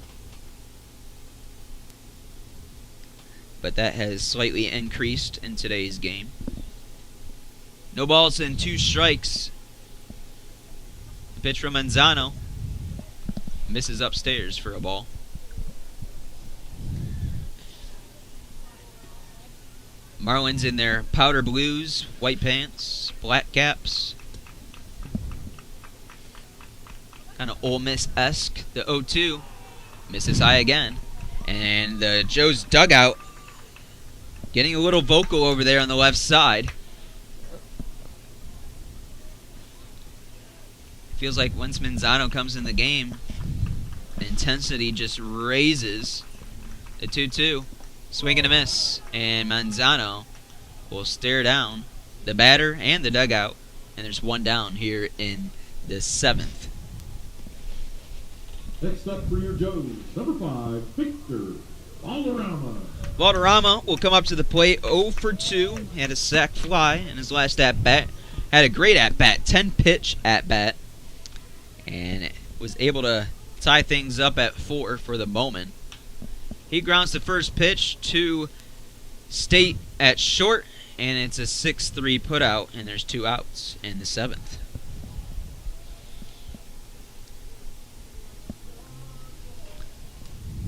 But that has slightly increased in today's game. No balls and 2 strikes. The pitch from Manzano misses upstairs for a ball. Marlins in their powder blues, white pants, black caps. Kind of Ole Miss-esque. The 0-2 misses high again. And the Joe's dugout getting a little vocal over there on the left side. Feels like once Manzano comes in the game, the intensity just raises. The 2-2. Swing and a miss. And Manzano will stare down the batter and the dugout. And there's 1 down here in the 7th. Next up for your Joes, number 5, Victor Valderrama. Valderrama will come up to the plate, 0 for 2. He had a sac fly in his last at-bat. Had a great at-bat, 10-pitch at-bat. And was able to tie things up at 4 for the moment. He grounds the first pitch to State at short, and it's a 6-3 putout, and there's 2 outs in the 7th.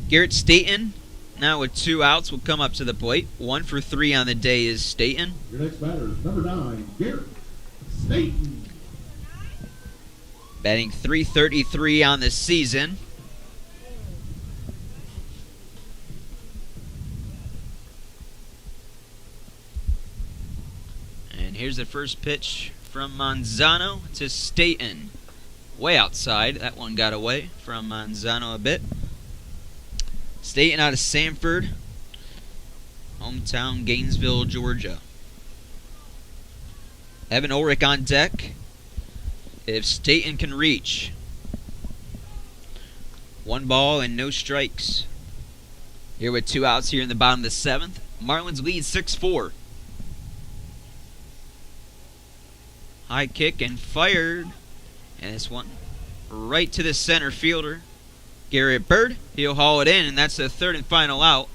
Garrett Staten, now with 2 outs, will come up to the plate. 1 for 3 on the day is Staten. Your next batter, number 9, Garrett Staten. Batting .333 on the season. And here's the first pitch from Manzano to Staten. Way outside. That one got away from Manzano a bit. Staten out of Sanford, hometown Gainesville, Georgia. Evan Ulrich on deck. If Staten can reach. 1 ball and no strikes. Here with 2 outs here in the bottom of the 7th. Marlins lead 6-4. High kick and fired. And this one right to the center fielder, Garrett Bird. He'll haul it in, and that's the 3rd and final out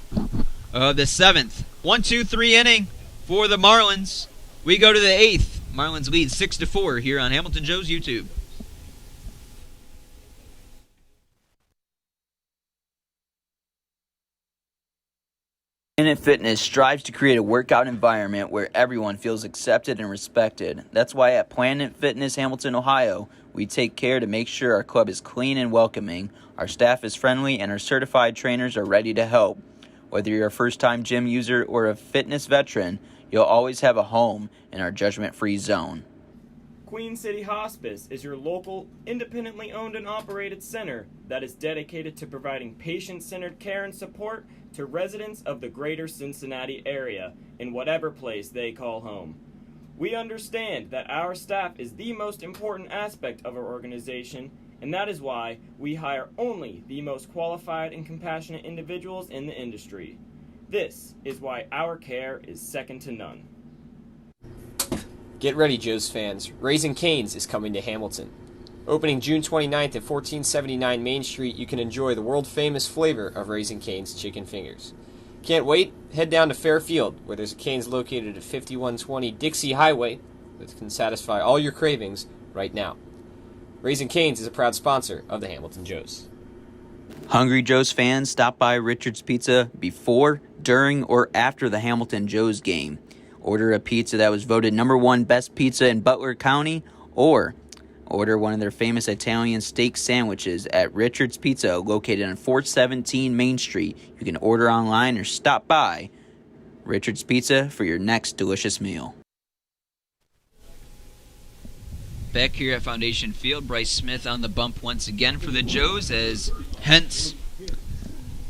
of the 7th. 1-2-3 inning for the Marlins. We go to the 8th. Marlins lead 6-4 here on Hamilton Joe's YouTube. Planet Fitness strives to create a workout environment where everyone feels accepted and respected. That's why at Planet Fitness Hamilton, Ohio, we take care to make sure our club is clean and welcoming, our staff is friendly, and our certified trainers are ready to help. Whether you're a first-time gym user or a fitness veteran, you'll always have a home in our judgment-free zone. Queen City Hospice is your local, independently owned and operated center that is dedicated to providing patient-centered care and support to residents of the greater Cincinnati area in whatever place they call home. We understand that our staff is the most important aspect of our organization, and that is why we hire only the most qualified and compassionate individuals in the industry. This is why our care is second to none. Get ready, Joe's fans. Raising Cane's is coming to Hamilton. Opening June 29th at 1479 Main Street, you can enjoy the world-famous flavor of Raising Cane's chicken fingers. Can't wait? Head down to Fairfield, where there's a Cane's located at 5120 Dixie Highway that can satisfy all your cravings right now. Raising Cane's is a proud sponsor of the Hamilton Joes. Hungry Joe's fans, stop by Richard's Pizza before, during, or after the Hamilton Joe's game. Order a pizza that was voted #1 best pizza in Butler County, or Order one of their famous Italian steak sandwiches at Richard's Pizza, located on 417 Main Street. You can order online or stop by Richard's Pizza for your next delicious meal. Back here at Foundation Field, Bryce Smith on the bump once again for the Joes as Hentz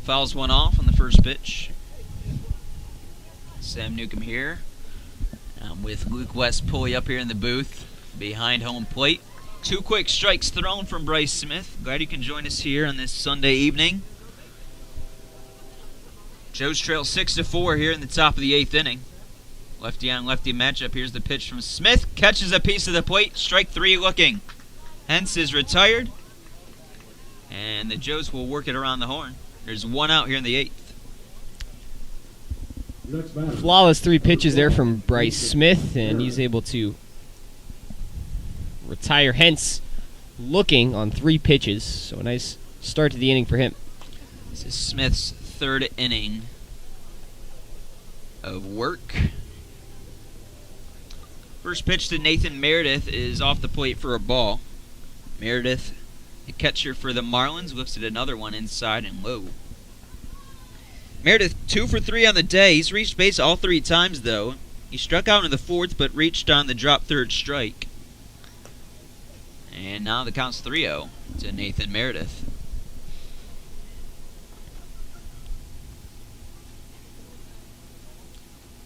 fouls one off on the first pitch. Sam Newcomb here. I'm with Luke West Pulley up here in the booth behind home plate. 2 quick strikes thrown from Bryce Smith. Glad you can join us here on this Sunday evening. Joes trail 6-4 here in the top of the 8th inning. Lefty on lefty matchup. Here's the pitch from Smith. Catches a piece of the plate. Strike 3 looking. Hentz is retired. And the Joes will work it around the horn. There's 1 out here in the 8th. Flawless 3 pitches there from Bryce Smith, and he's able to retire Hentz looking on 3 pitches. So a nice start to the inning for him. This is Smith's 3rd inning of work. First pitch to Nathan Meredith is off the plate for a ball. Meredith, the catcher for the Marlins, lifts it another one inside and low. Meredith 2 for 3 on the day. He's reached base all 3 times though. He struck out in the 4th but reached on the drop 3rd strike. And now the count's 3-0 to Nathan Meredith.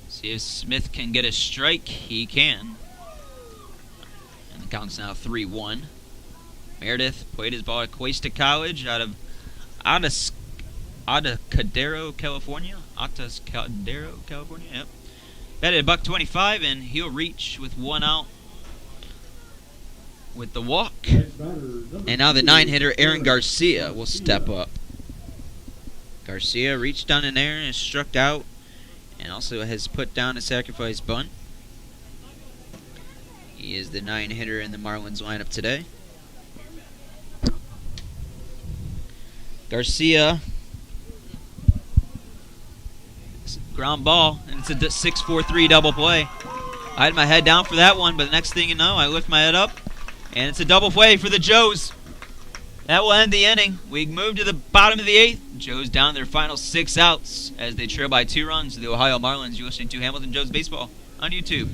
See if Smith can get a strike. He can. And the count's now 3-1. Meredith played his ball at Cuesta College out of Atascadero, California. Yep. Batted $125, and he'll reach with 1 out with the walk. And now the 9-hitter Aaron Garcia will step up. Garcia reached down in there and struck out, and also has put down a sacrifice bunt. He is the 9-hitter in the Marlins lineup today. Garcia, ground ball, and it's a 6-4-3 double play. I had my head down for that one, but the next thing you know, I lift my head up, and it's a double play for the Joes. That will end the inning. We move to the bottom of the 8th. Joes down their final 6 outs as they trail by 2 runs to the Ohio Marlins. You're listening to Hamilton Joes Baseball on YouTube.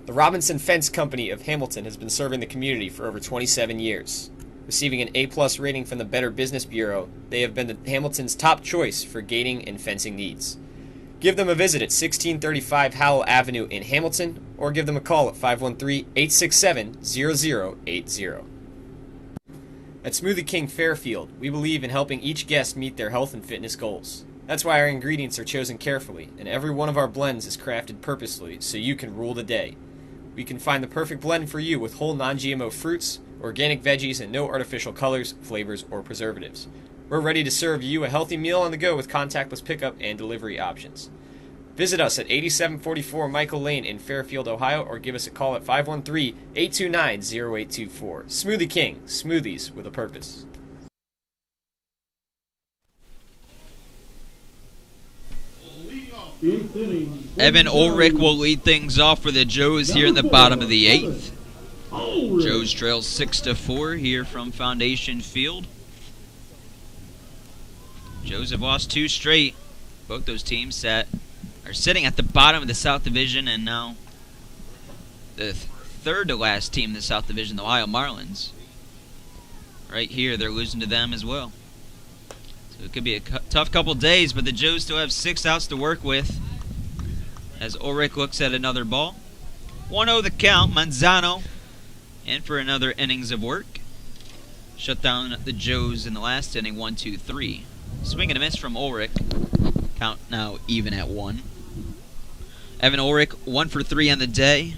The Robinson Fence Company of Hamilton has been serving the community for over 27 years. Receiving an A+ rating from the Better Business Bureau, they have been Hamilton's top choice for gating and fencing needs. Give them a visit at 1635 Howell Avenue in Hamilton, or give them a call at 513-867-0080. At Smoothie King Fairfield, we believe in helping each guest meet their health and fitness goals. That's why our ingredients are chosen carefully, and every one of our blends is crafted purposefully so you can rule the day. We can find the perfect blend for you with whole non-GMO fruits, organic veggies, and no artificial colors, flavors, or preservatives. We're ready to serve you a healthy meal on the go with contactless pickup and delivery options. Visit us at 8744 Michael Lane in Fairfield, Ohio, or give us a call at 513-829-0824. Smoothie King, smoothies with a purpose. Evan Ulrich will lead things off for the Joes here in the bottom of the 8th. Joes trail 6-4 here from Foundation Field. Joes have lost 2 straight. Both those teams are sitting at the bottom of the South Division, and now the third to last team in the South Division, the Ohio Marlins. Right here, they're losing to them as well. So it could be a tough couple days, but the Joes still have 6 outs to work with. As Ulrich looks at another ball. 1-0 the count. Manzano in for another innings of work. Shut down the Joes in the last inning, 1-2-3. Swing and a miss from Ulrich. Count now even at 1. Evan Ulrich 1 for 3 on the day.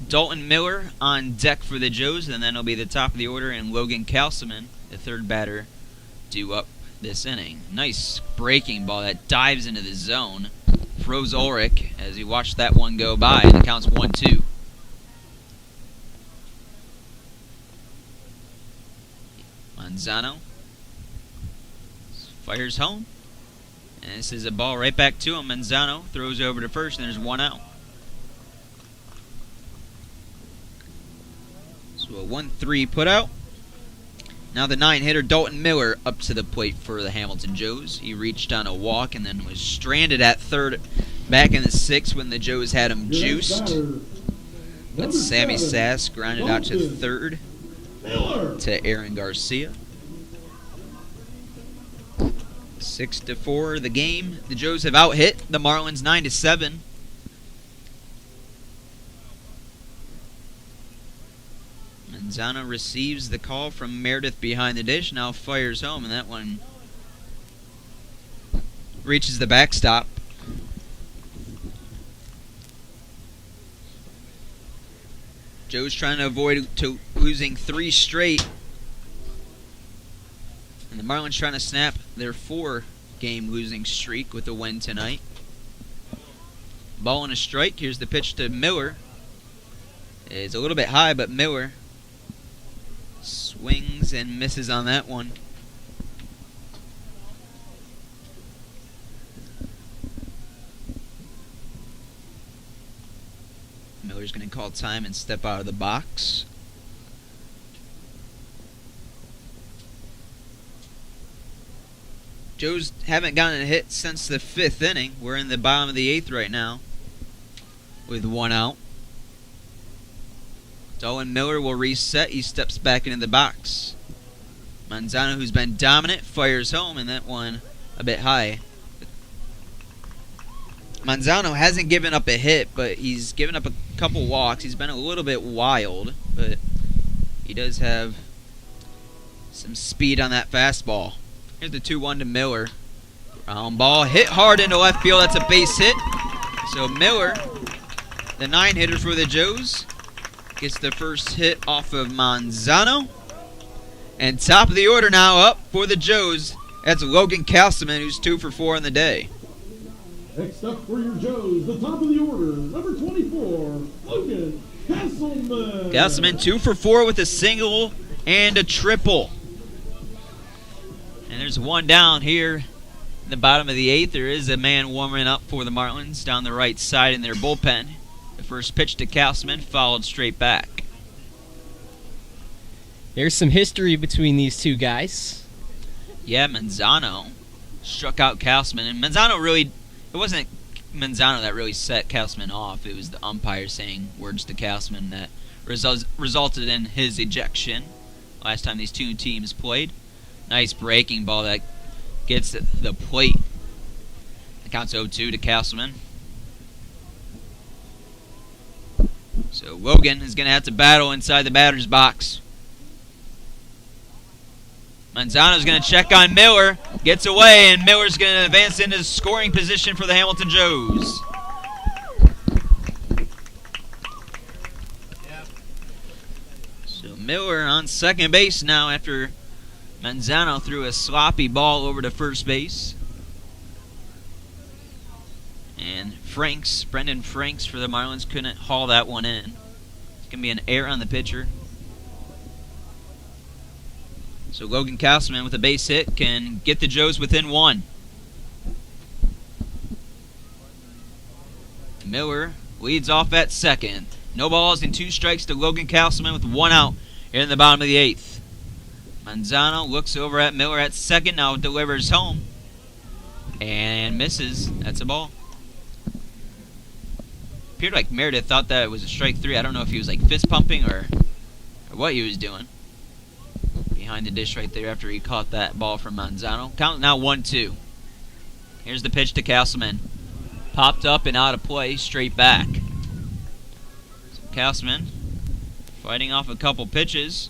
Dalton Miller on deck for the Joes, and then it'll be the top of the order, and Logan Castleman, the third batter, due up this inning. Nice breaking ball that dives into the zone. Froze Ulrich as he watched that one go by, and the count's 1-2. Manzano fires home. And this is a ball right back to him. Manzano throws over to first, and there's 1 out. So a 1-3 put out. Now the 9-hitter Dalton Miller up to the plate for the Hamilton Joes. He reached on a walk and then was stranded at third back in the 6th when the Joes had him juiced. But Sammy Sass grounded out to third to Aaron Garcia. 6-4 the game. The Joes have out-hit the Marlins 9-7. Manzano receives the call from Meredith behind the dish, now fires home, and that one reaches the backstop. Joe's trying to avoid losing 3 straight. And the Marlins trying to snap their 4-game losing streak with a win tonight. Ball and a strike. Here's the pitch to Miller. It's a little bit high, but Miller swings and misses on that one. Miller's going to call time and step out of the box. Joes haven't gotten a hit since the 5th inning. We're in the bottom of the 8th right now with 1 out. Dalton Miller will reset. He steps back into the box. Manzano, who's been dominant, fires home, and that one a bit high. Manzano hasn't given up a hit, but he's given up a couple walks. He's been a little bit wild, but he does have some speed on that fastball. Here's the 2-1 to Miller. Ground ball hit hard into left field. That's a base hit. So Miller, the 9-hitter for the Joes, gets the first hit off of Manzano. And top of the order now up for the Joes. That's Logan Castleman, who's 2 for 4 on the day. Next up for your Joes, the top of the order, number 24, Logan Castleman. Castleman 2 for 4 with a single and a triple. And there's 1 down here in the bottom of the 8th. There is a man warming up for the Marlins down the right side in their bullpen. The first pitch to Castleman followed straight back. There's some history between these two guys. Yeah, Manzano struck out Castleman. And Manzano really, it wasn't Manzano that really set Castleman off. It was the umpire saying words to Castleman that resulted in his ejection last time these two teams played. Nice breaking ball that gets the plate. It counts 0-2 to Castleman. So Logan is going to have to battle inside the batter's box. Manzano's going to check on Miller. Gets away, and Miller's going to advance into scoring position for the Hamilton Joes. So Miller on second base now after Manzano threw a sloppy ball over to first base. And Brendan Franks for the Marlins couldn't haul that one in. It's going to be an error on the pitcher. So Logan Castleman with a base hit can get the Joes within 1. Miller leads off at second. No balls and 2 strikes to Logan Castleman with 1 out in the bottom of the 8th. Manzano looks over at Miller at second, now delivers home. And misses. That's a ball. Appeared like Meredith thought that it was a strike 3. I don't know if he was like fist pumping or what he was doing. behind the dish right there after he caught that ball from Manzano. Count now 1-2. Here's the pitch to Castleman. Popped up and out of play, straight back. So Castleman fighting off a couple pitches.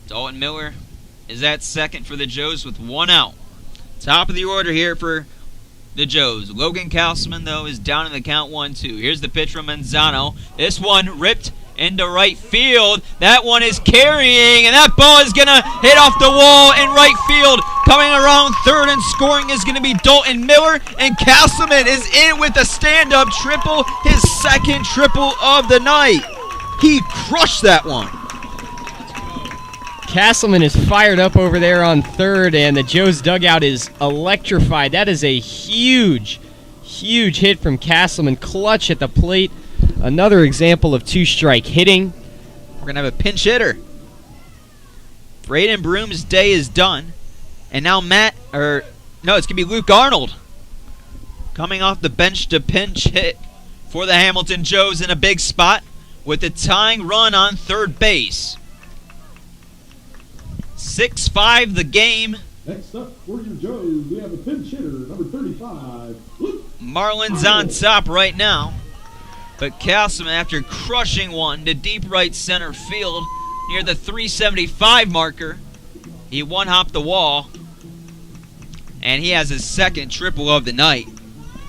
Dalton Miller is at second for the Joes with 1 out. Top of the order here for the Joes. Logan Castleman, though, is down in the count 1-2. Here's the pitch from Manzano. This one ripped into right field. That one is carrying, and that ball is going to hit off the wall in right field. Coming around third and scoring is going to be Dalton Miller, and Castleman is in with a stand-up triple, his second triple of the night. He crushed that one. Castleman is fired up over there on third, and the Joes dugout is electrified. That is a huge, huge hit from Castleman. Clutch at the plate. Another example of two-strike hitting. We're going to have a pinch hitter. Braden Broom's day is done. And now it's going to be Luke Arnold coming off the bench to pinch hit for the Hamilton Joes in a big spot with the tying run on third base. 6-5 the game. Next up for your Joes, we have a pinch hitter, number 35, Luke Marlins on top right now. But Castleman, after crushing one to deep right center field near the 375 marker, he one-hopped the wall, and he has his second triple of the night.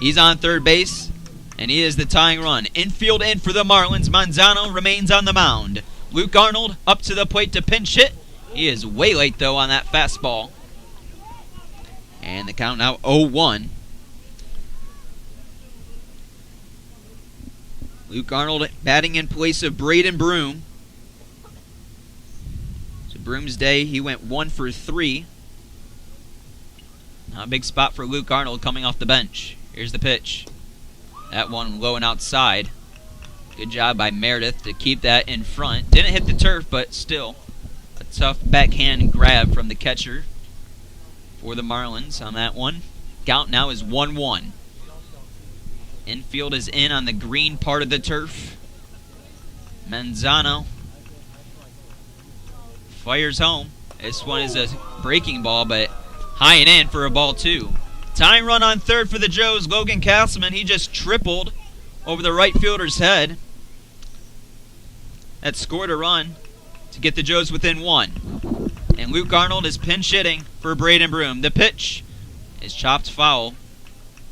He's on third base, and he is the tying run. Infield in for the Marlins. Manzano remains on the mound. Luke Arnold up to the plate to pinch hit. He is way late, though, on that fastball. And the count now 0-1. Luke Arnold batting in place of Braden Broom. So Broom's day, he went 1 for 3. Now a big spot for Luke Arnold coming off the bench. Here's the pitch. That one low and outside. Good job by Meredith to keep that in front. Didn't hit the turf, but still a tough backhand grab from the catcher for the Marlins on that one. Count now is 1-1. Infield is in on the green part of the turf. Manzano fires home. This one is a breaking ball, but high and in for a ball 2. Tying run on third for the Joes. Logan Castleman, he just tripled over the right fielder's head. That scored a run to get the Joes within 1. And Luke Arnold is pinch hitting for Braden Broom. The pitch is chopped foul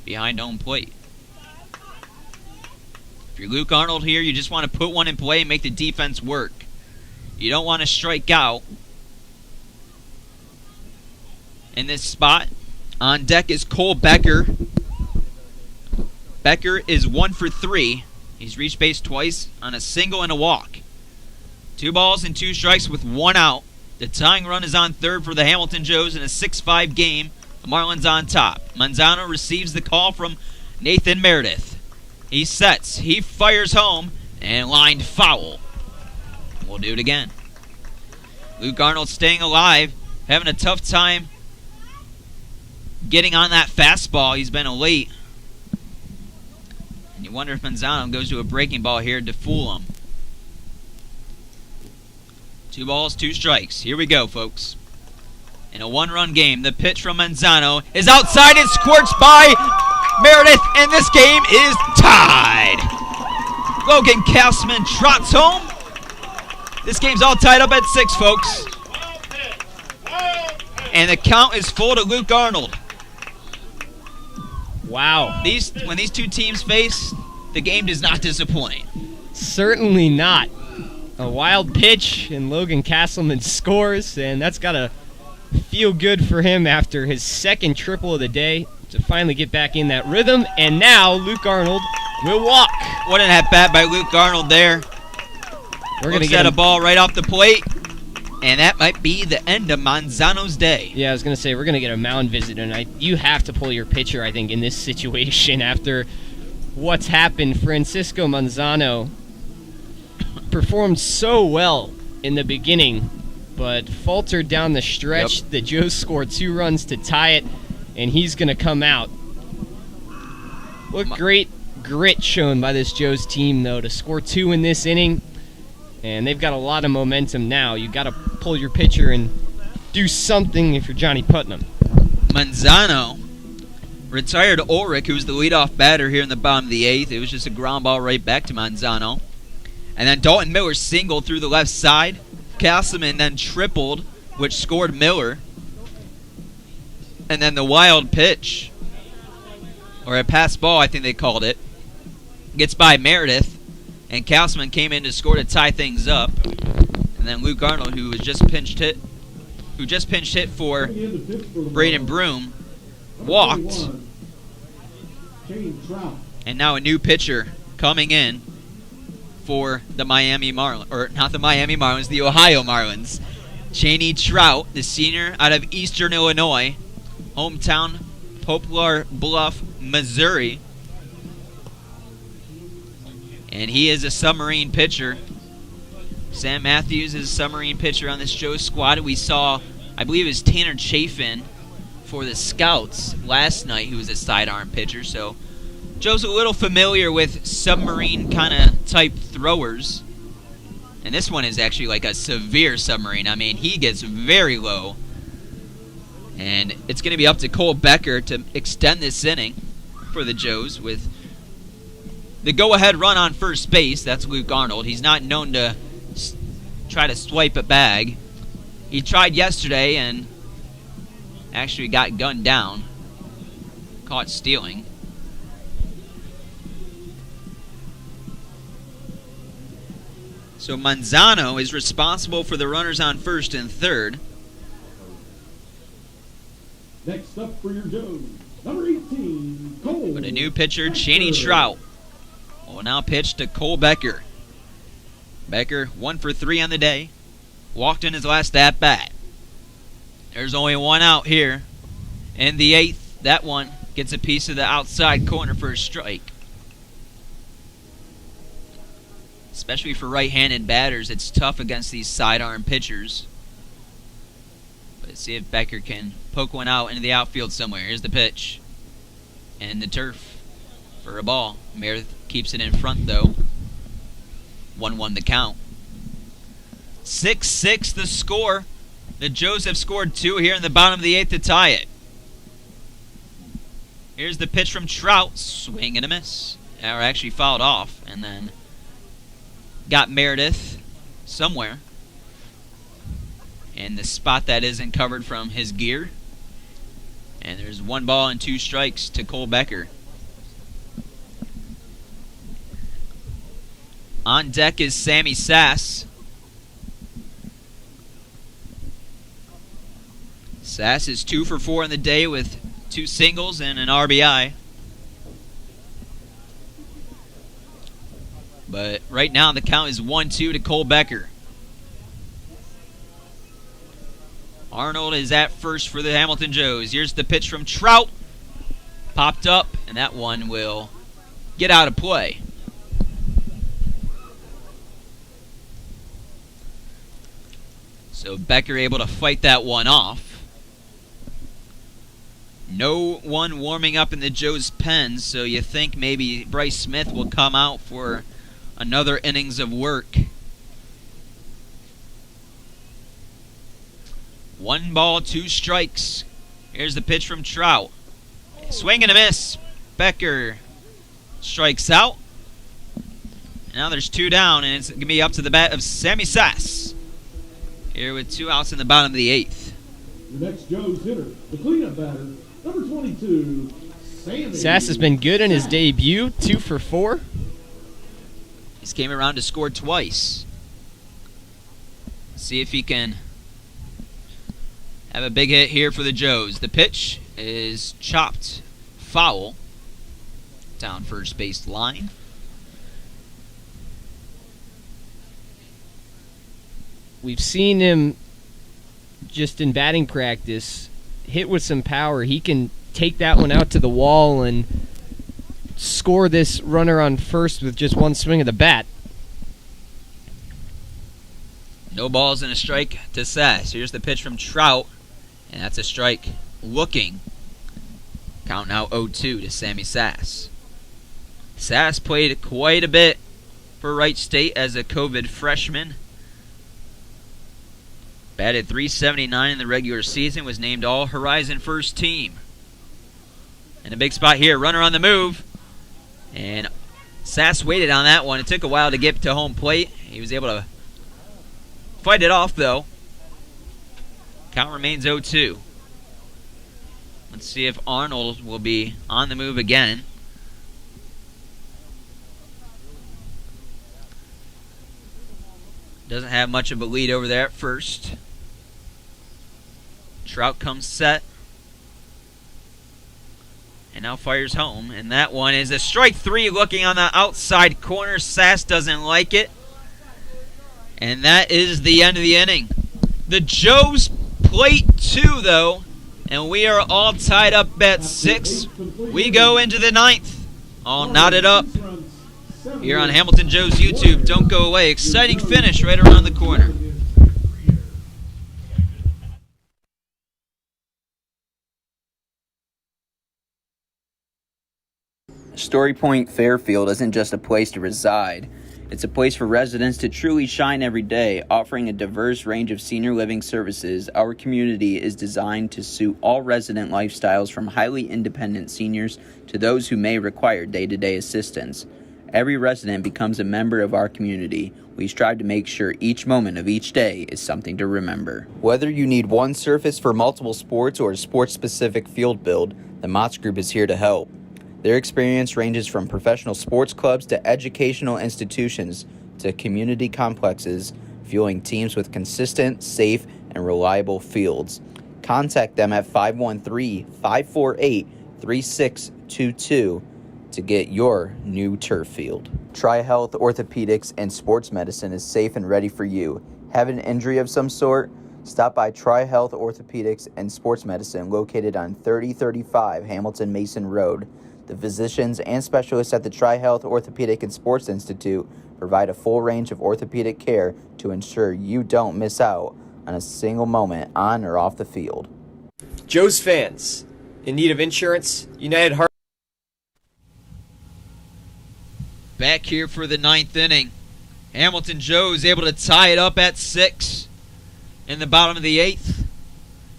behind home plate. If you're Luke Arnold here, you just want to put one in play and make the defense work. You don't want to strike out. In this spot, on deck is Cole Becker. Becker is 1 for 3. He's reached base twice on a single and a walk. 2 balls and 2 strikes with 1 out. The tying run is on third for the Hamilton Joes in a 6-5 game. The Marlins on top. Manzano receives the call from Nathan Meredith. He sets, he fires home, and lined foul. We'll do it again. Luke Arnold staying alive, having a tough time getting on that fastball. He's been late. And you wonder if Manzano goes to a breaking ball here to fool him. 2 balls, 2 strikes. Here we go, folks. In a 1-run game, the pitch from Manzano is outside and squirts by Meredith, and this game is tied. Logan Castleman trots home. This game's all tied up at 6, folks. And the count is full to Luke Arnold. Wow. When these two teams face, the game does not disappoint. Certainly not. A wild pitch, and Logan Castleman scores, and that's got to feel good for him after his second triple of the day to finally get back in that rhythm. And now Luke Arnold will walk. What an at-bat by Luke Arnold there. We're going to get a ball right off the plate, and that might be the end of Manzano's day. Yeah, I was going to say, we're going to get a mound visit tonight. You have to pull your pitcher, I think, in this situation after what's happened. Francisco Manzano performed so well in the beginning, but faltered down the stretch. Yep. The Joes scored 2 runs to tie it, and he's going to come out. Looked great grit shown by this Joe's team, though, to score 2 in this inning. And they've got a lot of momentum now. You got to pull your pitcher and do something if you're Johnny Putnam. Manzano retired Ulrich, who was the leadoff batter here in the bottom of the 8th. It was just a ground ball right back to Manzano. And then Dalton Miller singled through the left side. Castleman then tripled, which scored Miller. And then the wild pitch, or a pass ball, I think they called it, gets by Meredith, and Castleman came in to score to tie things up. And then Luke Arnold, who just pinched hit for Braden Broom, walked. And now a new pitcher coming in for the Miami Marlins, or not the Miami Marlins, the Ohio Marlins. Cheney Trout, the senior out of Eastern Illinois, hometown Poplar Bluff, Missouri. And he is a submarine pitcher. Sam Matthews is a submarine pitcher on this Joe squad. We saw, I believe it was Tanner Chafin for the Scouts last night, who was a sidearm pitcher. So Joe's a little familiar with submarine kind of type throwers. And this one is actually like a severe submarine. I mean, he gets very low. And it's going to be up to Cole Becker to extend this inning for the Joes with the go-ahead run on first base. That's Luke Arnold. He's not known to try to swipe a bag. He tried yesterday and actually got gunned down. Caught stealing. So Manzano is responsible for the runners on first and third. Next up for your Joes, number 18, Cole. But a new pitcher, Cheney Trout, will now pitch to Cole Becker. Becker 1 for 3 on the day. Walked in his last at-bat. There's only one out here in the 8th. That one gets a piece of the outside corner for a strike. Especially for right-handed batters, it's tough against these sidearm pitchers. Let's see if Becker can poke one out into the outfield somewhere. Here's the pitch. And the turf for a ball. Meredith keeps it in front, though. 1-1 the count. 6-6 the score. The Joes have scored 2 here in the bottom of the 8th to tie it. Here's the pitch from Trout. Swing and a miss. Or actually fouled off. And then got Meredith somewhere in the spot that isn't covered from his gear. And there's 1 ball and 2 strikes to Cole Becker. On deck is Sammy Sass. Sass is 2 for 4 in the day with 2 singles and an RBI. But right now the count is 1-2 to Cole Becker. Arnold is at first for the Hamilton Joes. Here's the pitch from Trout. Popped up, and that one will get out of play. So Becker able to fight that one off. No one warming up in the Joes' pen, so you think maybe Bryce Smith will come out for another innings of work. 1 ball, 2 strikes. Here's the pitch from Trout. Swing and a miss. Becker strikes out. And now there's 2 down, and it's going to be up to the bat of Sammy Sass. Here with 2 outs in the bottom of the 8th. The next Joe's hitter, the cleanup batter, number 22, Sammy. Sass has been good in his debut, 2 for 4. He's came around to score twice. See if he can have a big hit here for the Joes. The pitch is chopped foul down first base line. We've seen him just in batting practice hit with some power. He can take that one out to the wall and score this runner on first with just 1 swing of the bat. No balls and a strike to Sass. Here's the pitch from Trout, and that's a strike looking. Count now 0-2 to Sammy Sass. Sass played quite a bit for Wright State as a COVID freshman. Batted .379 in the regular season, was named All-Horizon First Team. And a big spot here, runner on the move. And Sass waited on that one. It took a while to get to home plate. He was able to fight it off, though. Count remains 0-2. Let's see if Arnold will be on the move again. Doesn't have much of a lead over there at first. Trout comes set. And now fires home. And that one is a strike three looking on the outside corner. Sass doesn't like it. And that is the end of the inning. The Joes plate 2, though. And we are all tied up at 6. We go into the 9th. All knotted up here on Hamilton Joe's YouTube. Don't go away. Exciting finish right around the corner. Story Point Fairfield isn't just a place to reside. It's a place for residents to truly shine every day. Offering a diverse range of senior living services, our community is designed to suit all resident lifestyles, from highly independent seniors to those who may require day-to-day assistance. Every resident becomes a member of our community. We strive to make sure each moment of each day is something to remember. Whether you need one surface for multiple sports or a sports-specific field build, the Motts Group is here to help. Their experience ranges from professional sports clubs to educational institutions to community complexes, fueling teams with consistent, safe, and reliable fields. Contact them at 513-548-3622 to get your new turf field. Tri-Health Orthopedics and Sports Medicine is safe and ready for you. Have an injury of some sort? Stop by Tri-Health Orthopedics and Sports Medicine, located on 3035 Hamilton Mason Road. The physicians and specialists at the Tri-Health Orthopedic and Sports Institute provide a full range of orthopedic care to ensure you don't miss out on a single moment on or off the field. Joe's fans, in need of insurance, United Heart. Back here for the 9th inning. Hamilton Joe's able to tie it up at 6 in the bottom of the 8th.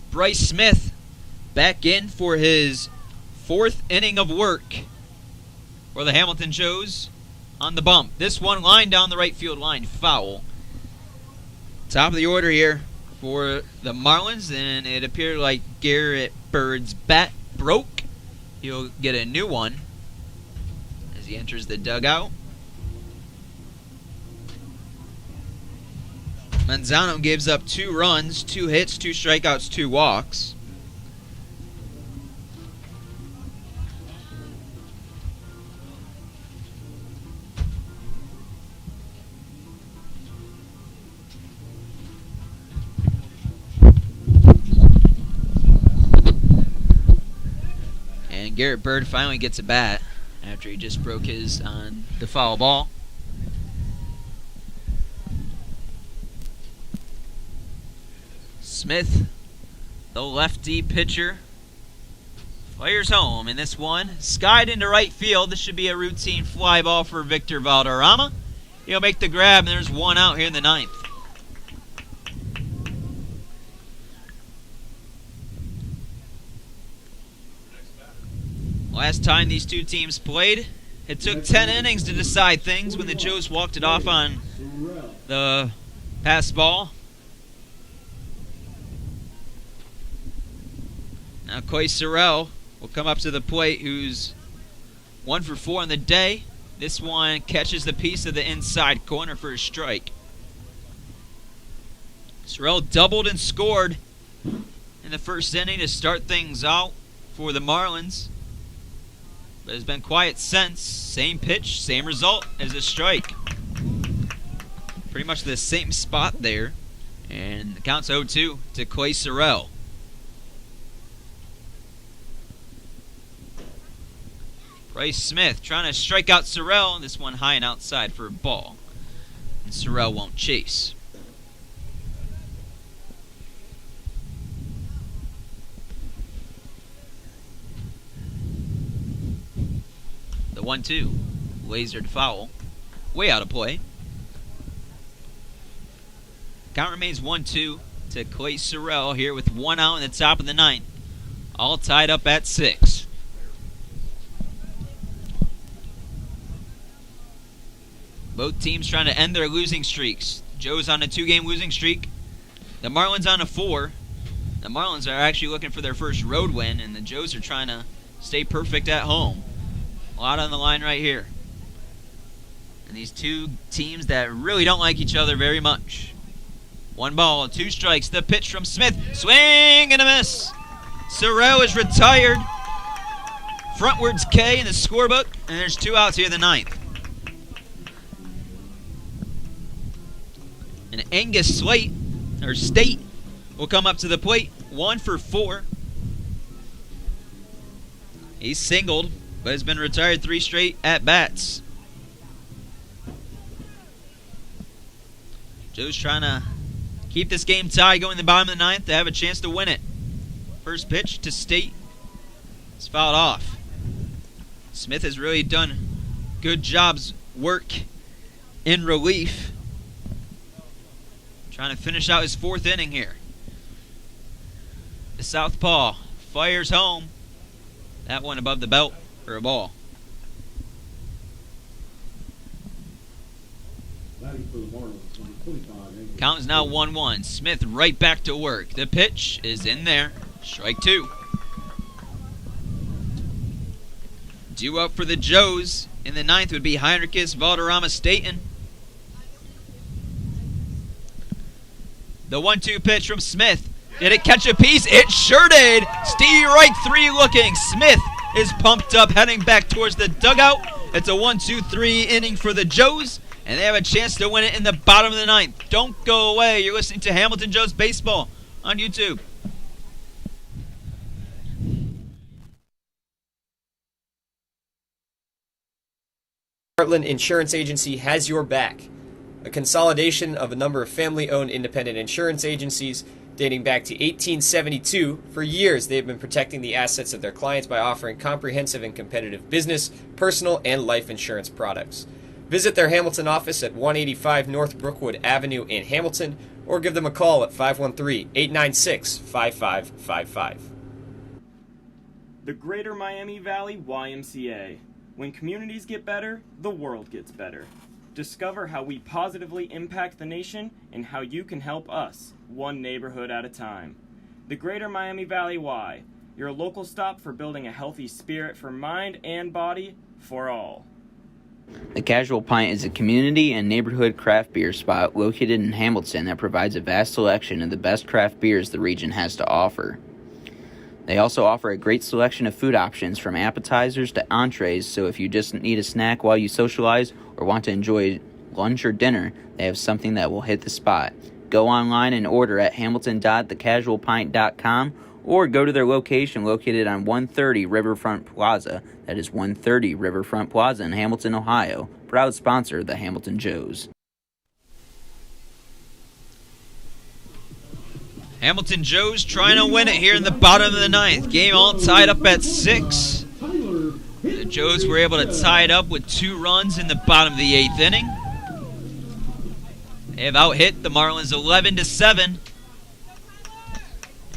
Bryce Smith back in for his 4th inning of work for the Hamilton Joes on the bump. This one line down the right field line, foul. Top of the order here for the Marlins, and it appeared like Garrett Bird's bat broke. He'll get a new one as he enters the dugout. Manzano gives up 2 runs, 2 hits, 2 strikeouts, 2 walks. And Garrett Bird finally gets a bat after he just broke his on the foul ball. Smith, the lefty pitcher, fires home, and this one skied into right field. This should be a routine fly ball for Victor Valderrama. He'll make the grab, and there's one out here in the 9th. Last time these two teams played, it took 10 innings to decide things when the Joes walked it off on the pass ball. Now Coy Sorrell will come up to the plate, who's 1 for 4 on the day. This one catches the piece of the inside corner for a strike. Sorrell doubled and scored in the 1st inning to start things out for the Marlins, but has been quiet since. Same pitch, same result as a strike. Pretty much the same spot there. And the count's 0-2 to Clay Sorrell. Bryce Smith trying to strike out Sorrell. This one high and outside for a ball. And Sorrell won't chase. The 1-2. lasered foul. Way out of play. Count remains 1-2 to Clay Sorrell here with 1 out in the top of the 9th. All tied up at 6. Both teams trying to end their losing streaks. Joe's on a 2-game losing streak. The Marlins on a 4. The Marlins are actually looking for their first road win, and the Joes are trying to stay perfect at home. A lot on the line right here. And these two teams that really don't like each other very much. 1 ball, 2 strikes. The pitch from Smith. Swing and a miss. Sorrell is retired. Frontwards K in the scorebook, and there's 2 outs here in the 9th. And Angus State will come up to the plate. 1 for 4. He's singled, but has been retired 3 straight at-bats. Joe's trying to keep this game tied going in the bottom of the 9th to have a chance to win it. First pitch to State. It's fouled off. Smith has really done good jobs work in relief. Trying to finish out his 4th inning here. The southpaw fires home. That one above the belt for a ball. Batting for the Marlins, number 25, Angus. Count is now 1-1. Smith right back to work. The pitch is in there. Strike 2. Due up for the Joes in the 9th would be Heinrichs, Valderrama, Staten. The 1-2 pitch from Smith. Did it catch a piece? It sure did. Stevie Reich 3 looking. Smith is pumped up, heading back towards the dugout. It's a 1-2-3 inning for the Joes, and they have a chance to win it in the bottom of the 9th. Don't go away. You're listening to Hamilton Joes Baseball on YouTube. Heartland Insurance Agency has your back. A consolidation of a number of family-owned independent insurance agencies dating back to 1872. For years, they have been protecting the assets of their clients by offering comprehensive and competitive business, personal, and life insurance products. Visit their Hamilton office at 185 North Brookwood Avenue in Hamilton, or give them a call at 513-896-5555. The Greater Miami Valley YMCA. When communities get better, the world gets better. Discover how we positively impact the nation and how you can help us, one neighborhood at a time. The Greater Miami Valley Y, your local stop for building a healthy spirit for mind and body for all. The Casual Pint is a community and neighborhood craft beer spot located in Hamilton that provides a vast selection of the best craft beers the region has to offer. They also offer a great selection of food options from appetizers to entrees, so if you just need a snack while you socialize or want to enjoy lunch or dinner, they have something that will hit the spot. Go online and order at hamilton.thecasualpint.com or go to their location located on 130 Riverfront Plaza. That is 130 Riverfront Plaza in Hamilton, Ohio. Proud sponsor of the Hamilton Joes. Hamilton Joes trying to win it here in the bottom of the 9th. Game all tied up at 6. The Joes were able to tie it up with 2 runs in the bottom of the 8th inning. They have out-hit the Marlins 11-7.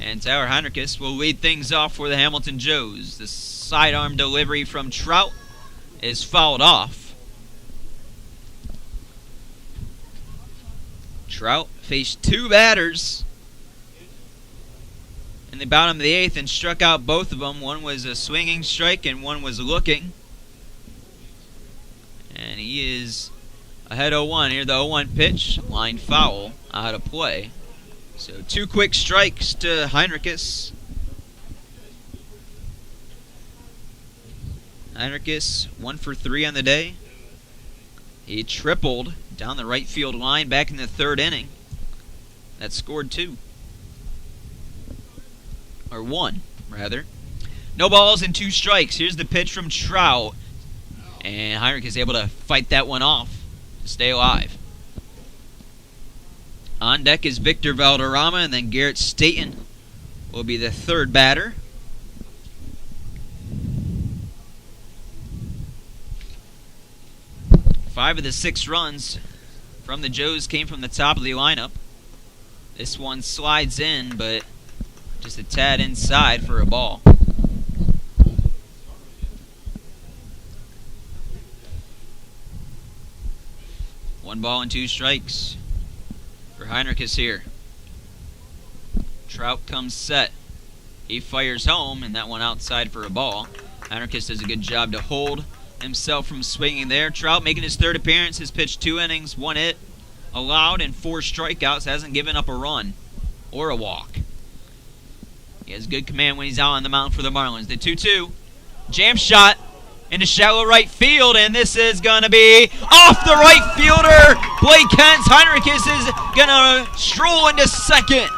And Tyler Heinrichs will lead things off for the Hamilton Joes. The sidearm delivery from Trout is fouled off. Trout faced 2 batters in the bottom of the 8th and struck out both of them. One was a swinging strike and one was looking. And he is ahead 0-1. Here the 0-1 pitch, line foul, out of play. So 2 quick strikes to Heinrichs. Heinrichs 1 for 3 on the day. He tripled down the right field line back in the 3rd inning. That scored 2. Or 1, rather. No balls and 2 strikes. Here's the pitch from Trout. And Heinrich is able to fight that one off to stay alive. On deck is Victor Valderrama, and then Garrett Staten will be the 3rd batter. 5 of the 6 runs from the Joes came from the top of the lineup. This one slides in, but just a tad inside for a ball. One ball and 2 strikes for Heinrichs here. Trout comes set. He fires home, and that one outside for a ball. Heinrichs does a good job to hold himself from swinging there. Trout making his 3rd appearance, has pitched 2 innings, 1 hit, allowed, and 4 strikeouts. Hasn't given up a run or a walk. He has good command when he's out on the mound for the Marlins. The 2-2. Jam shot into shallow right field, and this is going to be off the right fielder. Blake Hens. Heinrichs is going to stroll into second.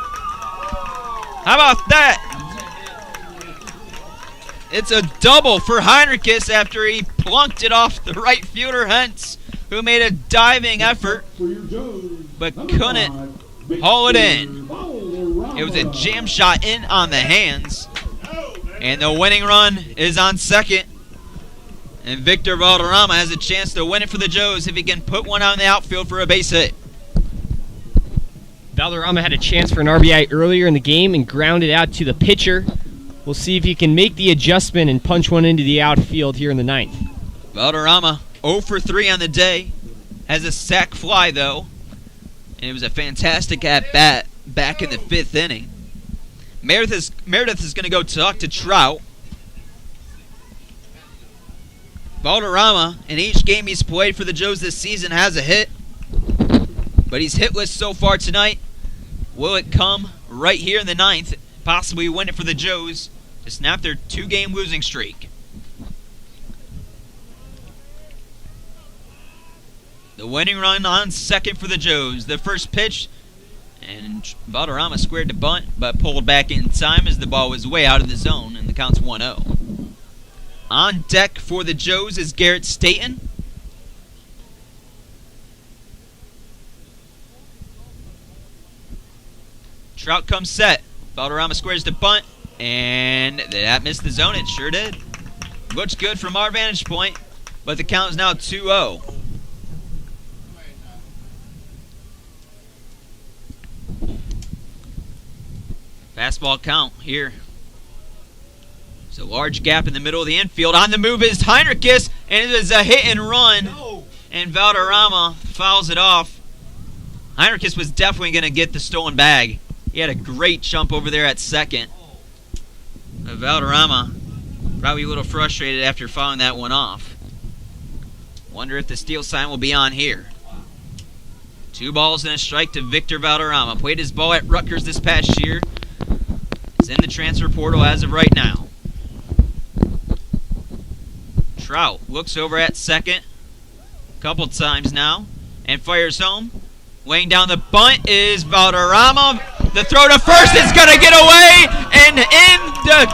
How about that? It's a double for Heinrichs after he plunked it off the right fielder Hens, who made a diving effort but couldn't haul it in. It was a jam shot in on the hands, and the winning run is on second. And Victor Valderrama has a chance to win it for the Joes if he can put one out in the outfield for a base hit. Valderrama had a chance for an RBI earlier in the game and grounded out to the pitcher. We'll see if he can make the adjustment and punch one into the outfield here in the 9th. Valderrama 0 for 3 on the day. Has a sac fly, though. And it was a fantastic at-bat back in the 5th inning. Meredith is going to go talk to Trout. Valderrama, in each game he's played for the Joes this season, has a hit. But he's hitless so far tonight. Will it come right here in the 9th? Possibly win it for the Joes to snap their 2-game losing streak. The winning run on second for the Joes. The first pitch, and Valderrama squared the bunt, but pulled back in time as the ball was way out of the zone, and the count's 1-0. On deck for the Joes is Garrett Staten. Trout comes set. Valderrama squares the bunt, and that missed the zone. It sure did. Looks good from our vantage point, but the count is now 2-0. Fastball count here. There's a large gap in the middle of the infield. On the move is Heinrichs, and it is a hit and run, and Valderrama fouls it off. Heinrichs was definitely going to get the stolen bag. He had a great jump over there at second. But Valderrama probably a little frustrated after fouling that one off. Wonder if the steal sign will be on here. 2 balls and a strike to Victor Valderrama. Played his ball at Rutgers this past year. He's in the transfer portal as of right now. Trout looks over at second a couple times now and fires home. Weighing down the bunt is Valderrama. The throw to first is going to get away, and into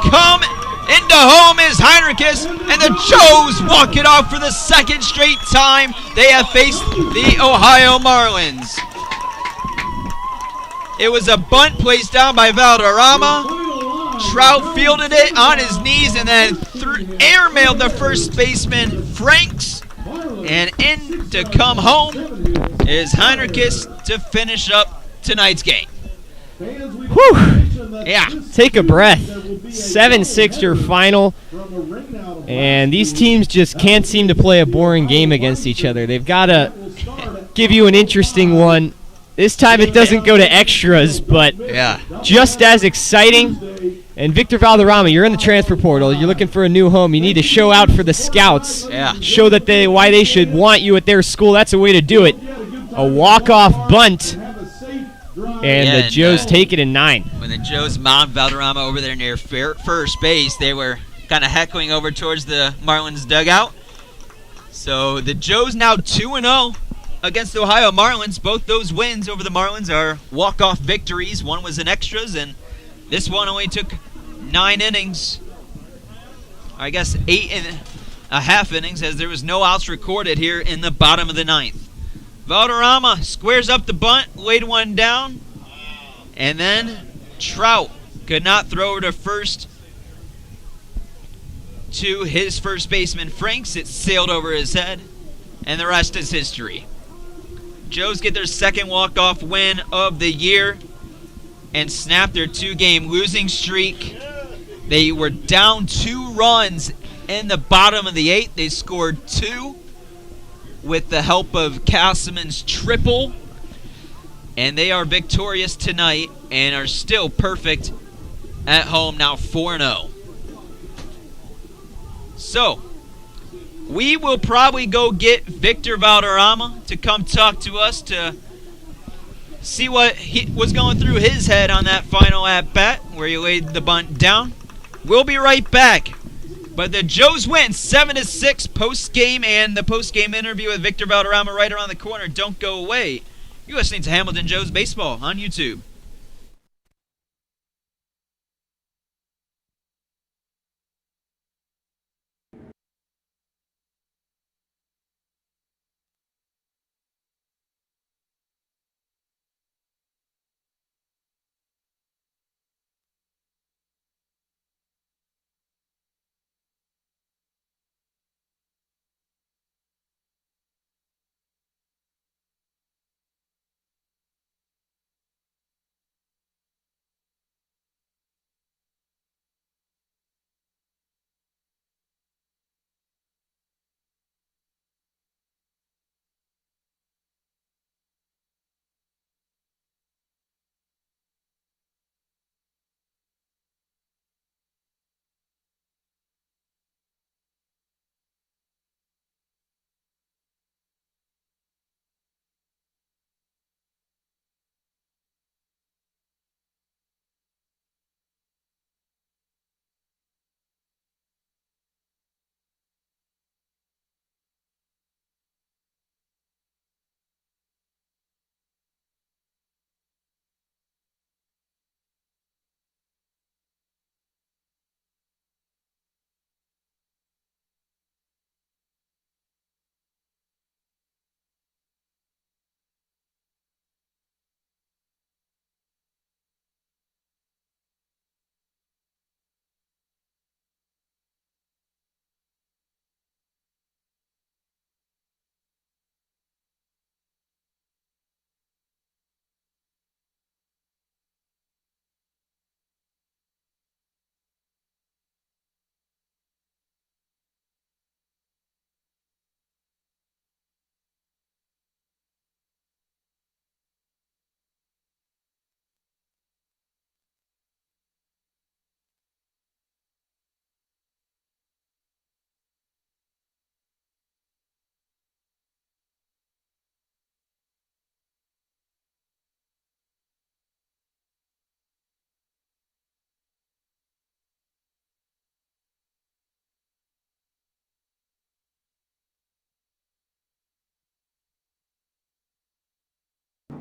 home is Heinrichs, and the Joes walk it off for the 2nd straight time they have faced the Ohio Marlins. It was a bunt placed down by Valderrama. Trout fielded it on his knees and then airmailed the first baseman, Franks. And in to come home is Heinrichs to finish up tonight's game. Whew. Yeah, take a breath. 7-6 your final. And these teams just can't seem to play a boring game against each other. They've got to give you an interesting one. This time it doesn't go to extras, but just as exciting. And Victor Valderrama, you're in the transfer portal. You're looking for a new home. You need to show out for the scouts. Show that why they should want you at their school. That's a way to do it. A walk-off bunt. And the Joes take it in 9. When the Joes mount Valderrama over there near first base, they were kind of heckling over towards the Marlins dugout. So the Joes now 2-0 against the Ohio Marlins. Both those wins over the Marlins are walk-off victories. One was in extras, and this one only took 9 innings. I guess 8.5 innings, as there was no outs recorded here in the bottom of the 9th. Valderrama squares up the bunt, laid one down, and then Trout could not throw to first to his first baseman, Franks. It sailed over his head, and the rest is history. Joes get their second walk-off win of the year and snap their 2-game losing streak. They were down 2 runs in the bottom of the 8th. They scored 2 with the help of Castleman's triple. And they are victorious tonight and are still perfect at home, now 4-0. So, we will probably go get Victor Valderrama to come talk to us to see what was going through his head on that final at-bat where he laid the bunt down. We'll be right back. But the Joes win 7-6 post-game, and the post-game interview with Victor Valderrama right around the corner. Don't go away. You're listening to Hamilton Joes Baseball on YouTube.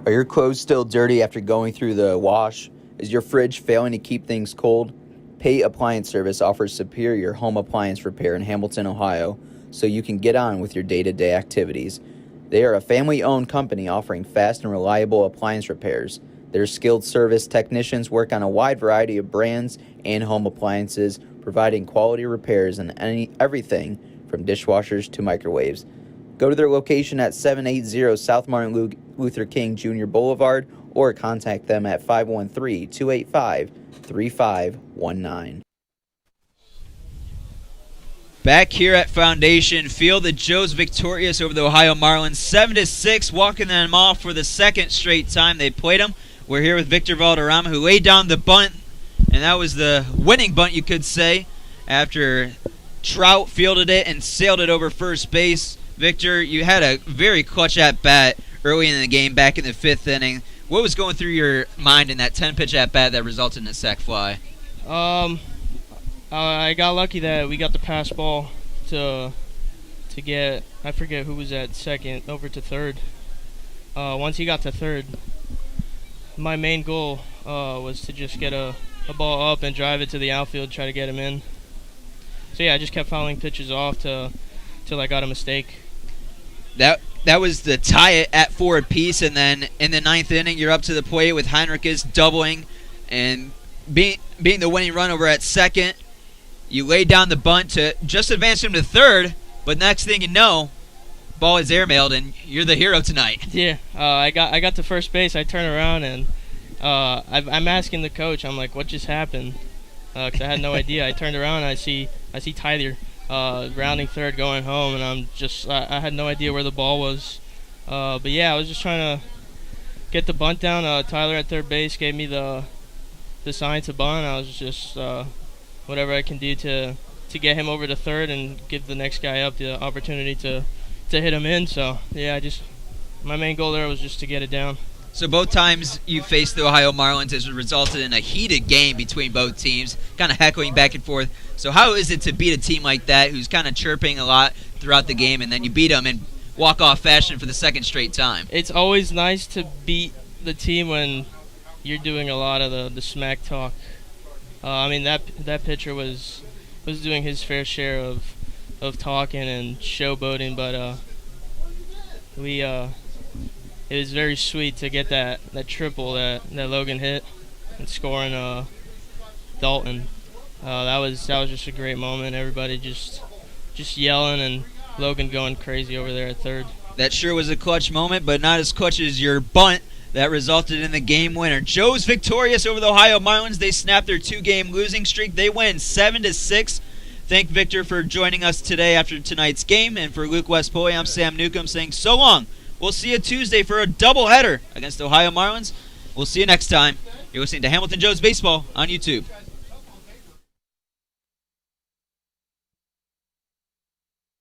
Are your clothes still dirty after going through the wash? Is your fridge failing to keep things cold? Pate Appliance Service offers superior home appliance repair in Hamilton, Ohio, so you can get on with your day-to-day activities. They are a family-owned company offering fast and reliable appliance repairs. Their skilled service technicians work on a wide variety of brands and home appliances, providing quality repairs on everything from dishwashers to microwaves. Go to their location at 780 South Martin Luther King Jr. Boulevard or contact them at 513-285-3519. Back here at Foundation Field, the Joes victorious over the Ohio Marlins 7-6, walking them off for the second straight time they played them. We're here with Victor Valderrama, who laid down the bunt, and that was the winning bunt, you could say, after Trout fielded it and sailed it over first base. Victor, you had a very clutch at-bat early in the game back in the 5th inning. What was going through your mind in that 10-pitch at-bat that resulted in a sac fly? I got lucky that we got the pass ball to get, I forget who was at second, over to third. Once he got to third, my main goal was to just get a ball up and drive it to the outfield, try to get him in. So yeah, I just kept fouling pitches off till I got a mistake. That was the tie it at 4 apiece, and then in the 9th inning, you're up to the plate with Heinrichs doubling and being the winning run over at second. You laid down the bunt to just advance him to third, but next thing you know, ball is airmailed, and you're the hero tonight. Yeah, I got to first base. I turn around and I'm asking the coach. I'm like, what just happened? Because I had no idea. I turned around and I see Tyler rounding third, going home, and I had no idea where the ball was. But yeah, I was just trying to get the bunt down. Tyler at third base gave me the sign to bunt. I was just whatever I can do to get him over to third and give the next guy up the opportunity to hit him in. So yeah, my main goal there was just to get it down. So both times you faced the Ohio Marlins has resulted in a heated game between both teams, kind of heckling back and forth. So how is it to beat a team like that who's kind of chirping a lot throughout the game, and then you beat them in walk-off fashion for the second straight time? It's always nice to beat the team when you're doing a lot of the smack talk. I mean, that pitcher was doing his fair share of talking and showboating, but it was very sweet to get that triple that Logan hit and scoring Dalton. That was just a great moment. Everybody just yelling and Logan going crazy over there at third. That sure was a clutch moment, but not as clutch as your bunt that resulted in the game winner. Joe's victorious over the Ohio Marlins. They snapped their 2-game losing streak. They win 7-6. Thank Victor for joining us today after tonight's game. And for Luke Westpoli, I'm Sam Newcomb saying so long. We'll see you Tuesday for a doubleheader against the Ohio Marlins. We'll see you next time. You're listening to Hamilton Joe's Baseball on YouTube.